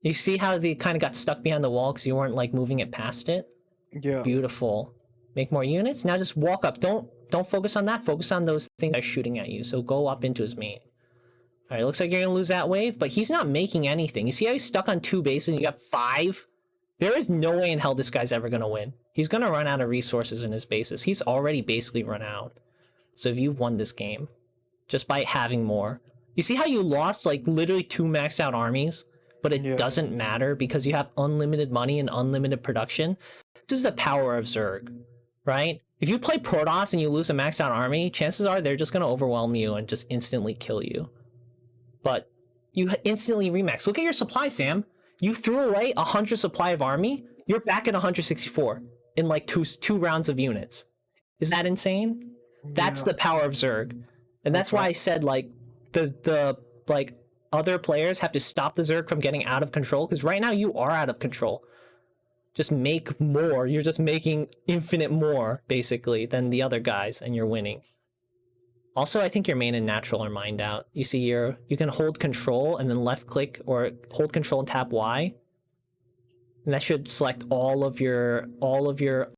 [SPEAKER 2] You see how they kind of got stuck behind the wall because you weren't like moving it past it?
[SPEAKER 1] Yeah.
[SPEAKER 2] Beautiful. Make more units. Now just walk up. Don't focus on that. Focus on those things that are shooting at you. So go up into his main. All right, looks like you're gonna lose that wave, but he's not making anything. You see how he's stuck on 2 bases and you got 5? There is no way in hell this guy's ever gonna win. He's gonna run out of resources in his bases. He's already basically run out. So if you've won this game, just by having more. You see how you lost like literally 2 maxed out armies, but it doesn't matter because you have unlimited money and unlimited production? This is the power of Zerg, right? If you play Protoss and you lose a maxed out army, chances are they're just gonna overwhelm you and just instantly kill you. But you instantly remax. Look at your supply, Sam. You threw away 100 supply of army. You're back at 164 in like two rounds of units. Is that insane? That's the power of Zerg, and that's why I said like the like other players have to stop the Zerg from getting out of control because right now you are out of control. Just make more. You're just making infinite more basically than the other guys, and you're winning. Also, I think your main and natural are mined out. You see you can hold control and then left click or hold control and tap Y. And that should select all of your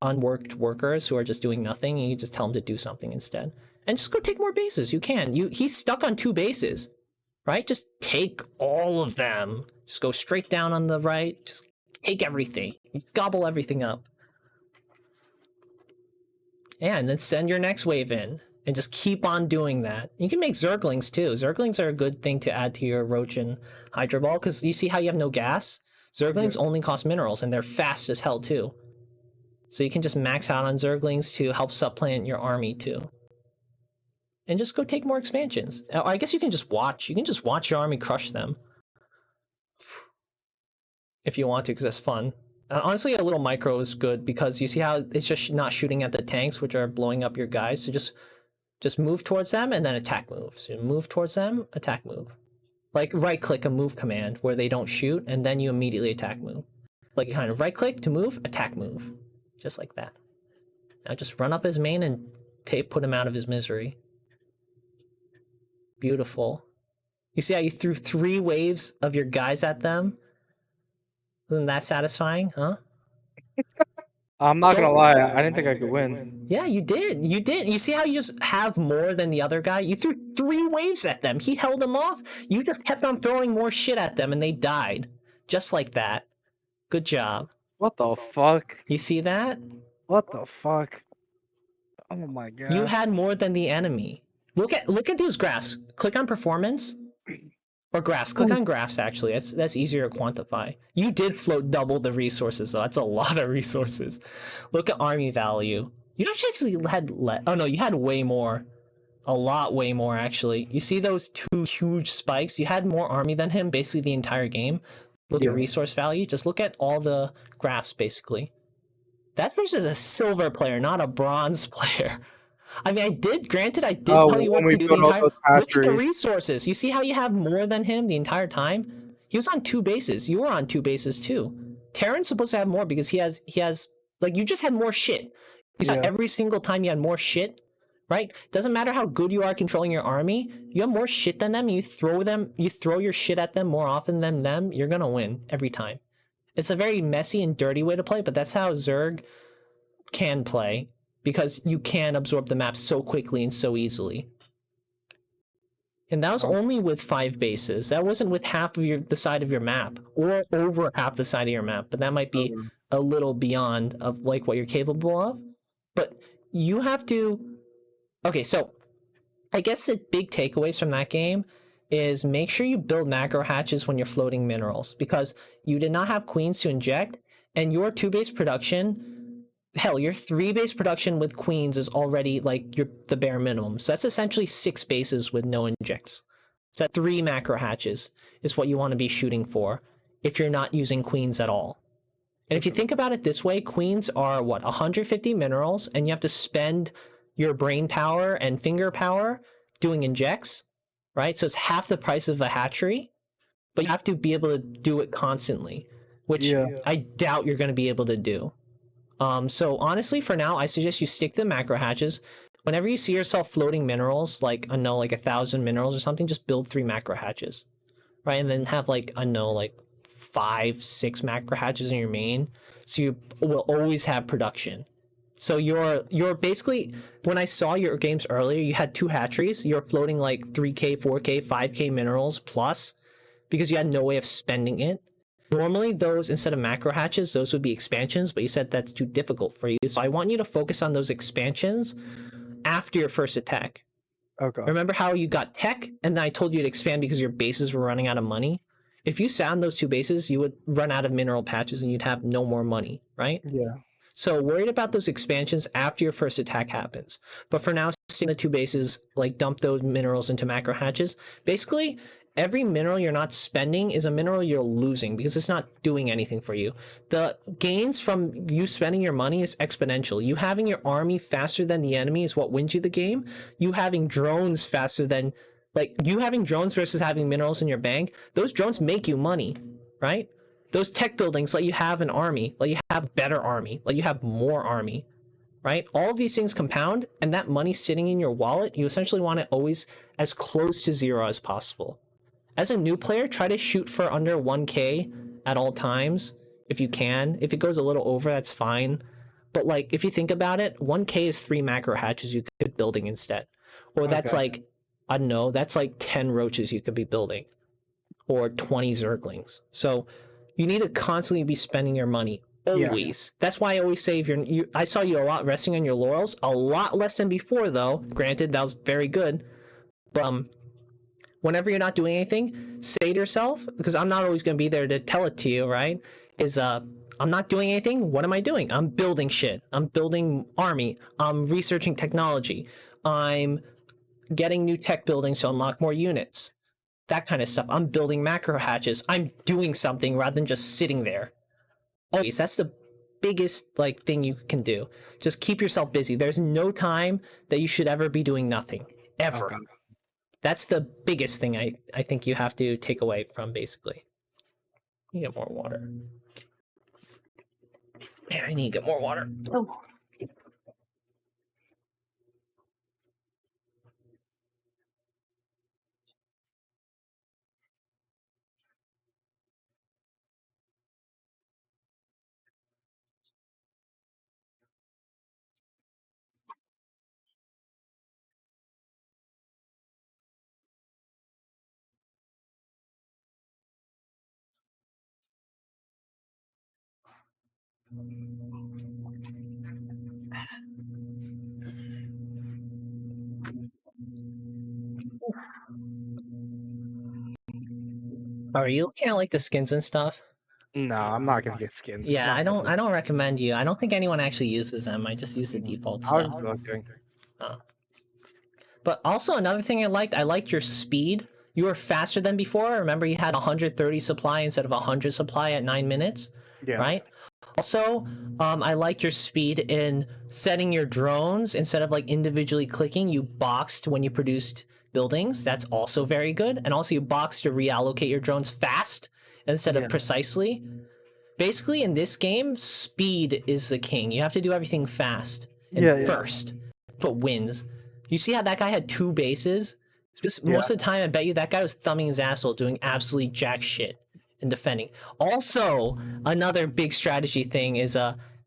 [SPEAKER 2] unworked workers who are just doing nothing, and you just tell them to do something instead. And just go take more bases. You can. He's stuck on 2 bases. Right? Just take all of them. Just go straight down on the right. Just take everything. Gobble everything up. Yeah, and then send your next wave in. And just keep on doing that. You can make Zerglings too. Zerglings are a good thing to add to your Roach and Hydra Ball because you see how you have no gas? Zerglings only cost minerals and they're fast as hell too. So you can just max out on Zerglings to help supplant your army too. And just go take more expansions. I guess you can just watch. You can just watch your army crush them. If you want to, because that's fun. Honestly, a little micro is good because you see how it's just not shooting at the tanks, which are blowing up your guys. So just move towards them and then attack move. So move towards them, attack move. Like right click a move command where they don't shoot and then you immediately attack move. Like you kind of right click to move, attack move. Just like that. Now just run up his main and put him out of his misery. Beautiful. You see how you threw 3 waves of your guys at them? Isn't that satisfying, huh?
[SPEAKER 1] I'm not gonna lie, I didn't think I could win.
[SPEAKER 2] Yeah, you did. You did. You see how you just have more than the other guy? You threw 3 waves at them. He held them off. You just kept on throwing more shit at them and they died. Just like that. Good job.
[SPEAKER 1] What the fuck?
[SPEAKER 2] You see that?
[SPEAKER 1] What the fuck? Oh my god.
[SPEAKER 2] You had more than the enemy. Look at those graphs. Click on performance or graphs. Click on graphs. Actually, that's easier to quantify. You did float double the resources, though. That's a lot of resources. Look at army value. You actually had oh no, you had way more. A lot way more actually. You see those two huge spikes? You had more army than him basically the entire game. Look at resource value. Just look at all the graphs basically. That versus a silver player, not a bronze player. I mean, I did tell you what to do the entire. Look at the resources. You see how you have more than him the entire time? He was on 2 bases. You were on 2 bases too. Terran's supposed to have more because he has like you just had more shit. You saw every single time you had more shit, right? Doesn't matter how good you are controlling your army. You have more shit than them. You throw your shit at them more often than them. You're gonna win every time. It's a very messy and dirty way to play, but that's how Zerg can play. Because you can absorb the map so quickly and so easily. And that was only with 5 bases. That wasn't with half of the side of your map. Or over half the side of your map. But that might be a little beyond of like what you're capable of. But you have to... Okay, so I guess the big takeaways from that game is make sure you build macro hatches when you're floating minerals. Because you did not have queens to inject. And your 2-base production... Hell, your 3-base production with queens is already like the bare minimum. So that's essentially 6 bases with no injects. So 3 macro hatches is what you want to be shooting for if you're not using queens at all. And if you think about it this way, queens are what, 150 minerals, and you have to spend your brain power and finger power doing injects, right? So it's half the price of a hatchery, but you have to be able to do it constantly, which I doubt you're going to be able to do. So honestly, for now, I suggest you stick to the macro hatches. Whenever you see yourself floating minerals, like 1,000 minerals or something, just build 3 macro hatches, right? And then have 5, 6 macro hatches in your main, so you will always have production. So you're basically, when I saw your games earlier, you had 2 hatcheries. You're floating like 3k, 4k, 5k minerals plus, because you had no way of spending it. Normally, those, instead of macro hatches, those would be expansions, but you said that's too difficult for you. So I want you to focus on those expansions after your first attack.
[SPEAKER 1] Okay.
[SPEAKER 2] Remember how you got tech, and then I told you to expand because your bases were running out of money? If you sat on those 2 bases, you would run out of mineral patches and you'd have no more money, right?
[SPEAKER 1] Yeah.
[SPEAKER 2] So worried about those expansions after your first attack happens. But for now, stay the 2 bases, dump those minerals into macro hatches. Basically, every mineral you're not spending is a mineral you're losing because it's not doing anything for you. The gains from you spending your money is exponential. You having your army faster than the enemy is what wins you the game. You having drones faster than, you having drones versus having minerals in your bank, those drones make you money, right? Those tech buildings let you have an army, let you have better army, let you have more army, right? All of these things compound, and that money sitting in your wallet, you essentially want it always as close to 0 as possible. As a new player, try to shoot for under 1k at all times, if you can. If it goes a little over, that's fine. But if you think about it, 1k is 3 macro hatches you could be building instead. Or that's I don't know, that's 10 roaches you could be building. Or 20 zerglings. So you need to constantly be spending your money. Always. That's why I always say I saw you a lot resting on your laurels. A lot less than before, though. Granted, that was very good. But whenever you're not doing anything, say to yourself, because I'm not always going to be there to tell it to you, right? I'm not doing anything. What am I doing? I'm building shit. I'm building army. I'm researching technology. I'm getting new tech buildings to unlock more units. That kind of stuff. I'm building macro hatches. I'm doing something rather than just sitting there. Always. That's the biggest thing you can do. Just keep yourself busy. There's no time that you should ever be doing nothing. Ever. Okay. That's the biggest thing I think you have to take away from, basically. You get more water. Man, I need to get more water. Oh. Are you looking at like the skins and stuff?
[SPEAKER 1] No, I'm not gonna get skins.
[SPEAKER 2] Yeah,
[SPEAKER 1] Not
[SPEAKER 2] I don't.
[SPEAKER 1] really.
[SPEAKER 2] I don't recommend you. I don't think anyone actually uses them. I just use the default
[SPEAKER 1] I was
[SPEAKER 2] stuff.
[SPEAKER 1] just looking.
[SPEAKER 2] But also another thing I liked your speed. You were faster than before. Remember, you had 130 supply instead of 100 supply at 9 minutes,
[SPEAKER 1] Yeah.
[SPEAKER 2] right? Also, I liked your speed in setting your drones instead of like individually clicking. You boxed when you produced buildings. That's also very good. And also, you boxed to reallocate your drones fast instead
[SPEAKER 1] Yeah.
[SPEAKER 2] of precisely. Basically, in this game, speed is the king. You have to do everything fast and
[SPEAKER 1] Yeah, yeah.
[SPEAKER 2] first. That's what wins. You see how that guy had 2 bases? Most of the time, I bet you that guy was thumbing his asshole, doing absolutely jack shit and defending. Also, another big strategy thing is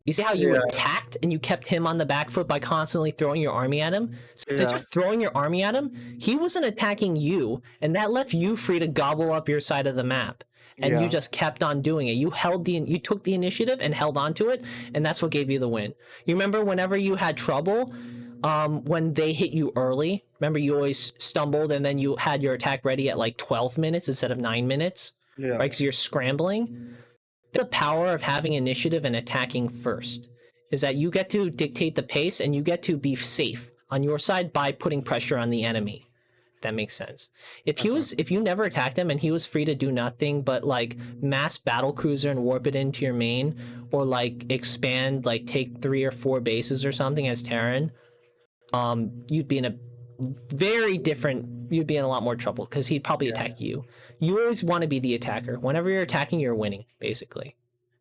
[SPEAKER 2] you see how you attacked and you kept him on the back foot by constantly throwing your army at him? So instead of throwing your army at him, he wasn't attacking you, and that left you free to gobble up your side of the map. And you just kept on doing it. You took the initiative and held on to it, and that's what gave you the win. You remember whenever you had trouble, when they hit you early, remember you always stumbled and then you had your attack ready at like 12 minutes instead of 9 minutes?
[SPEAKER 1] Yeah.
[SPEAKER 2] Right? Because you're scrambling. The power of having initiative and attacking first is that you get to dictate the pace and you get to be safe on your side by putting pressure on the enemy. That makes sense. If you never attacked him and he was free to do nothing but like mass battle cruiser and warp it into your main, or like expand, like take 3 or 4 bases or something as Terran, you'd be in a lot more trouble because he'd probably attack you. You always want to be the attacker. Whenever you're attacking, you're winning, basically.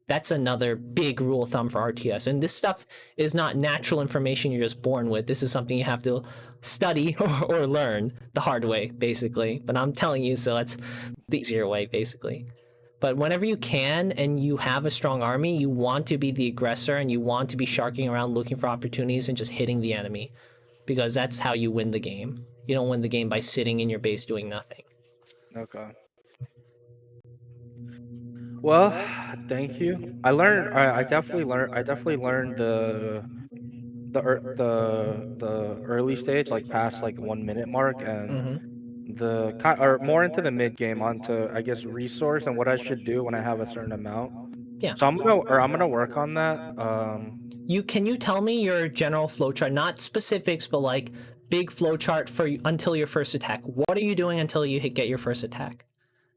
[SPEAKER 2] That's another big rule of thumb for RTS. And this stuff is not natural information you're just born with. This is something you have to study or learn the hard way, basically. But I'm telling you, so that's the easier way, basically. But whenever you can and you have a strong army, you want to be the aggressor and you want to be sharking around looking for opportunities and just hitting the enemy. Because that's how you win the game. You don't win the game by sitting in your base doing nothing.
[SPEAKER 1] Okay. Well, thank you. I learned. I definitely learned. I definitely learned the early stage, like past like 1 minute mark, and the kind or more into the mid game onto I guess resource and what I should do when I have a certain amount.
[SPEAKER 2] Yeah.
[SPEAKER 1] So I'm gonna work on that.
[SPEAKER 2] Can you tell me your general flowchart, not specifics, but like big flowchart for until your first attack? What are you doing until you get your first attack?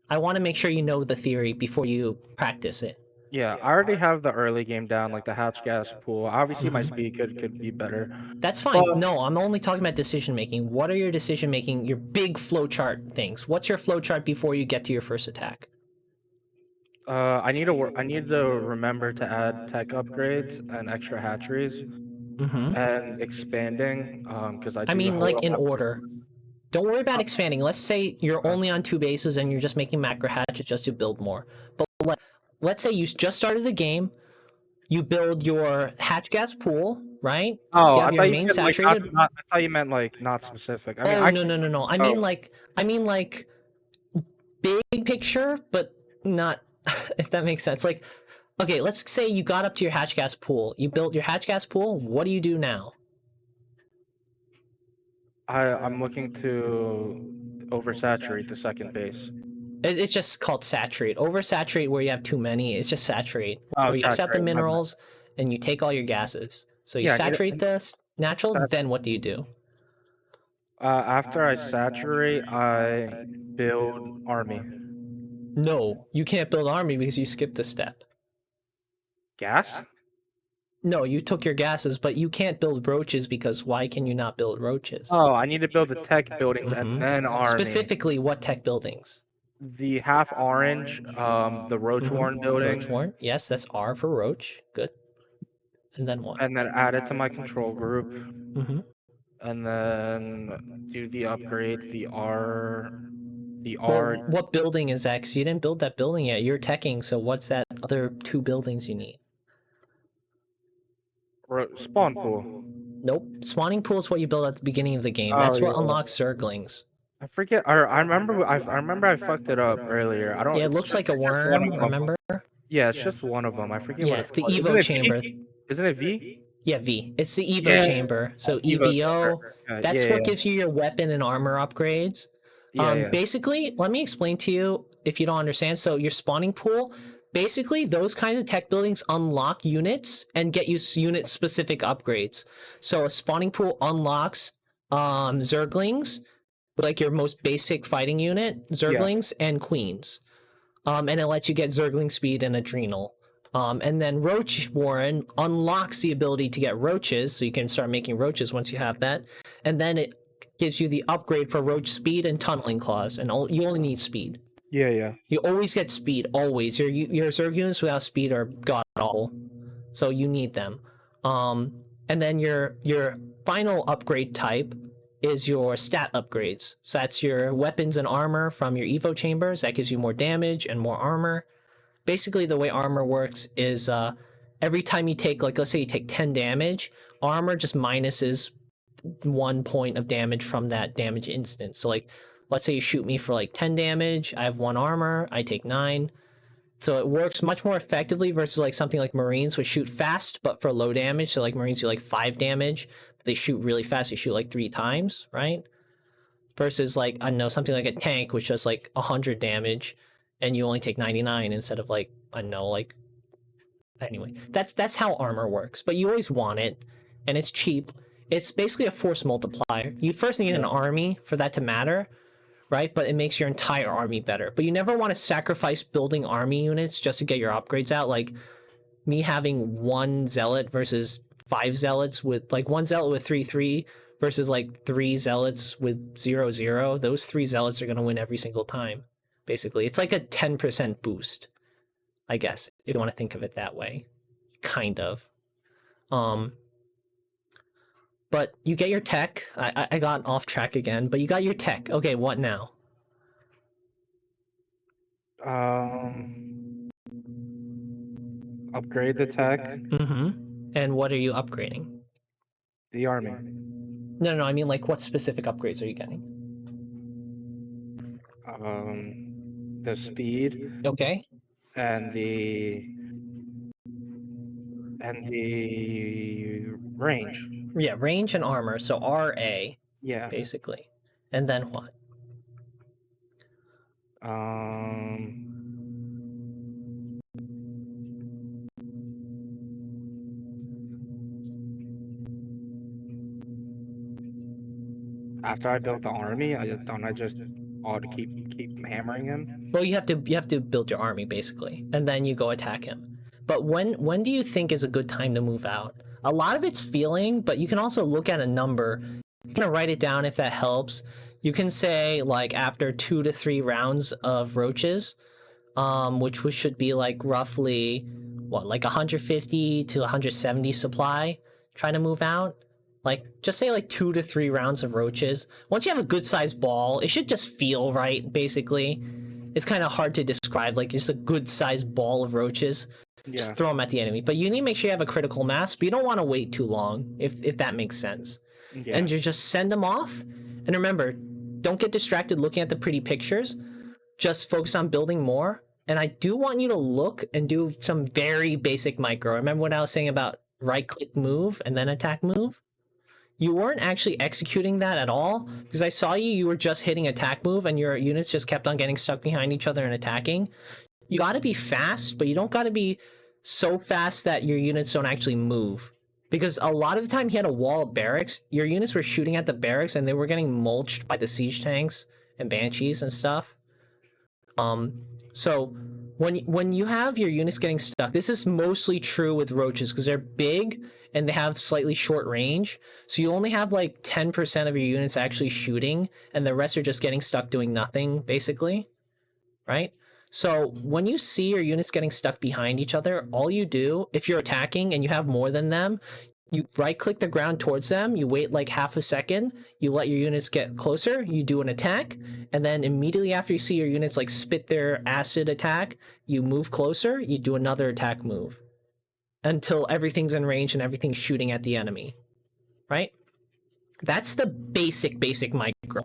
[SPEAKER 2] I want to make sure you know the theory before you practice it.
[SPEAKER 1] Yeah, I already have the early game down, like the hatch gas pool. Obviously, my speed could be better.
[SPEAKER 2] That's fine. No, I'm only talking about decision making. What are your decision making, your big flowchart things? What's your flowchart before you get to your first attack?
[SPEAKER 1] I need to remember to add tech upgrades and extra hatcheries and expanding. Because I
[SPEAKER 2] mean, like in order. Don't worry about expanding. Let's say you're only on 2 bases and you're just making macro hatchet just to build more. But let's say you just started the game, you build your hatch gas pool, right?
[SPEAKER 1] Oh,
[SPEAKER 2] you have
[SPEAKER 1] I
[SPEAKER 2] your
[SPEAKER 1] thought you
[SPEAKER 2] main
[SPEAKER 1] meant like
[SPEAKER 2] saturated.
[SPEAKER 1] I thought you meant like not specific. I mean,
[SPEAKER 2] No. I mean like big picture, but not. If that makes sense. Like, okay, let's say you got up to your hatch gas pool. You built your hatch gas pool. What do you do now?
[SPEAKER 1] I'm looking to oversaturate the second base.
[SPEAKER 2] It's just called saturate. Oversaturate where you have too many. It's just saturate.
[SPEAKER 1] Oh,
[SPEAKER 2] where you accept the
[SPEAKER 1] saturate, my bad.
[SPEAKER 2] minerals and you take all your gases. So you saturate this natural. Then what do you do?
[SPEAKER 1] After I saturate, I build army.
[SPEAKER 2] No, you can't build army because you skipped the step.
[SPEAKER 1] Gas?
[SPEAKER 2] No, you took your gases, but you can't build roaches because why can you not build roaches?
[SPEAKER 1] Oh, I need to build the tech buildings and then army.
[SPEAKER 2] Specifically, what tech buildings?
[SPEAKER 1] The half orange, the roach warren building.
[SPEAKER 2] Roach warren? Yes, that's R for roach. Good. And then what?
[SPEAKER 1] And then add it to my control group. And then do the upgrade, the R.
[SPEAKER 2] Well, what building is that? 'Cause you didn't build that building yet. You're teching, so what's that other 2 buildings you need?
[SPEAKER 1] Spawn pool.
[SPEAKER 2] Nope. Spawning pool is what you build at the beginning of the game. That's what unlocks zerglings.
[SPEAKER 1] I forget. I remember. I remember. I fucked it up earlier. I don't.
[SPEAKER 2] Yeah, it looks like a worm. Remember?
[SPEAKER 1] Yeah, it's just one of them. I forget what it's
[SPEAKER 2] the
[SPEAKER 1] called.
[SPEAKER 2] Evo chamber.
[SPEAKER 1] Isn't it V?
[SPEAKER 2] Yeah, V. It's the Evo chamber. So EVO. That's what gives you your weapon and armor upgrades.
[SPEAKER 1] Yeah.
[SPEAKER 2] Basically, let me explain to you if you don't understand. So your spawning pool, basically those kinds of tech buildings unlock units and get you unit specific upgrades. So a spawning pool unlocks Zerglings, like your most basic fighting unit, Zerglings and Queens. And it lets you get Zergling speed and Adrenal. And then Roach Warren unlocks the ability to get roaches, so you can start making roaches once you have that. And then it gives you the upgrade for roach speed and tunneling claws, and you only need speed.
[SPEAKER 1] Yeah.
[SPEAKER 2] You always get speed, always. Your Zerg units without speed are god awful, so you need them. And then your final upgrade type is your stat upgrades. So that's your weapons and armor from your Evo chambers. That gives you more damage and more armor. Basically, the way armor works is every time you take, like, let's say you take 10 damage, armor just minuses 1 point of damage from that damage instance. So, like, let's say you shoot me for like 10 damage, I have 1 armor, I take 9. So it works much more effectively versus like something like Marines, which shoot fast but for low damage. So like Marines do like 5 damage, they shoot really fast, they shoot like 3 times, right? Versus like, I don't know, something like a tank, which does like 100 damage and you only take 99 instead of like, I don't know, like, anyway, that's how armor works. But you always want it, and it's cheap. It's basically a force multiplier. You first need an army for that to matter, right? But it makes your entire army better. But you never want to sacrifice building army units just to get your upgrades out. Like me having 1 zealot versus 5 zealots with like 1 zealot with 3/3 versus like 3 zealots with 0/0. Those 3 zealots are going to win every single time. Basically, it's like a 10% boost, I guess, if you want to think of it that way. Kind of. But you get your tech. I got off track again, but you got your tech. Okay, what now?
[SPEAKER 1] Upgrade the tech.
[SPEAKER 2] Mm-hmm. And what are you upgrading?
[SPEAKER 1] The army.
[SPEAKER 2] No, I mean, like, what specific upgrades are you getting?
[SPEAKER 1] The speed.
[SPEAKER 2] Okay.
[SPEAKER 1] And the range.
[SPEAKER 2] Yeah, range and armor. So RA.
[SPEAKER 1] Yeah.
[SPEAKER 2] Basically. And then what?
[SPEAKER 1] After I built the army, I just ought to keep hammering him.
[SPEAKER 2] Well, you have to build your army basically, and then you go attack him. But when do you think is a good time to move out? A lot of it's feeling, but you can also look at a number. You can write it down if that helps. You can say like after 2 to 3 rounds of roaches, which should be like roughly like 150 to 170 supply. Try to move out. Like, just say like 2 to 3 rounds of roaches. Once you have a good sized ball, it should just feel right, basically. It's kind of hard to describe, like just a good sized ball of roaches.
[SPEAKER 1] Yeah.
[SPEAKER 2] Just throw them at the enemy. But you need to make sure you have a critical mass, but you don't want to wait too long, if that makes sense.
[SPEAKER 1] Yeah.
[SPEAKER 2] And you just send them off. And remember, don't get distracted looking at the pretty pictures. Just focus on building more. And I do want you to look and do some very basic micro. Remember what I was saying about right-click move and then attack move? You weren't actually executing that at all, because I saw you were just hitting attack move and your units just kept on getting stuck behind each other and attacking. You gotta be fast, but you don't gotta be so fast that your units don't actually move. Because a lot of the time he had a wall of barracks, your units were shooting at the barracks and they were getting mulched by the siege tanks and banshees and stuff. So when you have your units getting stuck, this is mostly true with roaches because they're big and they have slightly short range. So you only have like 10% of your units actually shooting and the rest are just getting stuck doing nothing, basically, right? So when you see your units getting stuck behind each other, all you do, if you're attacking and you have more than them, you right-click the ground towards them, you wait like half a second, you let your units get closer, you do an attack, and then immediately after you see your units like spit their acid attack, you move closer, you do another attack move until everything's in range and everything's shooting at the enemy, right? That's the basic micro.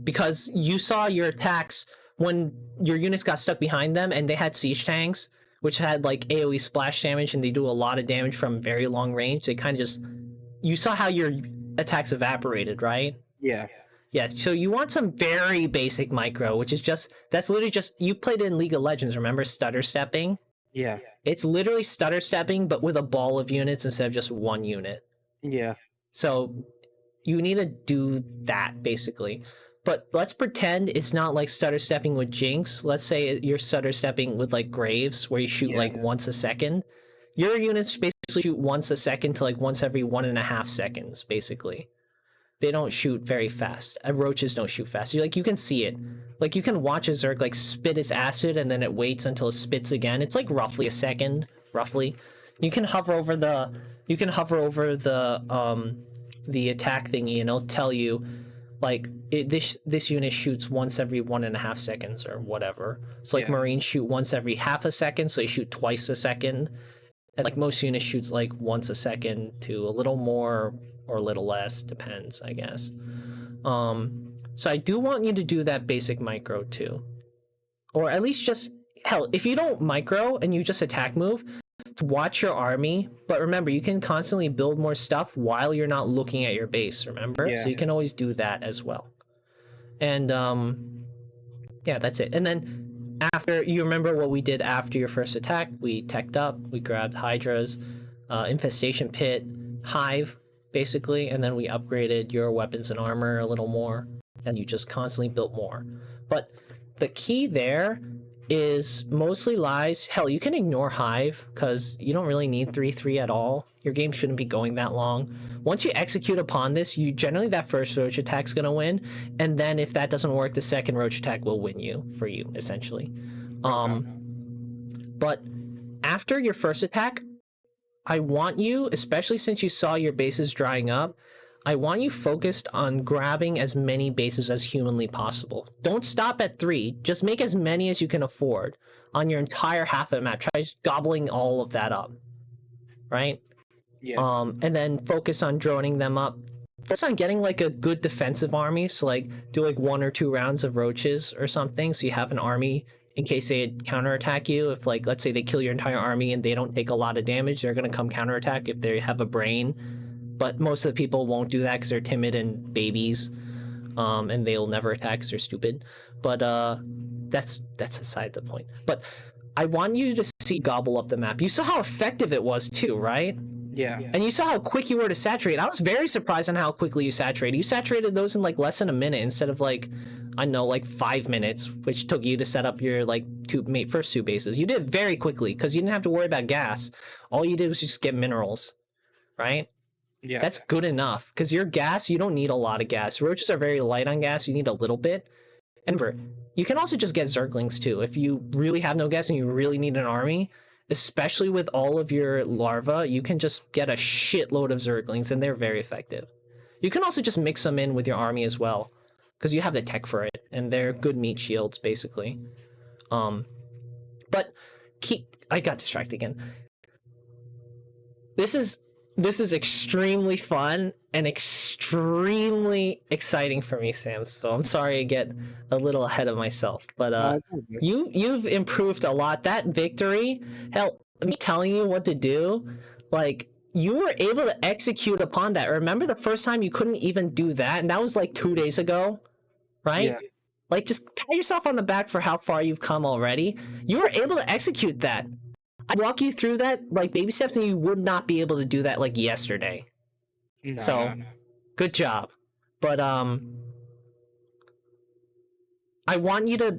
[SPEAKER 2] Because you saw your attacks when your units got stuck behind them and they had siege tanks, which had like AoE splash damage and they do a lot of damage from very long range. They kind of just, you saw how your attacks evaporated, right?
[SPEAKER 1] Yeah.
[SPEAKER 2] Yeah, so you want some very basic micro, which is that's literally just, you played in League of Legends, remember stutter stepping?
[SPEAKER 1] Yeah.
[SPEAKER 2] It's literally stutter stepping, but with a ball of units instead of just one unit.
[SPEAKER 1] Yeah.
[SPEAKER 2] So you need to do that, basically. But let's pretend it's not like stutter stepping with Jinx. Let's say you're stutter stepping with like Graves, where you shoot like once a second. Your units basically shoot once a second to like once every 1.5 seconds, basically. They don't shoot very fast. Roaches don't shoot fast. You can see it. Like, you can watch a Zerg like spit its acid and then it waits until it spits again. It's like roughly a second, roughly. You can hover over the attack thingy and it'll tell you like this unit shoots once every 1.5 seconds or whatever. So like Marines shoot once every half a second, so they shoot twice a second. And like most units shoots like once a second to a little more or a little less, depends, I guess. So I do want you to do that basic micro too. Or at least just, hell, if you don't micro and you just attack move, watch your army. But remember, you can constantly build more stuff while you're not looking at your base, remember?
[SPEAKER 1] Yeah.
[SPEAKER 2] So you can always do that as well. And yeah, that's it. And then after, you remember what we did after your first attack? We teched up, we grabbed Hydras, Infestation Pit, Hive, basically, and then we upgraded your weapons and armor a little more, and you just constantly built more. But the key there is mostly lies. Hell, you can ignore Hive because you don't really need 3-3 at all. Your game shouldn't be going that long. Once you execute upon this, you generally, that first roach attack's gonna win, and then if that doesn't work, the second roach attack will win for you essentially. But after your first attack, I want you, especially since you saw your bases drying up, I want you focused on grabbing as many bases as humanly possible. Don't stop at 3. Just make as many as you can afford on your entire half of the map. Try just gobbling all of that up, right?
[SPEAKER 1] Yeah.
[SPEAKER 2] And then focus on droning them up. Focus on getting like a good defensive army. So like do like 1 or 2 rounds of roaches or something. So you have an army in case they counterattack you. If like, let's say they kill your entire army and they don't take a lot of damage, they're going to come counterattack if they have a brain. But most of the people won't do that because they're timid and babies. And they'll never attack because they're stupid. But that's aside the point. But I want you to see gobble up the map. You saw how effective it was too, right?
[SPEAKER 1] Yeah.
[SPEAKER 2] And you saw how quick you were to saturate. I was very surprised on how quickly you saturated. You saturated those in like less than a minute instead of like, I know, like 5 minutes, which took you to set up your like first 2 bases. You did it very quickly because you didn't have to worry about gas. All you did was just get minerals, right?
[SPEAKER 1] Yeah.
[SPEAKER 2] That's good enough because your gas, you don't need a lot of gas. Roaches are very light on gas. You need a little bit. And remember, you can also just get Zerglings too. If you really have no gas and you really need an army, especially with all of your larvae, you can just get a shitload of Zerglings and they're very effective. You can also just mix them in with your army as well because you have the tech for it and they're good meat shields basically. But I got distracted again. This is extremely fun and extremely exciting for me, Sam. So I'm sorry I get a little ahead of myself, but you've improved a lot. That victory, hell, me telling you what to do, like you were able to execute upon that. Remember the first time you couldn't even do that, and that was like 2 days ago, right?
[SPEAKER 1] Yeah.
[SPEAKER 2] Like just pat yourself on the back for how far you've come already. You were able to execute that. I'd walk you through that like baby steps and you would not be able to do that like yesterday.
[SPEAKER 1] No,
[SPEAKER 2] So
[SPEAKER 1] no.
[SPEAKER 2] good job. But I want you to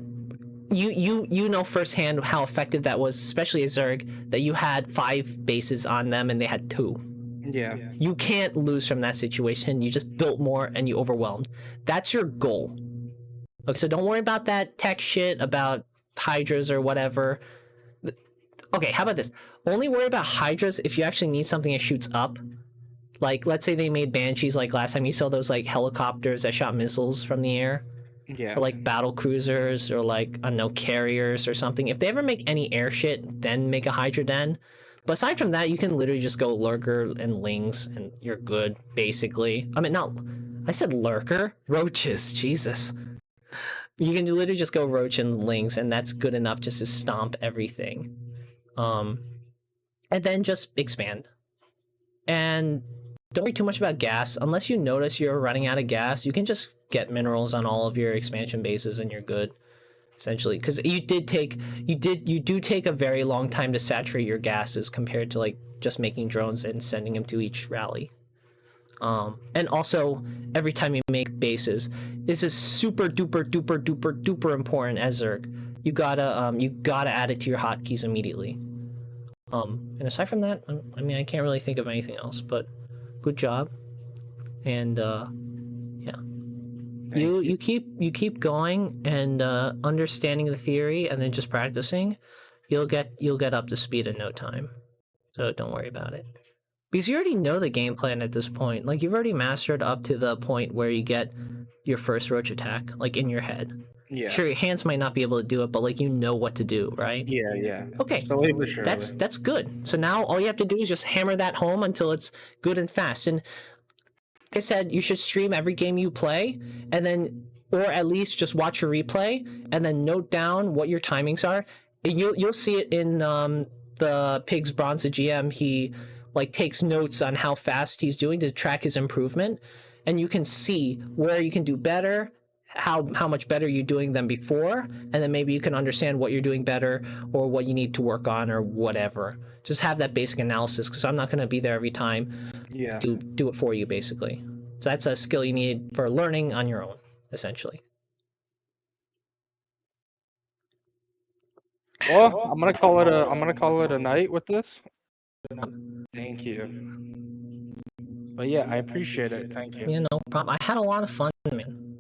[SPEAKER 2] you know firsthand how effective that was, especially as Zerg, that you had 5 bases on them and they had 2.
[SPEAKER 1] Yeah.
[SPEAKER 2] You can't lose from that situation. You just built more and you overwhelmed. That's your goal. Okay, so don't worry about that tech shit about Hydras or whatever. Okay, how about this? Only worry about Hydras if you actually need something that shoots up. Like, let's say they made Banshees like last time. You saw those, like, helicopters that shot missiles from the air.
[SPEAKER 1] Yeah.
[SPEAKER 2] Or, like, battle cruisers or, like, I don't know, carriers or something. If they ever make any air shit, then make a Hydra den. But aside from that, you can literally just go Lurker and Lings, and you're good, basically. I mean, not... I said Lurker? Roaches, Jesus. You can literally just go Roach and Lings, and that's good enough just to stomp everything. And then just expand. And don't worry too much about gas. Unless you notice you're running out of gas, you can just get minerals on all of your expansion bases, and you're good. Essentially, because you do take a very long time to saturate your gases compared to like just making drones and sending them to each rally. And also every time you make bases, this is super duper important as Zerg. You gotta add it to your hotkeys immediately. And aside from that, I mean, I can't really think of anything else, but good job. And yeah. You keep going and understanding the theory and then just practicing, you'll get up to speed in no time. So don't worry about it. Because you already know the game plan at this point. Like, you've already mastered up to the point where you get your first roach attack, like, in your head.
[SPEAKER 1] Yeah.
[SPEAKER 2] Sure, your hands might not be able to do it, but like, you know what to do, right?
[SPEAKER 1] Yeah.
[SPEAKER 2] Okay.
[SPEAKER 1] Slowly but surely.
[SPEAKER 2] That's good. So now all you have to do is just hammer that home until it's good and fast. And like I said, you should stream every game you play, and then, or at least just watch a replay, and then note down what your timings are. And you'll see it in the Pigs Bronze GM. He like takes notes on how fast he's doing to track his improvement, and you can see where you can do better, how much better you're doing than before, and then maybe you can understand what you're doing better or what you need to work on or whatever. Just have that basic analysis, because I'm not going to be there every time to do it for you, basically. So that's a skill you need for learning on your own, essentially.
[SPEAKER 1] Well, I'm gonna call it a night with this. Thank you. But yeah, I appreciate it. Thank you.
[SPEAKER 2] You know, I had a lot of fun, man.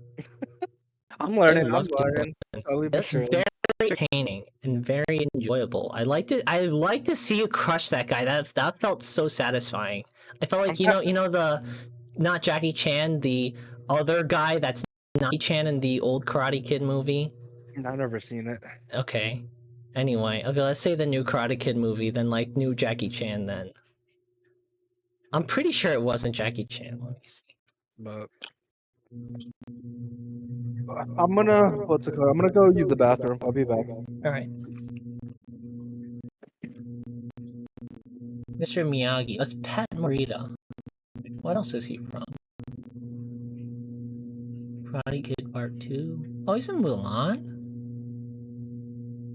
[SPEAKER 1] I'm learning.
[SPEAKER 2] I love to
[SPEAKER 1] Slowly but
[SPEAKER 2] It's
[SPEAKER 1] surely.
[SPEAKER 2] very entertaining and very enjoyable. I like to see you crush that guy. That felt so satisfying. I felt like you know the not Jackie Chan, the other guy that's not Jackie Chan in the old Karate Kid movie.
[SPEAKER 1] I've never seen it.
[SPEAKER 2] Okay. Anyway, okay, let's say the new Karate Kid movie, then like new Jackie Chan then. I'm pretty sure it wasn't Jackie Chan. Let me see.
[SPEAKER 1] But I'm gonna I'm gonna go use the bathroom. I'll be back.
[SPEAKER 2] Alright. Mr. Miyagi. Let's Pat Morita. What else is he from? Karate Kid Part 2? Oh, he's in Mulan?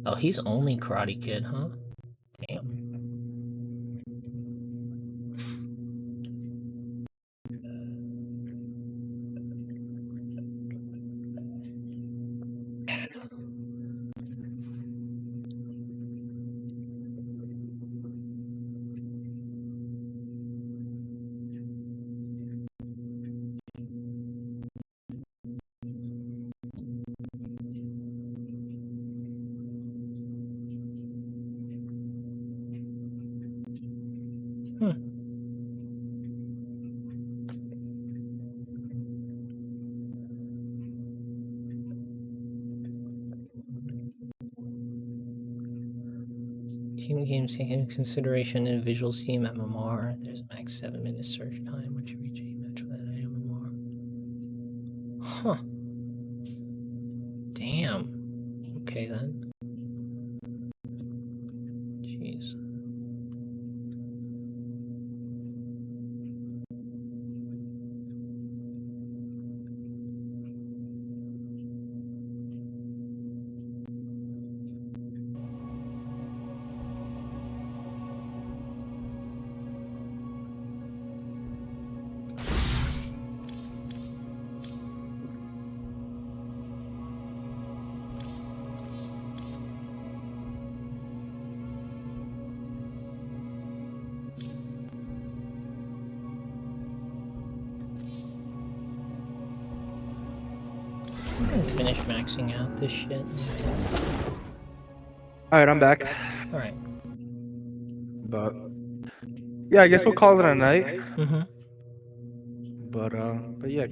[SPEAKER 2] Oh, he's only Karate Kid, huh? Damn. Team games take into consideration individual Steam MMR. There's max 7-minute search time once you reach a match with an MMR. Huh. Damn. Okay then. Jeez. I'm gonna finish maxing out this shit.
[SPEAKER 1] Alright, I'm back.
[SPEAKER 2] Alright.
[SPEAKER 1] But yeah, I guess we'll call it a night.
[SPEAKER 2] Mm-hmm.
[SPEAKER 1] But yeah.